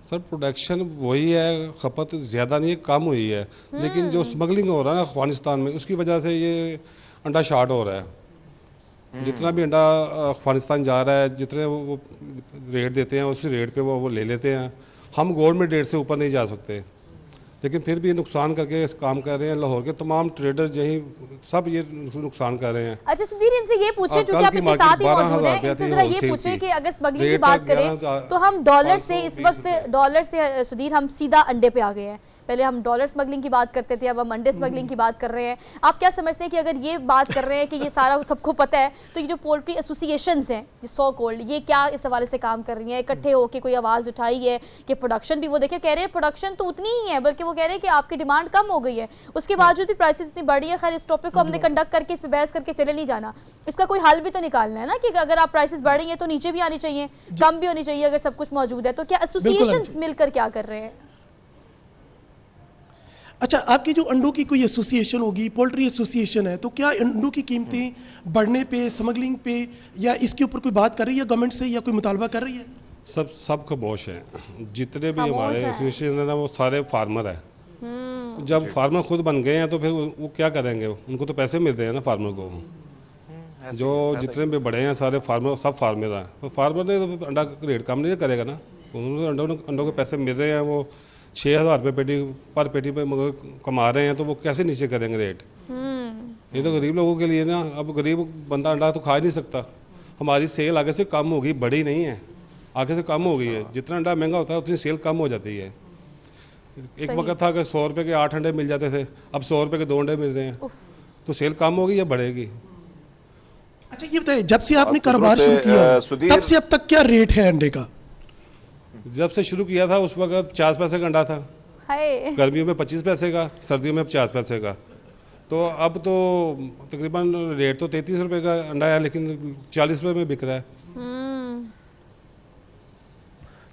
सर प्रोडक्शन वही है, खपत ज़्यादा नहीं है, कम हुई है। लेकिन जो स्मगलिंग हो रहा है ना अफगानिस्तान में, उसकी वजह से ये अंडा शार्ट हो रहा है। जितना भी अंडा अफगानिस्तान जा रहा है, जितने वो रेट देते हैं उसी रेट पे वो ले लेते हैं। हम गवर्नमेंट रेट से ऊपर नहीं जा सकते, लेकिन फिर भी नुकसान करके काम कर रहे हैं। लाहौर के तमाम ट्रेडर यही सब ये नुकसान कर रहे हैं। अच्छा सुधीर, इनसे ये पूछे क्योंकि आप इनके साथ ही मौजूद हैं, इनसे जरा ये पूछे कि अगर स्मगलिंग की बात करें तो हम डॉलर से इस वक्त डॉलर से सुधीर हम सीधा अंडे पे आ गए हैं। पहले हम डॉलर स्मगलिंग की बात करते थे, अब हम अंडे स्मगलिंग की बात कर रहे हैं। आप क्या समझते हैं कि अगर ये बात कर रहे हैं कि ये सारा सबको पता है, तो ये जो पोल्ट्री एसोसिएशंस हैं, ये सो कॉल्ड, ये क्या इस हवाले से काम कर रही हैं? इकट्ठे होकर कोई आवाज़ उठाई है कि प्रोडक्शन भी, वो देखिए कह रहे हैं प्रोडक्शन तो उतनी ही है, बल्कि वो कह रहे हैं कि आपकी डिमांड कम हो गई है, उसके बावजूद भी प्राइसेस इतनी बढ़ी है। खैर इस टॉपिक को हमने कंडक्ट करके इस पर बहस करके चले नहीं जाना, इसका कोई हल भी तो निकालना है ना कि अगर आप प्राइसेस बढ़ रही हैं तो नीचे भी आनी चाहिए, कम भी होनी चाहिए अगर सब कुछ मौजूद है। तो क्या एसोसिएशंस मिलकर क्या कर रहे हैं? अच्छा, आपकी जो अंडों की कोई एसोसिएशन होगी, पोल्ट्री एसोसिएशन है, तो क्या अंडों की कीमतें बढ़ने पे, स्मगलिंग पे या इसके ऊपर कोई बात कर रही है गवर्नमेंट से या कोई मुतालबा कर रही है? सब खामोश हैं। जितने भी खामोश हमारे हैं। एसोसिएशन है ना, वो सारे फार्मर हैं। जब फार्मर खुद बन गए हैं तो फिर वो क्या करेंगे? उनको तो पैसे मिल रहे हैं ना फार्मर को। जो जितने भी बड़े हैं सारे फार्मर, सब फार्मर हैं। तो फार्मर ने तो अंडा रेट कम नहीं करेगा ना, उन्होंने अंडों के पैसे मिल रहे हैं, वो 6,000 रुपये पेटी पर पेटी पे मगर कमा रहे हैं, तो वो कैसे नीचे करेंगे रेट? ये तो गरीब लोगों के लिए ना। अब गरीब बंदा अंडा तो खा ही नहीं सकता। हमारी सेल आगे से कम होगी, बढ़ी नहीं है, आगे से कम हो गई है। जितना अंडा महंगा होता है उतनी सेल कम हो जाती है। एक वक्त था कि 100 रुपये के 8 अंडे मिल जाते थे, अब 100 रुपये के 2 अंडे मिल रहे हैं, तो सेल कम होगी या बढ़ेगी? अच्छा ये बताइए, जब से आपने अब कारोबार से, शुरू किया सुधीर- तब से अब तक क्या रेट है अंडे का? जब से शुरू किया था उस वक्त 50 पैसे का अंडा था, हाय गर्मियों में 25 पैसे का, सर्दियों में 50 पैसे का। तो अब तो तकरीबन रेट तो 33 रुपये का अंडा है, लेकिन 40 रुपये में बिक रहा है।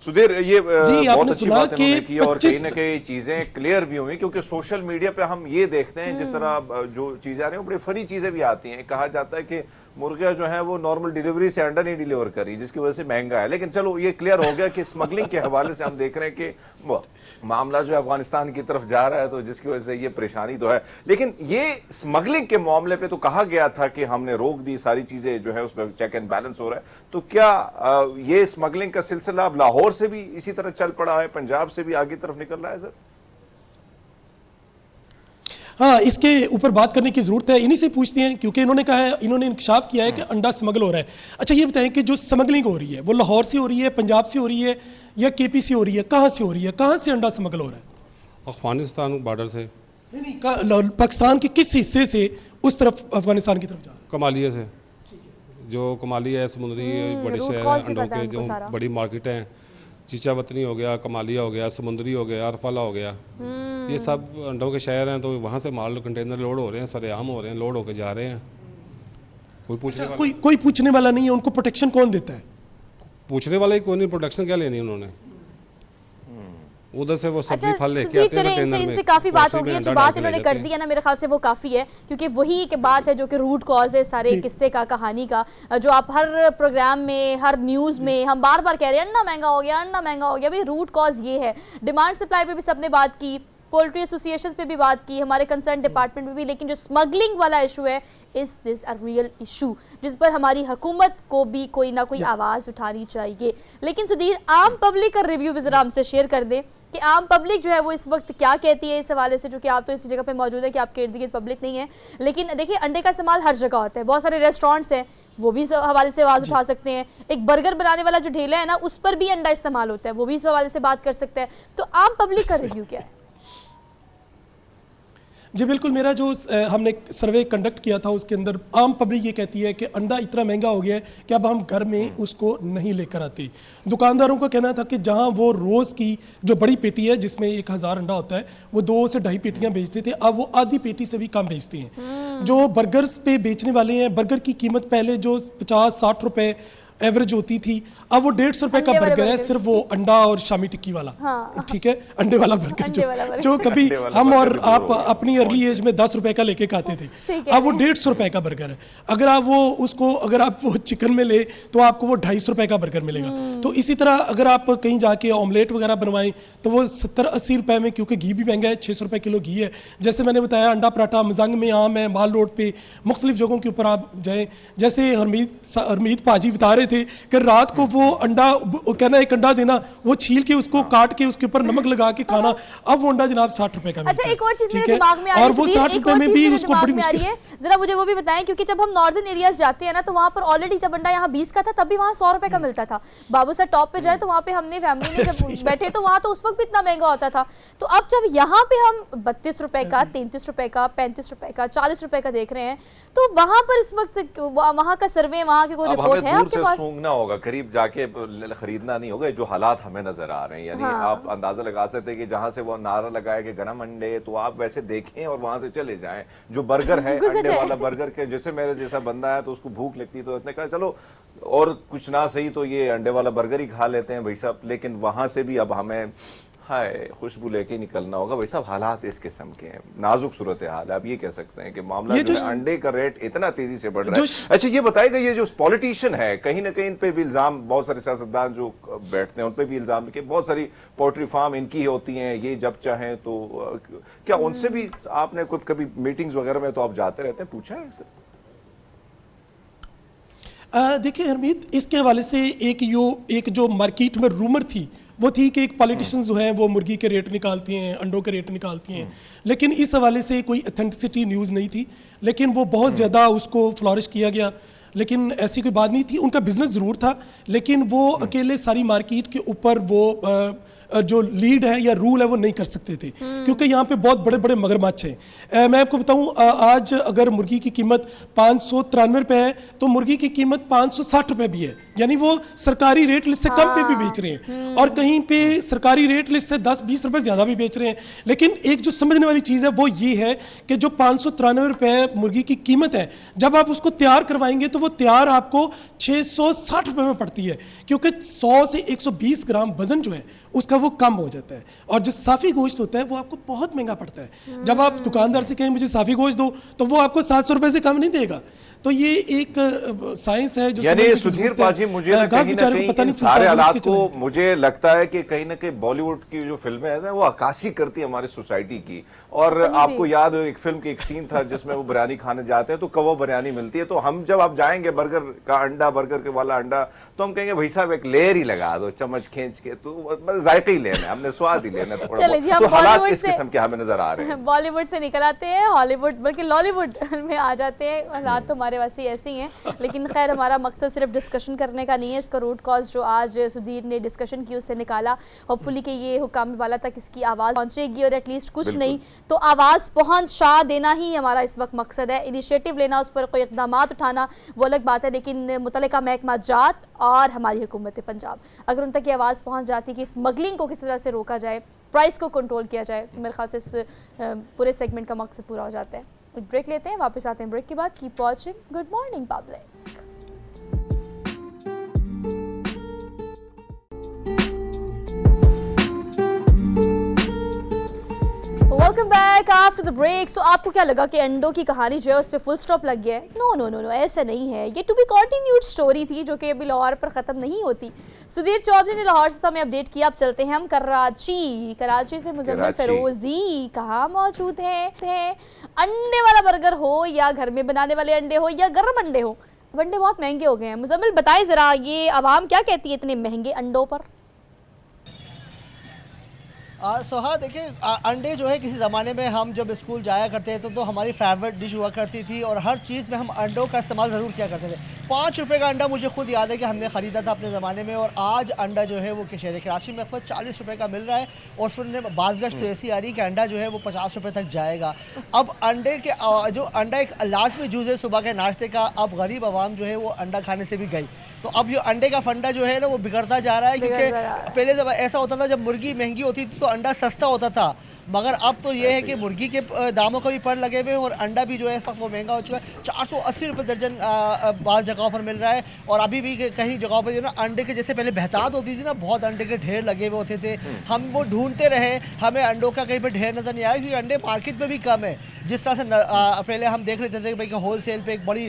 सुधीर, ये बहुत आपने अच्छी सुना बात इन्होंने कि की और कहीं 25 ना कहीं चीजें क्लियर भी हुई, क्योंकि सोशल मीडिया पे हम ये देखते हैं जिस तरह जो चीजें आ रही हैं, बड़ी फनी चीजें भी आती हैं। कहा जाता है कि मुर्गियां जो है वो नॉर्मल डिलीवरी से अंडा नहीं डिलीवर कर रही, जिसकी वजह से महंगा है। लेकिन चलो ये क्लियर हो गया कि स्मगलिंग के हवाले से हम देख रहे हैं कि मामला जो है अफगानिस्तान की तरफ जा रहा है, तो जिसकी वजह से ये परेशानी तो है। लेकिन ये स्मगलिंग के मामले पे तो कहा गया था कि हमने रोक दी, सारी चीजें जो है उसमें चेक एंड बैलेंस हो रहा है। तो क्या ये स्मगलिंग का सिलसिला अब लाहौर से भी इसी तरह चल पड़ा है, पंजाब से भी आगे तरफ निकल रहा है? सर हाँ, इसके ऊपर बात करने की ज़रूरत है, इन्हीं से पूछते हैं क्योंकि इन्होंने कहा है, इन्होंने इंकशाफ किया है कि अंडा स्मगल हो रहा है। अच्छा ये बताएं कि जो स्मगलिंग हो रही है वो लाहौर से हो रही है, पंजाब से हो रही है या केपी से हो रही है, कहाँ से हो रही है, कहाँ से अंडा स्मगल हो रहा है? अफगानिस्तान बॉर्डर से, नहीं, पाकिस्तान के किस हिस्से से उस तरफ अफगानिस्तान की तरफ जा रहा है? कमालिया से, जो कमालिया है समुद्री बड़े रूट शहर कॉज हैं भी अंडों पता है के, जो हमको सारा। बड़ी मार्केट हैं, चीचावतनी हो गया, कमालिया हो गया, समुद्री हो गया, अरफाला हो गया, ये सब अंडों के शहर हैं। तो वहाँ से माल कंटेनर लोड हो रहे हैं, सरेआम हो रहे हैं, लोड होकर जा रहे हैं। कोई पूछने वाला कोई पूछने वाला नहीं है, उनको प्रोटेक्शन कौन देता है? पूछने वाला ही कोई नहीं, प्रोटेक्शन क्या लेनी उन्होंने? उधर से वो सब्जी अच्छा फल लेके सुदीप, आते हैं चले कंटेनर इनसे में, काफी बात ट्रॉली हो गई में है, जो अंडा बात डाल के ले इन्होंने जाते कर हैं। दी है ना, मेरे ख्याल से वो काफी है, क्योंकि वही एक बात है जो कि रूट कॉज है सारे किस्से का, कहानी का, जो आप हर प्रोग्राम में, हर न्यूज में हम बार बार कह रहे हैं, अंडा महंगा हो गया, अंडा महंगा हो गया। भाई रूट कॉज ये है। डिमांड सप्लाई पे भी सबने बात की, पोल्ट्री एसोसिएशन पे भी बात की, हमारे कंसर्न डिपार्टमेंट में भी, लेकिन जो स्मगलिंग वाला इशू है, is this a real issue जिस पर हमारी हुकूमत को भी कोई ना कोई आवाज उठानी चाहिए। लेकिन सुधीर, आम पब्लिक का रिव्यू भी जरा हमसे शेयर कर दे कि आम पब्लिक जो है वो इस वक्त क्या कहती है इस हवाले से, जो कि आप तो इसी जगह पे मौजूद है कि आपके इर्द गिर्द पब्लिक नहीं है, लेकिन देखिए अंडे का इस्तेमाल हर जगह होता है, बहुत सारे रेस्टोरेंट्स हैं वो भी इस हवाले से आवाज़ उठा सकते हैं, एक बर्गर बनाने वाला जो ठेला है ना उस पर भी अंडा इस्तेमाल होता है, वो भी इस हवाले से बात कर सकता है। तो आम पब्लिक का रिव्यू क्या है? जी बिल्कुल, मेरा जो हमने सर्वे कंडक्ट किया था उसके अंदर आम पब्लिक ये कहती है कि अंडा इतना महंगा हो गया है कि अब हम घर में उसको नहीं लेकर आते। दुकानदारों का कहना था कि जहां वो रोज़ की जो बड़ी पेटी है जिसमें 1000 अंडा होता है वो 2 से 2.5 पेटियां बेचते थे, अब वो आधी पेटी से भी कम बेचते हैं। जो बर्गर्स पे बेचने वाले हैं, बर्गर की कीमत पहले जो 50-60 रुपए एवरेज होती थी, अब वो 150 रुपए का बर्गर है, सिर्फ वो अंडा और शामी टिक्की वाला। हाँ। ठीक है, अंडे वाला बर्गर जो कभी हम और आप अपनी अर्ली एज में 10 रुपए का लेके खाते थे, अब वो 150 रुपए का बर्गर है। अगर आप वो चिकन में ले तो आपको वो 250 रुपए का बर्गर मिलेगा। तो इसी तरह अगर आप कहीं जाके ऑमलेट वगैरह बनवाएं तो वो 70-80 रुपए में, क्योंकि घी भी महंगा है, 600 रुपए किलो घी है। जैसे मैंने बताया, अंडा पराठा मजंग में आम है, माल रोड पे मुख्तलिफ जगहों के ऊपर आप जाएं, जैसे हरमीत पाजी बता रहे थे कि रात को वो अंडा कहना एक अंडा देना, वो छील के उसको काट के उसके ऊपर नमक लगा के खाना, अब वो अंडा जनाब 60 रुपए का मिलता है। अच्छा, एक और चीज मेरे दिमाग में आ रही है, और वो 60 रुपए में भी उसको बड़ी मुश्किल है। जरा मुझे वो भी बताएं, क्योंकि जब हम नॉर्दर्न एरियाज जाते हैं ना तो वहाँ पर ऑलरेडी जब अंडा यहाँ 20 का था तब भी वहाँ 100 रुपए का मिलता था। बाबूसर टॉप पे जाए तो वहाँ पे हमने फैमिली में जब बैठे तो वहाँ तो उस वक्त भी इतना महंगा होता था। तो अब जब यहाँ पे हम 32 रुपए का, 33 रुपए का, 35 रुपए का, 40 रुपए का देख रहे हैं, तो वहाँ पर इस वक्त वहाँ का सर्वे, वहाँ की कोई रिपोर्ट है आपके पास? सूंघना होगा, करीब जाके खरीदना नहीं होगा, जो हालात हमें नजर आ रहे हैं। यानी आप अंदाजा लगा सकते हैं कि जहां से वो नारा लगाया कि गरम अंडे, तो आप वैसे देखें और वहां से चले जाएं। जो बर्गर है अंडे वाला बर्गर के, जैसे मेरे जैसा बंदा है तो उसको भूख लगती है तो उसने कहा चलो और कुछ ना सही तो ये अंडे वाला बर्गर ही खा लेते हैं भाई साहब। लेकिन वहां से भी अब हमें हाय खुशबू लेके निकलना होगा। भाई साहब हालात इस किस्म के हैं, नाजुक सूरत हाल है। आप ये कह सकते हैं कि मामला जो है अंडे का रेट इतना तेजी से बढ़ रहा है। अच्छा ये बताएगा, ये जो पॉलिटिशियन है कहीं ना कहीं इन पे भी इल्जाम, बहुत सारे सियासतदान जो बैठते हैं उन पे भी इल्जाम कि बहुत सारी पोल्ट्री फार्म इनकी होती हैं, ये जब चाहें तो, क्या उनसे भी आपने कुछ कभी मीटिंग्स वगैरह में तो आप जाते रहते हैं, पूछा है इससे? देखिए हरमीत, इसके हवाले से एक जो मार्केट में रूमर थी वो थी कि एक पॉलिटिशियंस जो हैं वो मुर्गी के रेट निकालती हैं, अंडों के रेट निकालती हैं, लेकिन इस हवाले से कोई ऑथेंटिसिटी न्यूज़ नहीं थी। लेकिन वो बहुत ज़्यादा उसको फ्लॉरिश किया गया, लेकिन ऐसी कोई बात नहीं थी। उनका बिजनेस ज़रूर था, लेकिन वो अकेले सारी मार्केट के ऊपर वो जो लीड है या रूल है वो नहीं कर सकते थे, क्योंकि यहाँ पे बहुत बड़े बड़े मगरमच्छ हैं। मैं आपको बताऊँ, आज अगर मुर्गी की कीमत 593 रुपये है तो मुर्गी की कीमत 560 रुपये भी है, यानी वो सरकारी रेट लिस्ट से कम पे भी बेच रहे हैं, और कहीं पे सरकारी रेट लिस्ट से 10-20 रुपये ज़्यादा भी बेच रहे हैं। लेकिन एक जो समझने वाली चीज़ है वो ये है कि जो 593 रुपये मुर्गी की कीमत है, जब आप उसको तैयार करवाएंगे तो वो तैयार आपको 660 रुपये में पड़ती है, क्योंकि 100 से 120 ग्राम वजन जो है उसका वो कम हो जाता है। और जो साफ़ी गोश्त होता है वो आपको बहुत महंगा पड़ता है। जब आप दुकानदार से कहें मुझे साफ़ी गोश्त दो तो वो आपको 700 रुपये से कम नहीं देगा। तो ये एक साइंस है जो यानी समझने की सुधीर जरूरत है। पाजी, मुझे ना गाहक कहीं बेचारे ना को कहीं पता इन नहीं चलता, सारे रोक हालात के को चले। मुझे लगता है कि कहीं ना कहीं बॉलीवुड की जो फिल्में हैं वो अक्कासी करती है हमारी सोसाइटी की। और आपको याद हो एक फिल्म की एक सीन था जिसमें वो बिरयानी खाने जाते हैं तो कबाब बिरयानी मिलती है, तो हम जब आप जाएंगे बर्गर का अंडा, बर्गर के वाला अंडा, तो हम कहेंगे भाई साहब एक लेयर ही लगा दो चम्मच खींच के, तो बस जायका ही लेना है, हमने स्वाद ही लेना है थोड़ा चलिए जी, बहुत। हम तो हालात बॉलीवुड इस से- किस्म के हमें नजर आ रहे हैं। बॉलीवुड से निकल आते हैं हॉलीवुड, बल्कि लॉलीवुड में आ जाते हैं। हालात तो हमारे वैसे ही ऐसे ही हैं, लेकिन खैर हमारा मकसद सिर्फ डिस्कशन करने का नहीं है। इसका रूट कॉज जो आज सुधीर ने डिस्कशन की उससे निकाला। होपफुली कि ये हुकाम वाला तक इसकी आवाज़ पहुंचेगी और एटलीस्ट कुछ बिल्कुल। नहीं तो आवाज़ पहुंचा देना ही हमारा इस वक्त मकसद है। इनिशिएटिव लेना, उस पर कोई इक़दाम उठाना वो अलग बात है, लेकिन मुतल्लिका महकमा जात और हमारी हुकूमत पंजाब अगर उन तक ये आवाज़ पहुंच जाती कि स्मगलिंग को किस तरह से रोका जाए, प्राइस को कंट्रोल किया जाए, तो मेरे ख्याल से इस पूरे सेगमेंट का मकसद पूरा हो जाता है। एक ब्रेक लेते हैं, वापस आते हैं ब्रेक के बाद। Keep watching good morning public. Welcome back after the break. So आपको क्या लगा कि अंडों की कहानी जो है उस पर फुल स्टॉप लग गया है? नो नो नो नो, ऐसा नहीं है। ये टू बी कंटिन्यूड स्टोरी थी जो कि अभी लाहौर पर ख़त्म नहीं होती। सुधीर चौधरी ने लाहौर से हमें अपडेट किया। अब चलते हैं हम कराची से मुजम्मिल फिरोजी कहाँ मौजूद है। अंडे वाला बर्गर हो या घर में बनाने वाले अंडे हो या गर्म अंडे हो, अंडे बहुत महंगे हो गए हैं। मुजम्मिल बताए ज़रा, ये आवाम क्या कहती है इतने महंगे अंडों पर? सोहा देखिए, अंडे जो है किसी ज़माने में हम जब स्कूल जाया करते थे तो हमारी फेवरेट डिश हुआ करती थी और हर चीज़ में हम अंडों का इस्तेमाल ज़रूर किया करते थे। 5 रुपये का अंडा मुझे खुद याद है कि हमने ख़रीदा था अपने ज़माने में, और आज अंडा जो है वो शहर कराची में 40 रुपये का मिल रहा है। और सुनने में बाज़गश तो ऐसी आ रही कि अंडा जो है वो 50 रुपये तक जाएगा। अब अंडे के जो अंडा एक लाजमी जूज़ है सुबह के नाश्ते का, अब गरीब आवाम जो है वो अंडा खाने से भी गई। तो अब ये अंडे का फंडा जो है ना वो बिगड़ता जा रहा है, क्योंकि पहले जब ऐसा होता था जब मुर्गी महंगी होती थी तो अंडा सस्ता होता था, मगर अब तो ये है कि मुर्गी के दामों को भी पर लगे हुए हैं और अंडा भी जो है इस वक्त वो महंगा हो चुका है। 480 रुपये दर्जन बाज़ जगहों पर मिल रहा है। और अभी भी कहीं जगहों पर जो ना अंडे के जैसे पहले बहतात होती थी ना, बहुत अंडे के ढेर लगे हुए होते थे, हम वो ढूंढते रहे, हमें अंडों का कहीं पर ढेर नज़र नहीं आया, क्योंकि अंडे मार्केट में भी कम है। जिस तरह से पहले हम देख लेते थे कि भाई होल सेल पर एक बड़ी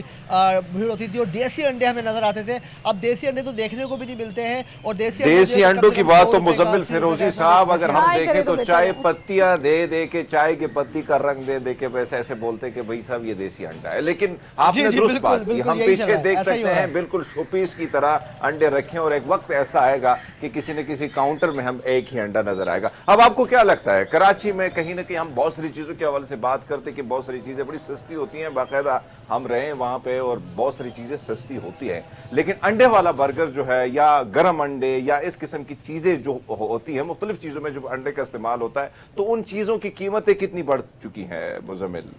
भीड़ होती थी और देसी अंडे हमें नज़र आते थे। अब देसी अंडे तो देखने को भी नहीं मिलते हैं। और देसी अंडों की बात तो मुजम्मिल फिरोजी साहब, अगर हम देखें तो चाय पत्तियां दे के चाय की पत्ती का रंग दे के वैसे ऐसे बोलते कि भाई साहब ये देसी अंडा है। लेकिन आपने दुरुस्त बात की, हम पीछे देख सकते हैं बिल्कुल शोपीस की तरह अंडे रखे, और एक वक्त ऐसा आएगा कि किसी न किसी काउंटर में हम एक ही अंडा नजर आएगा। अब आपको क्या लगता है, कराची में कहीं ना कहीं हम बहुत सारी चीजों के हवाले से बात करते कि बहुत सारी चीजें बड़ी सस्ती होती हैं, बाकायदा हम रहे वहां पे और बहुत सारी चीजें सस्ती होती हैं, लेकिन अंडे वाला बर्गर जो है या गर्म अंडे या इस किस्म की चीजें जो होती हैं, मुख्तलिफ चीजों में जब अंडे का इस्तेमाल होता है तो उन चीजों की कीमतें कितनी बढ़ चुकी हैं मुजम्मिल?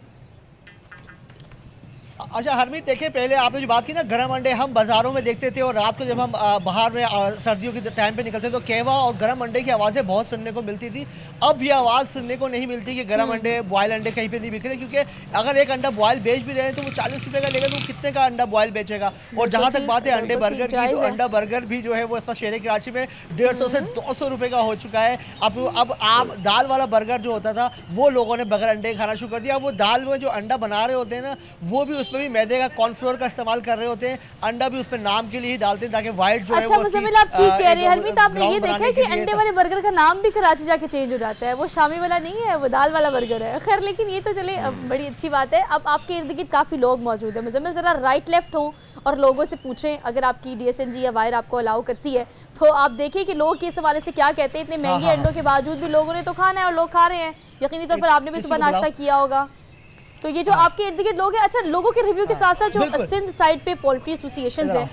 अच्छा हरमीत, देखिए पहले आपने जो बात की ना गर्म अंडे हम बाज़ारों में देखते थे और रात को जब हम बाहर में सर्दियों के टाइम पे निकलते तो कहवा और गर्म अंडे की आवाज़ें बहुत सुनने को मिलती थी। अब ये आवाज़ सुनने को नहीं मिलती कि गर्म अंडे बॉयल अंडे कहीं पे नहीं बिक रहे, क्योंकि अगर एक अंडा बॉयल बेच भी रहे हैं तो वो 40 रुपये का लेगा तो कितने का अंडा बॉयल बेचेगा। और जहाँ तक बात है अंडे बर्गर की, तो अंडा बर्गर भी जो है वो इस वक्त शहर कराची में 150 से 200 रुपये का हो चुका है। अब आप दाल वाला बर्गर जो होता था वो लोगों ने बगैर अंडे खाना शुरू कर दिया। वो दाल में जो अंडा बना रहे होते हैं ना, वो भी उसमें भी मैदे का कॉर्नफ्लोर का इस्तेमाल कर रहे होते हैं। अंडा भी उसमें नाम के लिए ही डालते हैं ताकि व्हाइट जो है वो मुजम्मिल आप ठीक कह रही हैं। हरमीत, आपने ये देखा है कि अंडे वाले बर्गर का नाम भी कराची जाके चेंज हो जाता है, वो शामी वाला नहीं है, वो दाल वाला बर्गर है। खैर, लेकिन ये तो चले बड़ी अच्छी बात है। अब आपके इर्द गिर्द काफ़ी लोग मौजूद हैं। मुजम्मिल ज़रा राइट लेफ्ट हो और लोगों से पूछें, अगर आपकी DSNG या वायर आपको अलाउ करती है तो आप देखिए कि लोग इस हवाले से क्या कहते हैं। इतने महंगे अंडों के बावजूद भी लोगों ने तो खाना है और लोग खा रहे हैं। यकीनी तौर पर आपने भी सुबह नाश्ता किया होगा, तो ये जो आपके इर्द गिर्द लोग हैं, अच्छा लोगों के रिव्यू के साथ साथ जो सिंध साइड पे पोल्ट्री एसोसिएशन है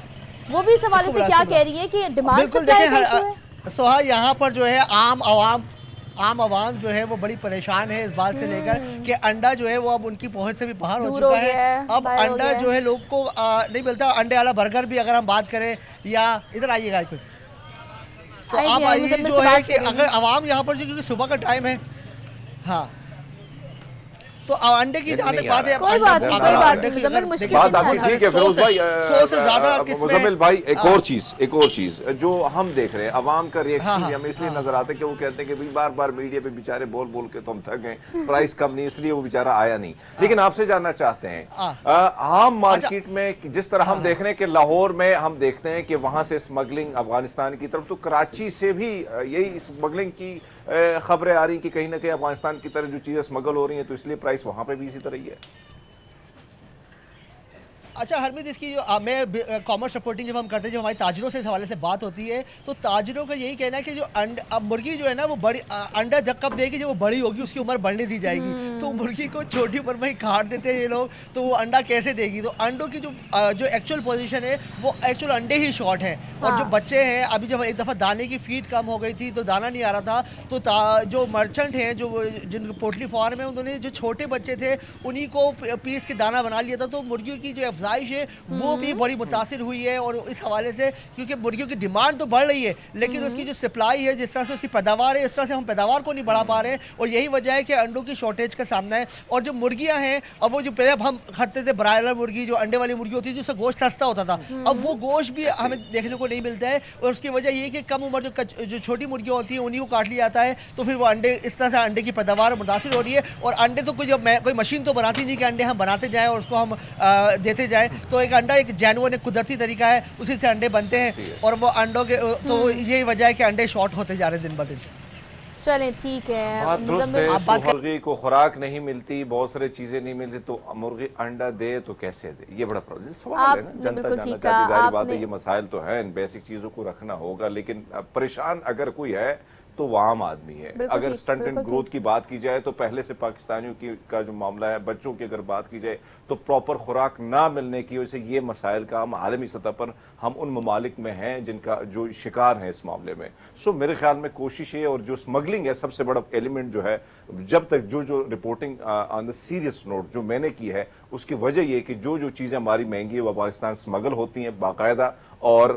वो भी इस हवाले से क्या कह रही है कि डिमांड सप्लाई का इशू है। सोहा, यहाँ पर जो है आम आवाम जो है वो बड़ी परेशान है इस बात से लेकर कि अंडा जो है वो अब उनकी पहुंच से भी बाहर हो चुका है। अब अंडा जो है लोग को नहीं मिलता। अंडे वाला बर्गर भी अगर हम बात करें, या इधर आइएगा तो आप आइए, जो है कि अगर आवाम यहाँ पर जो क्योंकि सुबह का टाइम है, हाँ तो अंडे की जहाँ तक बात है, कोई बात नहीं, कोई बात नहीं, मुजम्मिल मुश्किल बात कितना आपकी है? ठीक है फिरोज भाई। 100 से ज्यादा किस्में- मुजम्मिल भाई एक और चीज जो हम देख रहे हैं, अवाम का रिएक्शन भी हमें इसलिए नजर आता है कि वो कहते हैं कि भाई बार बार मीडिया पे बेचारे बोल बोल के तो हम थक गए, प्राइस कम नहीं इसलिए वो बेचारा आया नहीं। लेकिन आपसे जानना चाहते हैं आम मार्केट में जिस तरह हम देख रहे हैं कि लाहौर में हम देखते हैं कि वहां से स्मगलिंग अफगानिस्तान की तरफ, तो कराची से भी यही स्मगलिंग की खबरें आ रही कि कहीं ना कहीं अफगानिस्तान की तरफ जो चीजें स्मगल हो रही हैं, तो इसलिए प्राइस वहां पे भी इसी तरह ही है। अच्छा हरमीत, इसकी जो मैं कॉमर्स रिपोर्टिंग जब हम करते हैं, जब हमारी ताजरों से इस हवाले से बात होती है, तो ताजरों का यही कहना है कि जो अब मुर्गी जो है ना वो बड़ी अंडा जब कब देगी, जब वो बड़ी होगी उसकी उम्र बढ़ने दी जाएगी। तो मुर्गी को छोटी उम्र में ही काट देते हैं ये लोग, तो वो अंडा कैसे देगी? तो अंडों की जो एक्चुअल पोजीशन है वो एक्चुअल अंडे ही शॉर्ट हैं। और जो बच्चे हैं, अभी जब एक दफ़ा दाने की फीड कम हो गई थी तो दाना नहीं आ रहा था, तो जो मर्चेंट हैं, जो जिन पोल्ट्री फार्म है, उन्होंने जो छोटे बच्चे थे उन्हीं को पीस के दाना बना लिया था। तो मुर्गियों की जो अफजाइश है वो भी बड़ी मुतासिर हुई है। और इस हवाले से क्योंकि मुर्गियों की डिमांड तो बढ़ रही है, लेकिन उसकी जो सप्लाई है, जिस तरह से उसकी पैदावार है, इस तरह से हम पैदावार को नहीं बढ़ा पा रहे हैं। और यही वजह है कि अंडों की शॉर्टेज का सामना है। और जो मुर्गियां हैं, अब वो जो पहले हम खाते थे ब्रायलर मुर्गी, जो अंडे वाली मुर्गी होती थी, जिसका गोश्त सस्ता होता था, अब वो गोश्त भी हमें देखने को नहीं मिलता है। और उसकी वजह ये है कि कम उम्र जो छोटी मुर्गियाँ होती हैं उन्हीं को काट लिया जाता है, तो फिर वो अंडे इस तरह से अंडे की पैदावार मुतासिर हो रही है। और अंडे तो कोई मशीन तो बनाती नहीं कि अंडे हम बनाते जाएँ और उसको हम देते जाएँ। तो एक अंडा एक जैनुअन एक कुदरती तरीका है, उसी से अंडे बनते हैं। और वो अंडों के तो यही वजह है कि अंडे शॉर्ट होते जा रहे हैं दिन ब दिन। चलें ठीक है, बात दुरुस्त मुजम्मिल है, मुर्गी को खुराक नहीं मिलती, बहुत सारी चीजें नहीं मिलती, तो मुर्गी अंडा दे तो कैसे दे? ये बड़ा सवाल है ना, जनता जानना चाहती है। जाहिर बात है ये मसाइल तो हैं, इन बेसिक चीजों को रखना होगा, लेकिन परेशान अगर कोई है तो वो आम आदमी है। अगर स्टंट एंड ग्रोथ की बात की जाए तो पहले से पाकिस्तानियों की का जो मामला है, बच्चों की अगर बात की जाए तो प्रॉपर खुराक ना मिलने की वजह से ये मसाइल का हम आलमी सतह पर हम उन ममालिक में हैं जिनका जो शिकार हैं इस मामले में। सो मेरे ख्याल में कोशिश है, और जो स्मगलिंग है सबसे बड़ा एलिमेंट जो है, जब तक जो reporting on the serious note जो मैंने की है, उसकी वजह ये कि जो चीज़ें हमारी महंगी है वो अफगानिस्तान स्मगल होती हैं बाकायदा। और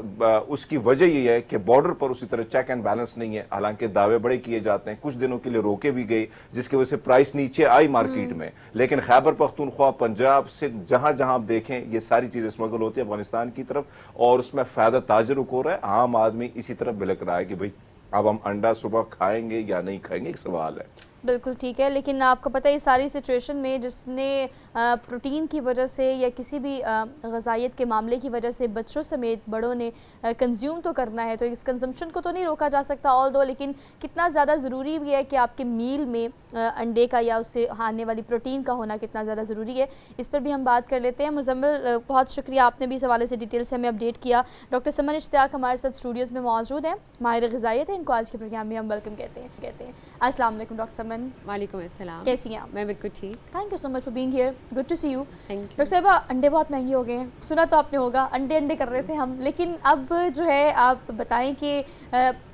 उसकी वजह ये है कि बॉर्डर पर उसी तरह चेक एंड बैलेंस नहीं है, हालांकि दावे बड़े किए जाते हैं, कुछ दिनों के लिए रोके भी गए जिसकी वजह से प्राइस नीचे आई मार्केट में। लेकिन खैबर पख्तूनख्वा, पंजाब से जहां जहां आप देखें ये सारी चीजें स्मगल होती है अफगानिस्तान की तरफ, और उसमें फायदा ताजरों को हो रहा है। आम आदमी इसी तरफ भिलक रहा है कि भाई अब हम अंडा सुबह खाएंगे या नहीं खाएंगे, एक सवाल है। बिल्कुल ठीक है, लेकिन आपको पता है इस सारी सिचुएशन में जिसने प्रोटीन की वजह से या किसी भी ग़िज़ाइयत के मामले की वजह से बच्चों समेत बड़ों ने कंज्यूम तो करना है, तो इस कंजम्पशन को तो नहीं रोका जा सकता ऑल दो, लेकिन कितना ज़्यादा ज़रूरी भी है कि आपके मील में अंडे का या उससे आने वाली प्रोटीन का होना कितना ज़्यादा ज़रूरी है, इस पर भी हम बात कर लेते हैं। मुजम्मिल बहुत शुक्रिया, आपने भी इस हवाले से डिटेल से हमें अपडेट किया। डॉक्टर समन इश्तियाक हमारे साथ स्टूडियोज़ में मौजूद हैं, माहिर ग़िज़ाइयत है, इनको आज के प्रोग्राम में हम वेलकम कहते हैं। अस्सलाम वालेकुम डॉक्टर समन। वालेकुम अस्सलाम। कैसी हैं आप? मैं बिल्कुल ठीक। Thank you so much for being here, good to see you. Thank you. Doctor साहिबा, अंडे बहुत महंगे हो गए हैं, सुना तो आपने होगा, अंडे कर रहे थे हम, लेकिन अब जो है आप बताएं कि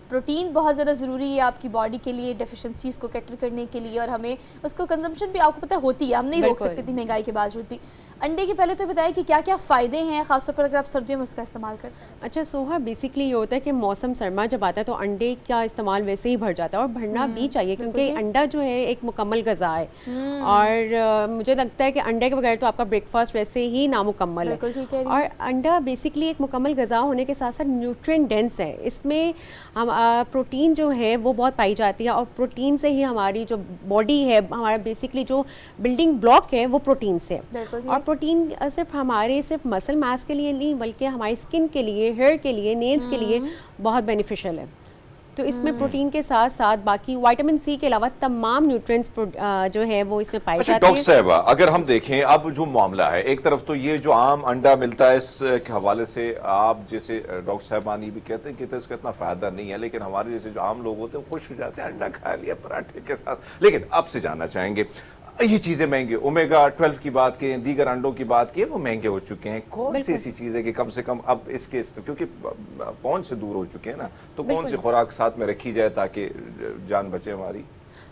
प्रोटीन बहुत ज़्यादा ज़रूरी है आपकी बॉडी के लिए, डेफिशिएंसीज़ को कैटर करने के लिए, और हमें उसको कंजम्पशन भी आपको पता होती है, हम नहीं रोक सकते थी महंगाई के बावजूद भी। अंडे के पहले तो बताया कि क्या क्या फ़ायदे हैं, ख़ासतौर पर अगर आप सर्दियों में उसका इस्तेमाल करते हैं। अच्छा सोहा, बेसिकली ये होता है कि मौसम सरमा जब आता है तो अंडे का इस्तेमाल वैसे ही बढ़ जाता है, और बढ़ना भी चाहिए, क्योंकि अंडा जो है एक मुकम्मल गज़ा है। और मुझे लगता है कि अंडे के बगैर तो आपका ब्रेकफास्ट वैसे ही नामुकम्मल है। और अंडा बेसिकली एक मुकम्मल गज़ा होने के साथ साथ न्यूट्रिएंट डेंस है, इसमें हम प्रोटीन जो है वो बहुत पाई जाती है, और प्रोटीन से ही हमारी जो बॉडी है, हमारा बेसिकली जो बिल्डिंग ब्लॉक है वो प्रोटीन से। और प्रोटीन सिर्फ मसल मास के लिए नहीं, बल्कि हमारी स्किन के लिए, हेयर के लिए, नेल्स के लिए बहुत बेनिफिशियल है। तो इसमें प्रोटीन के साथ साथ बाकी विटामिन सी के अलावा तमाम न्यूट्रिएंट्स जो है वो इसमें पाए जाते हैं। डॉक्टर साहबा, अगर हम देखें अब जो मामला है, एक तरफ तो ये जो आम अंडा मिलता है इस हवाले से आप जैसे डॉक्टर साहबानी भी कहते हैं कि इसका इतना फायदा नहीं है, लेकिन हमारे जैसे जो आम लोग होते हैं खुश हो जाते हैं, अंडा खा लिया पराठे के साथ। लेकिन अब से जानना चाहेंगे, ये चीजें महंगी, ओमेगा 12 की बात की, दीगर अंडों की बात की, वो महंगे हो चुके हैं। कौन सी ऐसी चीज है कि कम से कम अब इसके, क्योंकि पहुंच से दूर हो चुके हैं ना, तो कौन सी खुराक साथ में रखी जाए ताकि जान बचे हमारी?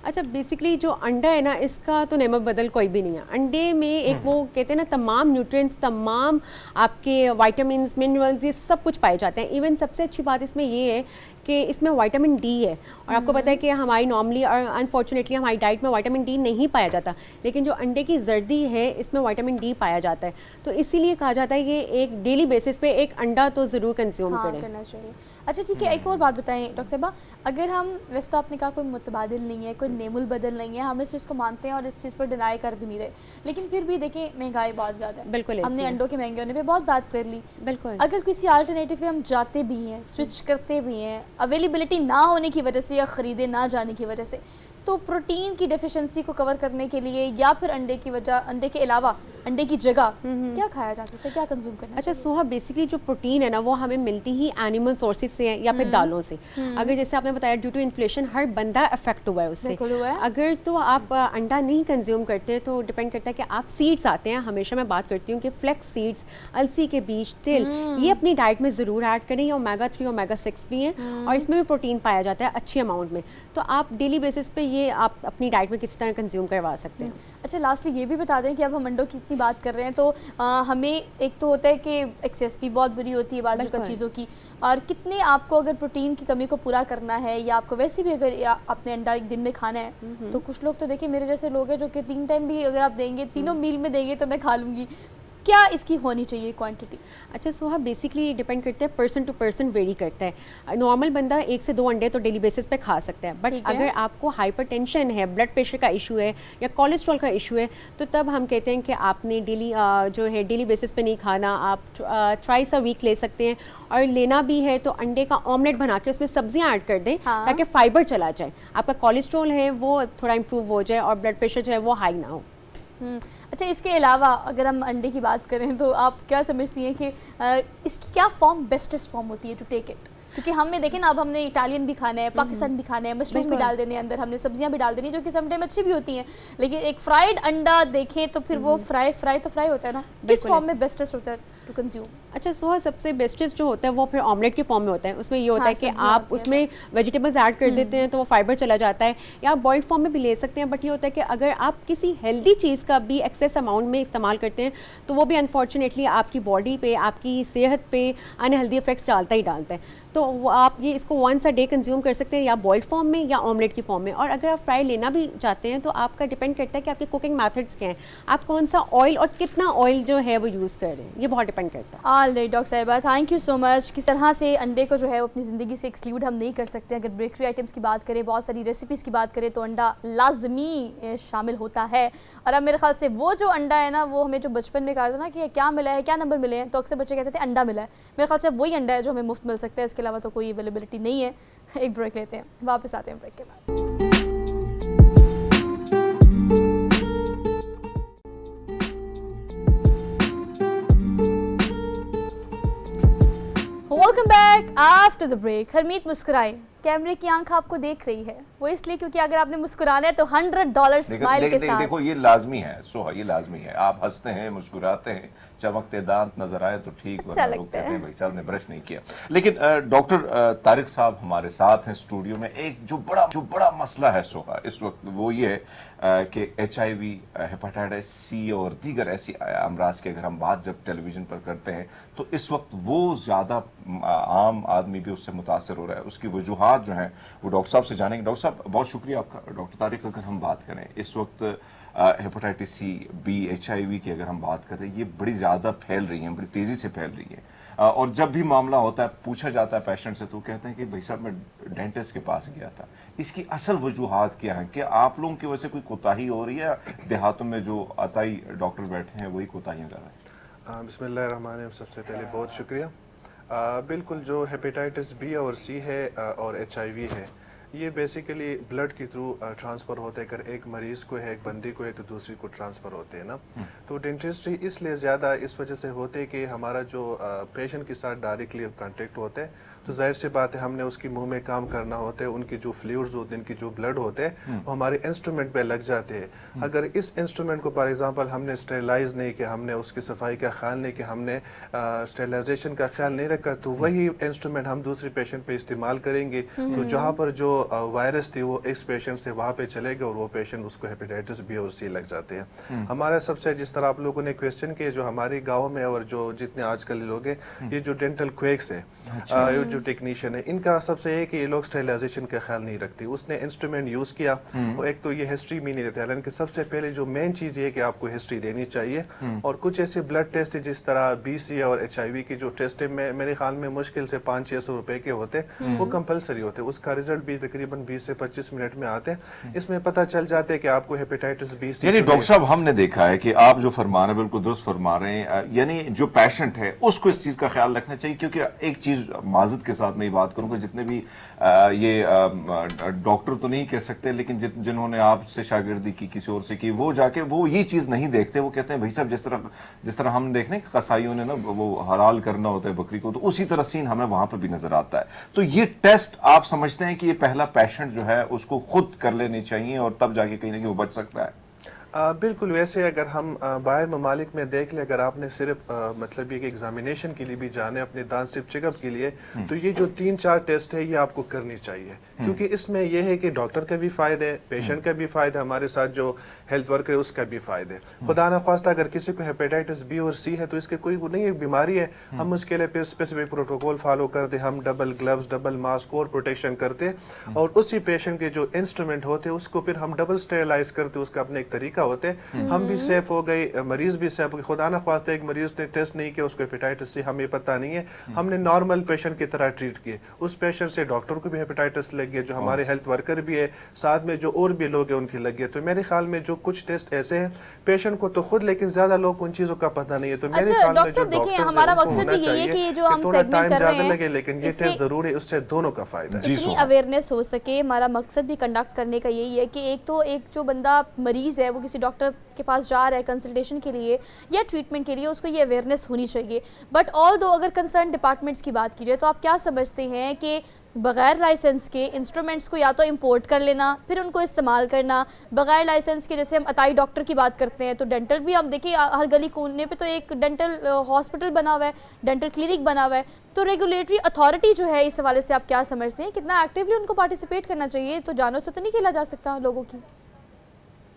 अच्छा, बेसिकली जो अंडा है ना, इसका तो नेमक बदल कोई भी नहीं है। अंडे में एक वो कहते हैं ना, तमाम न्यूट्रिएंट्स, तमाम आपके विटामिन्स, मिनरल्स, ये सब कुछ पाए जाते हैं। इवन सबसे अच्छी बात इसमें ये है कि इसमें विटामिन डी है, और आपको पता है कि हमारी नॉर्मली और अनफॉर्चुनेटली हमारी डाइट में विटामिन डी नहीं पाया जाता, लेकिन जो अंडे की जर्दी है इसमें विटामिन डी पाया जाता है। तो इसीलिए कहा जाता है कि एक डेली बेसिस पे एक अंडा तो ज़रूर कंज्यूम करें। करना चाहिए। अच्छा ठीक है, एक और बात बताएं डॉक्टर साहबा, अगर हम, वैसे तो आपने कहा कोई मुतबादिल नहीं है, कोई नेमुल बदल नहीं है, हम इस चीज़ को मानते हैं और इस चीज़ पर डिनाई कर भी नहीं रहे, लेकिन फिर भी देखिए महंगाई बहुत ज़्यादा है। बिल्कुल, हमने अंडों के महंगे होने पे बहुत बात कर ली। बिल्कुल, अगर किसी अल्टरनेटिव पे हम जाते भी हैं, स्विच करते भी हैं, अवेलेबिलिटी ना होने की वजह से या ख़रीदे ना जाने की वजह से, तो प्रोटीन की डेफिशिएंसी को कवर करने के लिए या फिर अंडे की वजह, अंडे के अलावा अंडे की जगह क्या खाया जा सकता है, क्या कंज्यूम करना अच्छा सोहा, बेसिकली जो प्रोटीन है ना वो हमें मिलती ही एनिमल सोर्सेज से है या फिर दालों से। अगर जैसे आपने बताया ड्यू टू इन्फ्लेशन हर बंदा अफेक्ट हुआ है उससे, अगर तो आप अंडा नहीं कंज्यूम करते तो डिपेंड करता है कि आप सीड्स आते हैं, हमेशा मैं बात करती हूँ कि फ्लेक्स सीड्स, अलसी के बीज, तिल, ये अपनी डाइट में ज़रूर ऐड करें। ये ओमेगा 3 ओमेगा 6 भी हैं और इसमें भी प्रोटीन पाया जाता है अच्छी अमाउंट में, तो आप डेली बेसिस पे ये आप अपनी डाइट में किसी तरह कंज्यूम करवा सकते हैं। अच्छा लास्टली ये भी बता दें कि अब हम अंडों की इतनी बात कर रहे हैं तो हमें एक तो होता है कि एक्सेस भी बहुत बुरी होती है बाजू का चीज़ों की, और कितने आपको अगर प्रोटीन की कमी को पूरा करना है या आपको वैसे भी अगर आपने अंडा एक दिन में खाना है, तो कुछ लोग तो देखिए मेरे जैसे लोग हैं जो कि 3 टाइम भी अगर आप देंगे, तीनों मील में देंगे तो मैं खा लूँगी, क्या इसकी होनी चाहिए क्वांटिटी? अच्छा सोहा, बेसिकली डिपेंड करता है, पर्सन टू पर्सन वेरी करता है। नॉर्मल बंदा 1 से 2 अंडे तो डेली बेसिस पे खा सकता है, बट अगर आपको हाइपरटेंशन है, ब्लड प्रेशर का इशू है या कोलेस्ट्रॉल का इशू है, तो तब हम कहते हैं कि आपने डेली जो है डेली बेसिस पे नहीं खाना, आप ट्राइस अ वीक ले सकते हैं, और लेना भी है तो अंडे का ऑमलेट बना के उसमें सब्जियाँ ऐड कर दें ताकि फाइबर चला जाए, आपका कोलेस्ट्रॉल है वो थोड़ा इंप्रूव हो जाए और ब्लड प्रेशर जो है वो हाई ना हो। अच्छा, इसके अलावा अगर हम अंडे की बात करें तो आप क्या समझती हैं कि इसकी क्या फॉर्म बेस्टेस्ट फॉर्म होती है टू टेक इट? क्योंकि हमें देखें ना, अब हमने इटालियन भी खाना है, पाकिस्तान भी खाना है, मशरूम भी डाल देने अंदर, हमने सब्जियां भी डाल देनी जो कि समटाइम अच्छी भी होती हैं, लेकिन एक फ्राइड अंडा देखें तो फिर वो फ्राई तो फ्राई होता है ना, किस फॉर्म में बेस्टेस्ट होता है टू कंज्यूम? अच्छा सोहा, सबसे बेस्टेस्ट जो होता है वो फिर ऑमलेट के फॉर्म में होता है। उसमें ये होता है कि आप उसमें वेजिटेबल्स ऐड कर देते हैं तो वो फाइबर चला जाता है, या आप बॉइल्ड फॉर्म में भी ले सकते हैं, बट ये होता है कि अगर आप किसी हेल्दी चीज़ का भी एक्सेस अमाउंट में इस्तेमाल करते हैं तो वो भी अनफॉर्चुनेटली आपकी बॉडी पे, आपकी सेहत पे अनहेल्दी इफेक्ट्स डालता ही डालता है। तो आप ये इसको वंस अ डे कंज्यूम कर सकते हैं, या बॉइल्ड फॉर्म में या ऑमलेट की फॉर्म में। और अगर आप फ्राई लेना भी चाहते हैं तो आपका डिपेंड करता है कि आपके कुकिंग मेथड्स क्या हैं, आप कौन सा ऑयल और कितना ऑयल जो है वो यूज़ कर रहे हैं, ये बहुत डिपेंड करता है। ऑलराइट डॉक्टर साहिबा, थैंक यू सो मच। किस तरह से अंडे को जो है वो अपनी ज़िंदगी से एक्सक्लूड हम नहीं कर सकते। अगर बेकरी आइटम्स की बात करें, बहुत सारी रेसिपीज़ की बात करें, तो अंडा लाजमी शामिल होता है। और अब मेरे ख्याल से वो जो अंडा है ना, वो हमें जो बचपन में कहा था ना कि क्या मिला है, क्या नंबर मिले हैं, तो अक्सर बच्चे कहते थे अंडा मिला है। मेरे ख्याल से वही अंडा है जो हमें मुफ्त मिल सकता है, इसके अलावा तो कोई अवेलेबिलिटी नहीं है। एक ब्रेक लेते हैं, वापस आते हैं ब्रेक के बाद। Welcome back after the break. Harmeet मुस्कुराए, कैमरे की आंख आपको देख रही है, वो इसलिए क्योंकि अगर आपने मुस्कुराना है तो $100 स्माइल के साथ। देखो ये लाजमी है सोहा, ये लाजमी है। आप हंसते हैं, मुस्कुराते हैं, चमकते दांत नजर आए तो ठीक, वरना लोग कहते हैं भाई साहब ने ब्रश नहीं किया। लेकिन डॉक्टर तारिक साहब हमारे साथ हैं स्टूडियो में। एक जो बड़ा मसला है सोहा इस वक्त, वो ये है कि HIV, हेपेटाइटिस C और दीगर ऐसी अमराज की अगर हम बात जब टेलीविजन पर करते हैं तो इस वक्त वो ज़्यादा आम आदमी भी उससे मुतासर हो रहा है। उसकी वजूहात जो हैं वो डॉक्टर साहब से जानेंगे। डॉक्टर साहब बहुत शुक्रिया आपका। डॉक्टर तारिक, अगर हम बात करें इस वक्त हेपेटाइटिस C, B, HIV की अगर हम बात करें, ये बड़ी ज़्यादा फैल रही हैं, बड़ी तेज़ी से फैल रही है। और जब भी मामला होता है, पूछा जाता है पेशेंट से, तो कहते हैं कि भाई साहब मैं डेंटिस्ट के पास गया था। इसकी असल वजूहात क्या है? क्या आप लोगों की वजह से कोई कोताही हो रही है, देहातों में जो अताई डॉक्टर बैठे हैं वही कोताहियाँ कर रहे हैं? बिस्मिल्लाहिर्रहमानिर्रहीम। सबसे पहले बहुत शुक्रिया। बिल्कुल, जो हेपेटाइटिस B और C है और HIV है, ये बेसिकली ब्लड के थ्रू ट्रांसफ़र होते हैं। अगर एक मरीज़ को है, एक बंदे को है, तो दूसरी को ट्रांसफ़र होते हैं ना। तो डेंटिस्ट्री इसलिए ज़्यादा इस वजह से होते हैं कि हमारा जो पेशेंट के साथ डायरेक्टली कांटेक्ट होते हैं, तो जाहिर सी बात है हमने उसकी मुंह में काम करना होता है, उनकी जो फ्लूइड्स होते हैं, इनकी जो ब्लड होते हैं, वो हमारे इंस्ट्रूमेंट पे लग जाते हैं। अगर इस इंस्ट्रूमेंट को फॉर एग्जांपल हमने स्टेरिलाइज नहीं किया, हमने उसकी सफाई का ख्याल नहीं किया, हमने स्टेरिलाइजेशन का ख्याल नहीं रखा, तो वही इंस्ट्रूमेंट हम दूसरे पेशेंट पे इस्तेमाल करेंगे। तो जहाँ पर जो वायरस थी वो इस पेशेंट से वहाँ पे चले गए और वो पेशेंट उसको हेपेटाइटिस बी और सी लग जाते हैं। हमारा सबसे जिस तरह आप लोगों ने क्वेश्चन किए, जो हमारे गाँव में और जो जितने आजकल लोग हैं, ये जो डेंटल क्वेक्स है, ये जो टेक्नीशियन है, इनका सबसे है कि ये लोग स्टेरिलाइजेशन का ख्याल नहीं रखते। उसने इंस्ट्रूमेंट यूज किया और एक तो ये हिस्ट्री भी नहीं देते, हालांकि सबसे पहले जो मेन चीज ये है कि आपको हिस्ट्री देनी चाहिए। और कुछ ऐसे ब्लड टेस्ट जिस तरह BC और HIV की जो टेस्ट है, मेरे ख्याल में मुश्किल से 500-600 रुपए के होते, वो कंपलसरी होते। उसका रिजल्ट भी तकरीबन 20 से 25 मिनट में आते हैं। इसमें पता चल जाता है कि आपको हेपेटाइटिस बी सी। यानी डॉक्टर साहब, हमने देखा है कि आप जो फरमा रहे हैं बिल्कुल दुरुस्त फरमा रहे हैं, यानी जो पेशेंट है उसको इस चीज का ख्याल रखना चाहिए। क्योंकि एक चीज माजरत के साथ मैं ये बात करूंगा, जितने भी ये डॉक्टर तो नहीं कह सकते, लेकिन जिन्होंने आपसे शागिर्दी की, किसी और से की, वो जाके वो ये चीज नहीं देखते। वो कहते हैं भाई साहब, जिस तरह हम देखने कसाईयों ने ना वो हलाल करना होता है बकरी को, तो उसी तरह सीन हमें वहां पर भी नजर आता है। तो ये टेस्ट आप समझते हैं कि ये पहला पेशेंट जो है उसको खुद कर लेनी चाहिए और तब जाके कहीं ना कहीं वो बच सकता है? बिल्कुल। वैसे अगर हम बाहर ममालिक में देख लें, अगर आपने सिर्फ मतलब ये कि एग्जामिनेशन के लिए भी जाने, अपने दांत सिर्फ चेकअप के लिए, तो ये जो 3-4 टेस्ट है ये आपको करनी चाहिए। क्योंकि इसमें यह है कि डॉक्टर का भी फायदा है, पेशेंट का भी फायदा, हमारे साथ जो हेल्थ वर्कर है उसका भी फायदा है। खुदा न ख्वास्ता अगर किसी को हेपेटाइटिस बी और सी है तो इसके कोई नहीं, एक बीमारी है, हम उसके लिए फिर स्पेसिफिक प्रोटोकॉल फॉलो करते, हम डबल ग्लव्स, डबल मास्क और प्रोटेक्शन करते, और उसी पेशेंट के जो इंस्ट्रूमेंट होते हैं उसको फिर हम डबल स्टेरिलाइज करते, उसका अपना एक तरीका होते हैं। हम भी सेफ हो गए, मरीज भी सेफ हो गए। खुदा न ख्वास्ता एक मरीज ने टेस्ट नहीं किया, उसको हेपेटाइटिस सी हमें पता नहीं है, हमने नॉर्मल पेशेंट की तरह ट्रीट किए, उस पेशेंट से डॉक्टर को भी हेपेटाइटिस लग गया, जो हमारे हेल्थ वर्कर भी है, साथ में जो और भी लोग हैं उनकी लग गए। तो मेरे ख्याल में जो कुछ टेस्ट ऐसे हैं पेशेंट को तो खुद, लेकिन ज्यादा लोग उन चीजों का पता नहीं है। तो मेरे ख्याल में जो देखिए, हमारा मकसद भी यही है कि जो हम थोड़ा सेगमेंट टाइम कर रहे ज्यादा हैं, लगे, लेकिन ये टेस्ट जरूर है, उससे दोनों का फायदा है। इतनी अवेयरनेस हो सके। हमारा मकसद भी कंडक्ट करने का यही है कि एक जो बंदा मरीज है वो किसी डॉक्टर के पास जा रहा है कंसल्टेशन के लिए या ट्रीटमेंट के लिए, उसको ये अवेयरनेस होनी चाहिए। बट ऑल दो अगर कंसर्न डिपार्टमेंट्स की बात की जाए तो आप क्या समझते हैं कि बगैर लाइसेंस के इंस्ट्रूमेंट्स को या तो इंपोर्ट कर लेना, फिर उनको इस्तेमाल करना, बगैर लाइसेंस के, जैसे हम अताई डॉक्टर की बात करते हैं तो डेंटल भी हम देखिए हर गली कोने पे तो एक डेंटल हॉस्पिटल बना हुआ है, डेंटल क्लिनिक बना हुआ है। तो रेगुलेटरी अथॉरिटी जो है इस हवाले से आप क्या समझते हैं, कितना एक्टिवली उनको पार्टिसिपेट करना चाहिए? तो जानों से तो नहीं खेला जा सकता लोगों की।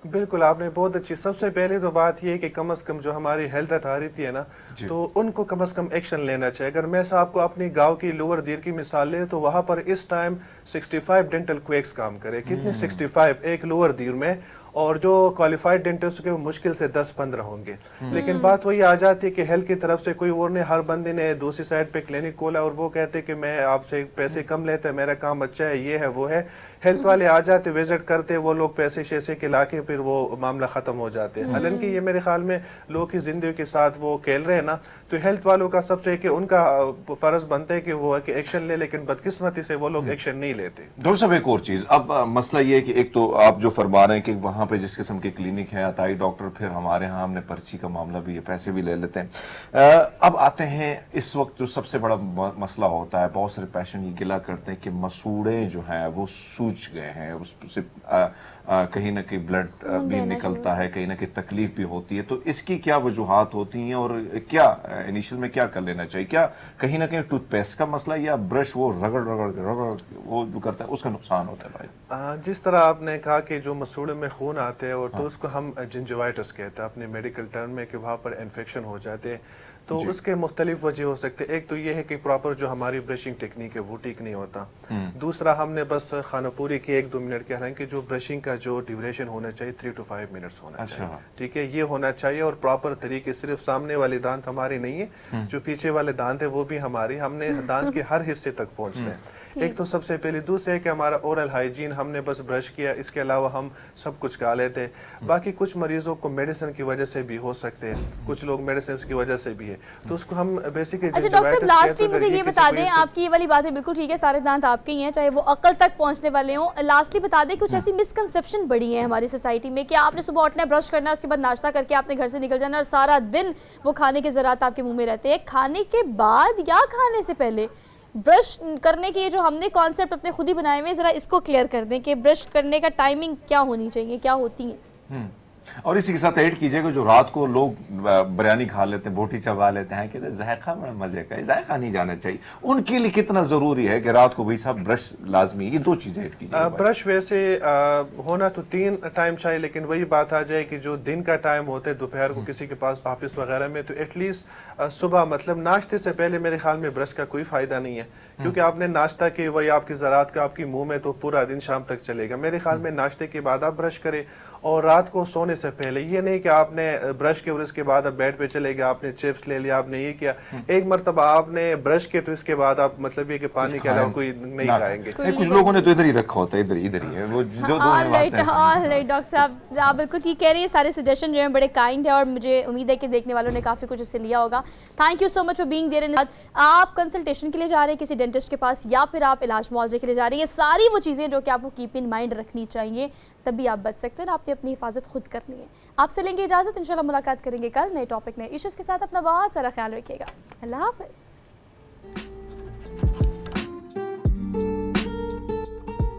बिल्कुल, आपने बहुत अच्छी, सबसे पहले तो बात ये है कि कम से कम जो हमारी हेल्थ अथॉरिटी है ना, तो उनको कम से कम एक्शन लेना चाहिए। अगर मैं आपको अपनी गांव की लोअर दीर की मिसाल ले तो वहां पर इस टाइम 65 डेंटल क्वेक्स काम करे। कितने? 65 एक लोअर दीर में, और जो क्वालिफाइड डेंटिस्ट के वो मुश्किल से 10-15 होंगे। लेकिन बात वही आ जाती है कि हेल्थ की तरफ से कोई और ने, हर बंदे ने दूसरी साइड पे क्लिनिक खोला और वो कहते कि मैं आपसे पैसे कम लेते, मेरा काम अच्छा है, ये है वो है। हेल्थ वाले आ जाते, विजिट करते, वो लोग पैसे शैसे के लाके फिर वो मामला खत्म हो जाते हैं। हालांकि ये मेरे ख्याल में लोगों की जिंदगी के साथ वो खेल रहे हैं ना, तो हेल्थ वालों का सबसे कि उनका फर्ज बनता है कि वो एक्शन ले, लेकिन बदकिस्मती से वो लोग एक्शन नहीं लेते। डॉक्टर साहब, एक और चीज, अब मसला ये है कि एक तो आप जो फरमा रहे हैं कि वहां पे जिस किस्म की क्लिनिक है, अताई डॉक्टर, फिर हमारे यहाँ हमने पर्ची का मामला भी है, पैसे भी ले लेते हैं। अब आते हैं इस वक्त जो सबसे बड़ा मसला होता है, बहुत सारे पेशेंट ये गिला करते हैं कि मसूड़े जो है वो सूज गए हैं, उससे कहीं ना कहीं ब्लड भी निकलता है, कहीं ना कहीं तकलीफ भी होती है। तो इसकी क्या वजूहात होती हैं और क्या इनिशियल में क्या कर लेना चाहिए? क्या कहीं ना कहीं टूथपेस्ट का मसला या ब्रश वो रगड़ वो जो करता है उसका नुकसान होता है? भाई, जिस तरह आपने कहा कि जो मसूड़े में खून आते हैं और तो उसको हम जिंजिवाइटिस कहते हैं अपने मेडिकल टर्म में, कि वहाँ पर इन्फेक्शन हो जाते हैं। तो उसके मुख्तलिफ वजह हो सकते हैं। एक तो ये है कि प्रॉपर जो हमारी ब्रशिंग टेक्निक है वो ठीक नहीं होता। दूसरा, हमने बस खानापूरी की 1-2 मिनट के, हालांकि जो ब्रशिंग का जो ड्यूरेशन होना चाहिए 3 to 5 मिनट्स होना चाहिए। ठीक है, ये होना चाहिए और प्रॉपर तरीके, सिर्फ सामने वाले दांत हमारे नहीं है, जो पीछे वाले दांत है वो भी हमारे, हमने दांत के हर हिस्से तक पहुंचना है। एक तो सबसे पहले। दूसरा है कि हमारा ओरल हाइजीन, हमने बस ब्रश किया, इसके अलावा हम सब कुछ खा लेते हैं। बाकी कुछ मरीजों को मेडिसिन की वजह से भी हो सकते हैं, कुछ लोग मेडिसिन की वजह से भी है, तो उसको हम बेसिकली। अच्छा डॉक्टर साहब, लास्टली मुझे ये बता दें, आपकी ये वाली बात है बिल्कुल ठीक है, सारे दांत आपके ही हैं, चाहे वो अकल तक पहुंचने वाले हों। लास्टली बता दें, कुछ ऐसी मिसकंसेप्शन बड़ी है हमारी सोसाइटी में कि आपने सुबह उठना है, ब्रश करना है, उसके बाद नाश्ता करके आपने घर से निकल जाना और सारा दिन वो खाने के ज़रात आपके मुंह में रहते हैं। खाने के बाद या खाने से पहले ब्रश करने के जो हमने कॉन्सेप्ट अपने खुद ही बनाए हुए, ज़रा इसको क्लियर कर दें कि ब्रश करने का टाइमिंग क्या होनी चाहिए, क्या होती है? और इसी के साथ ऐड कीजिएगा जो रात को लोग बिरयानी खा लेते हैं, बोटी चबा लेते हैं, कहते हैं जायका बड़ा मजे का है, जायका नहीं जाना चाहिए, उनके लिए कितना जरूरी है कि रात को भाई साहब ब्रश लाजमी, ये 2 चीजें ऐड कीजिएगा। ब्रश वैसे होना तो 3 टाइम चाहिए, लेकिन वही बात आ जाए कि जो दिन का टाइम होता है दोपहर को किसी के पास ऑफिस वगैरह में, तो एटलीस्ट सुबह मतलब नाश्ते से पहले मेरे ख्याल में ब्रश का कोई फायदा नहीं है, क्योंकि आपने नाश्ता की वही आपकी ज़रात का आपकी मुंह में तो पूरा दिन शाम तक चलेगा। मेरे ख्याल में नाश्ते के बाद आप ब्रश करें और रात को सोने से पहले, ये नहीं कि आपने ब्रश के और इसके बाद आप बेड पे चले गए, आपने चिप्स ले लिया, आपने ये किया, एक मरतबा आपने ब्रश के तो इसके बाद आप मतलब ये कि पानी के अलावा कोई नहीं खाएंगे। कुछ लोगों ने तो इधर ही रखा होता है, इधर ही है वो जो डॉक्टर साहब आप बिल्कुल ठीक कह रही है, सारे सजेशन जो है बड़े काइंड है और मुझे उम्मीद है कि देखने वालों ने काफ़ी कुछ इससे लिया होगा। Thank you so much for being there. आप कंसल्टेशन के लिए जा रहे हैं किसी डेंटिस्ट के पास या फिर आप इलाज मुआवजे के लिए जा रही है, सारी वो चीज़ें जो कि आपको कीप इन माइंड रखनी चाहिए, तभी आप बच सकते हैं। आपने अपनी हिफाजत खुद करनी है। आपसे लेंगे इजाज़त, इंशाल्लाह मुलाकात करेंगे कल नए टॉपिक नए इश्यूज़ के साथ। अपना बहुत सारा ख्याल रखिएगा। अल्लाह हाफ़िज़।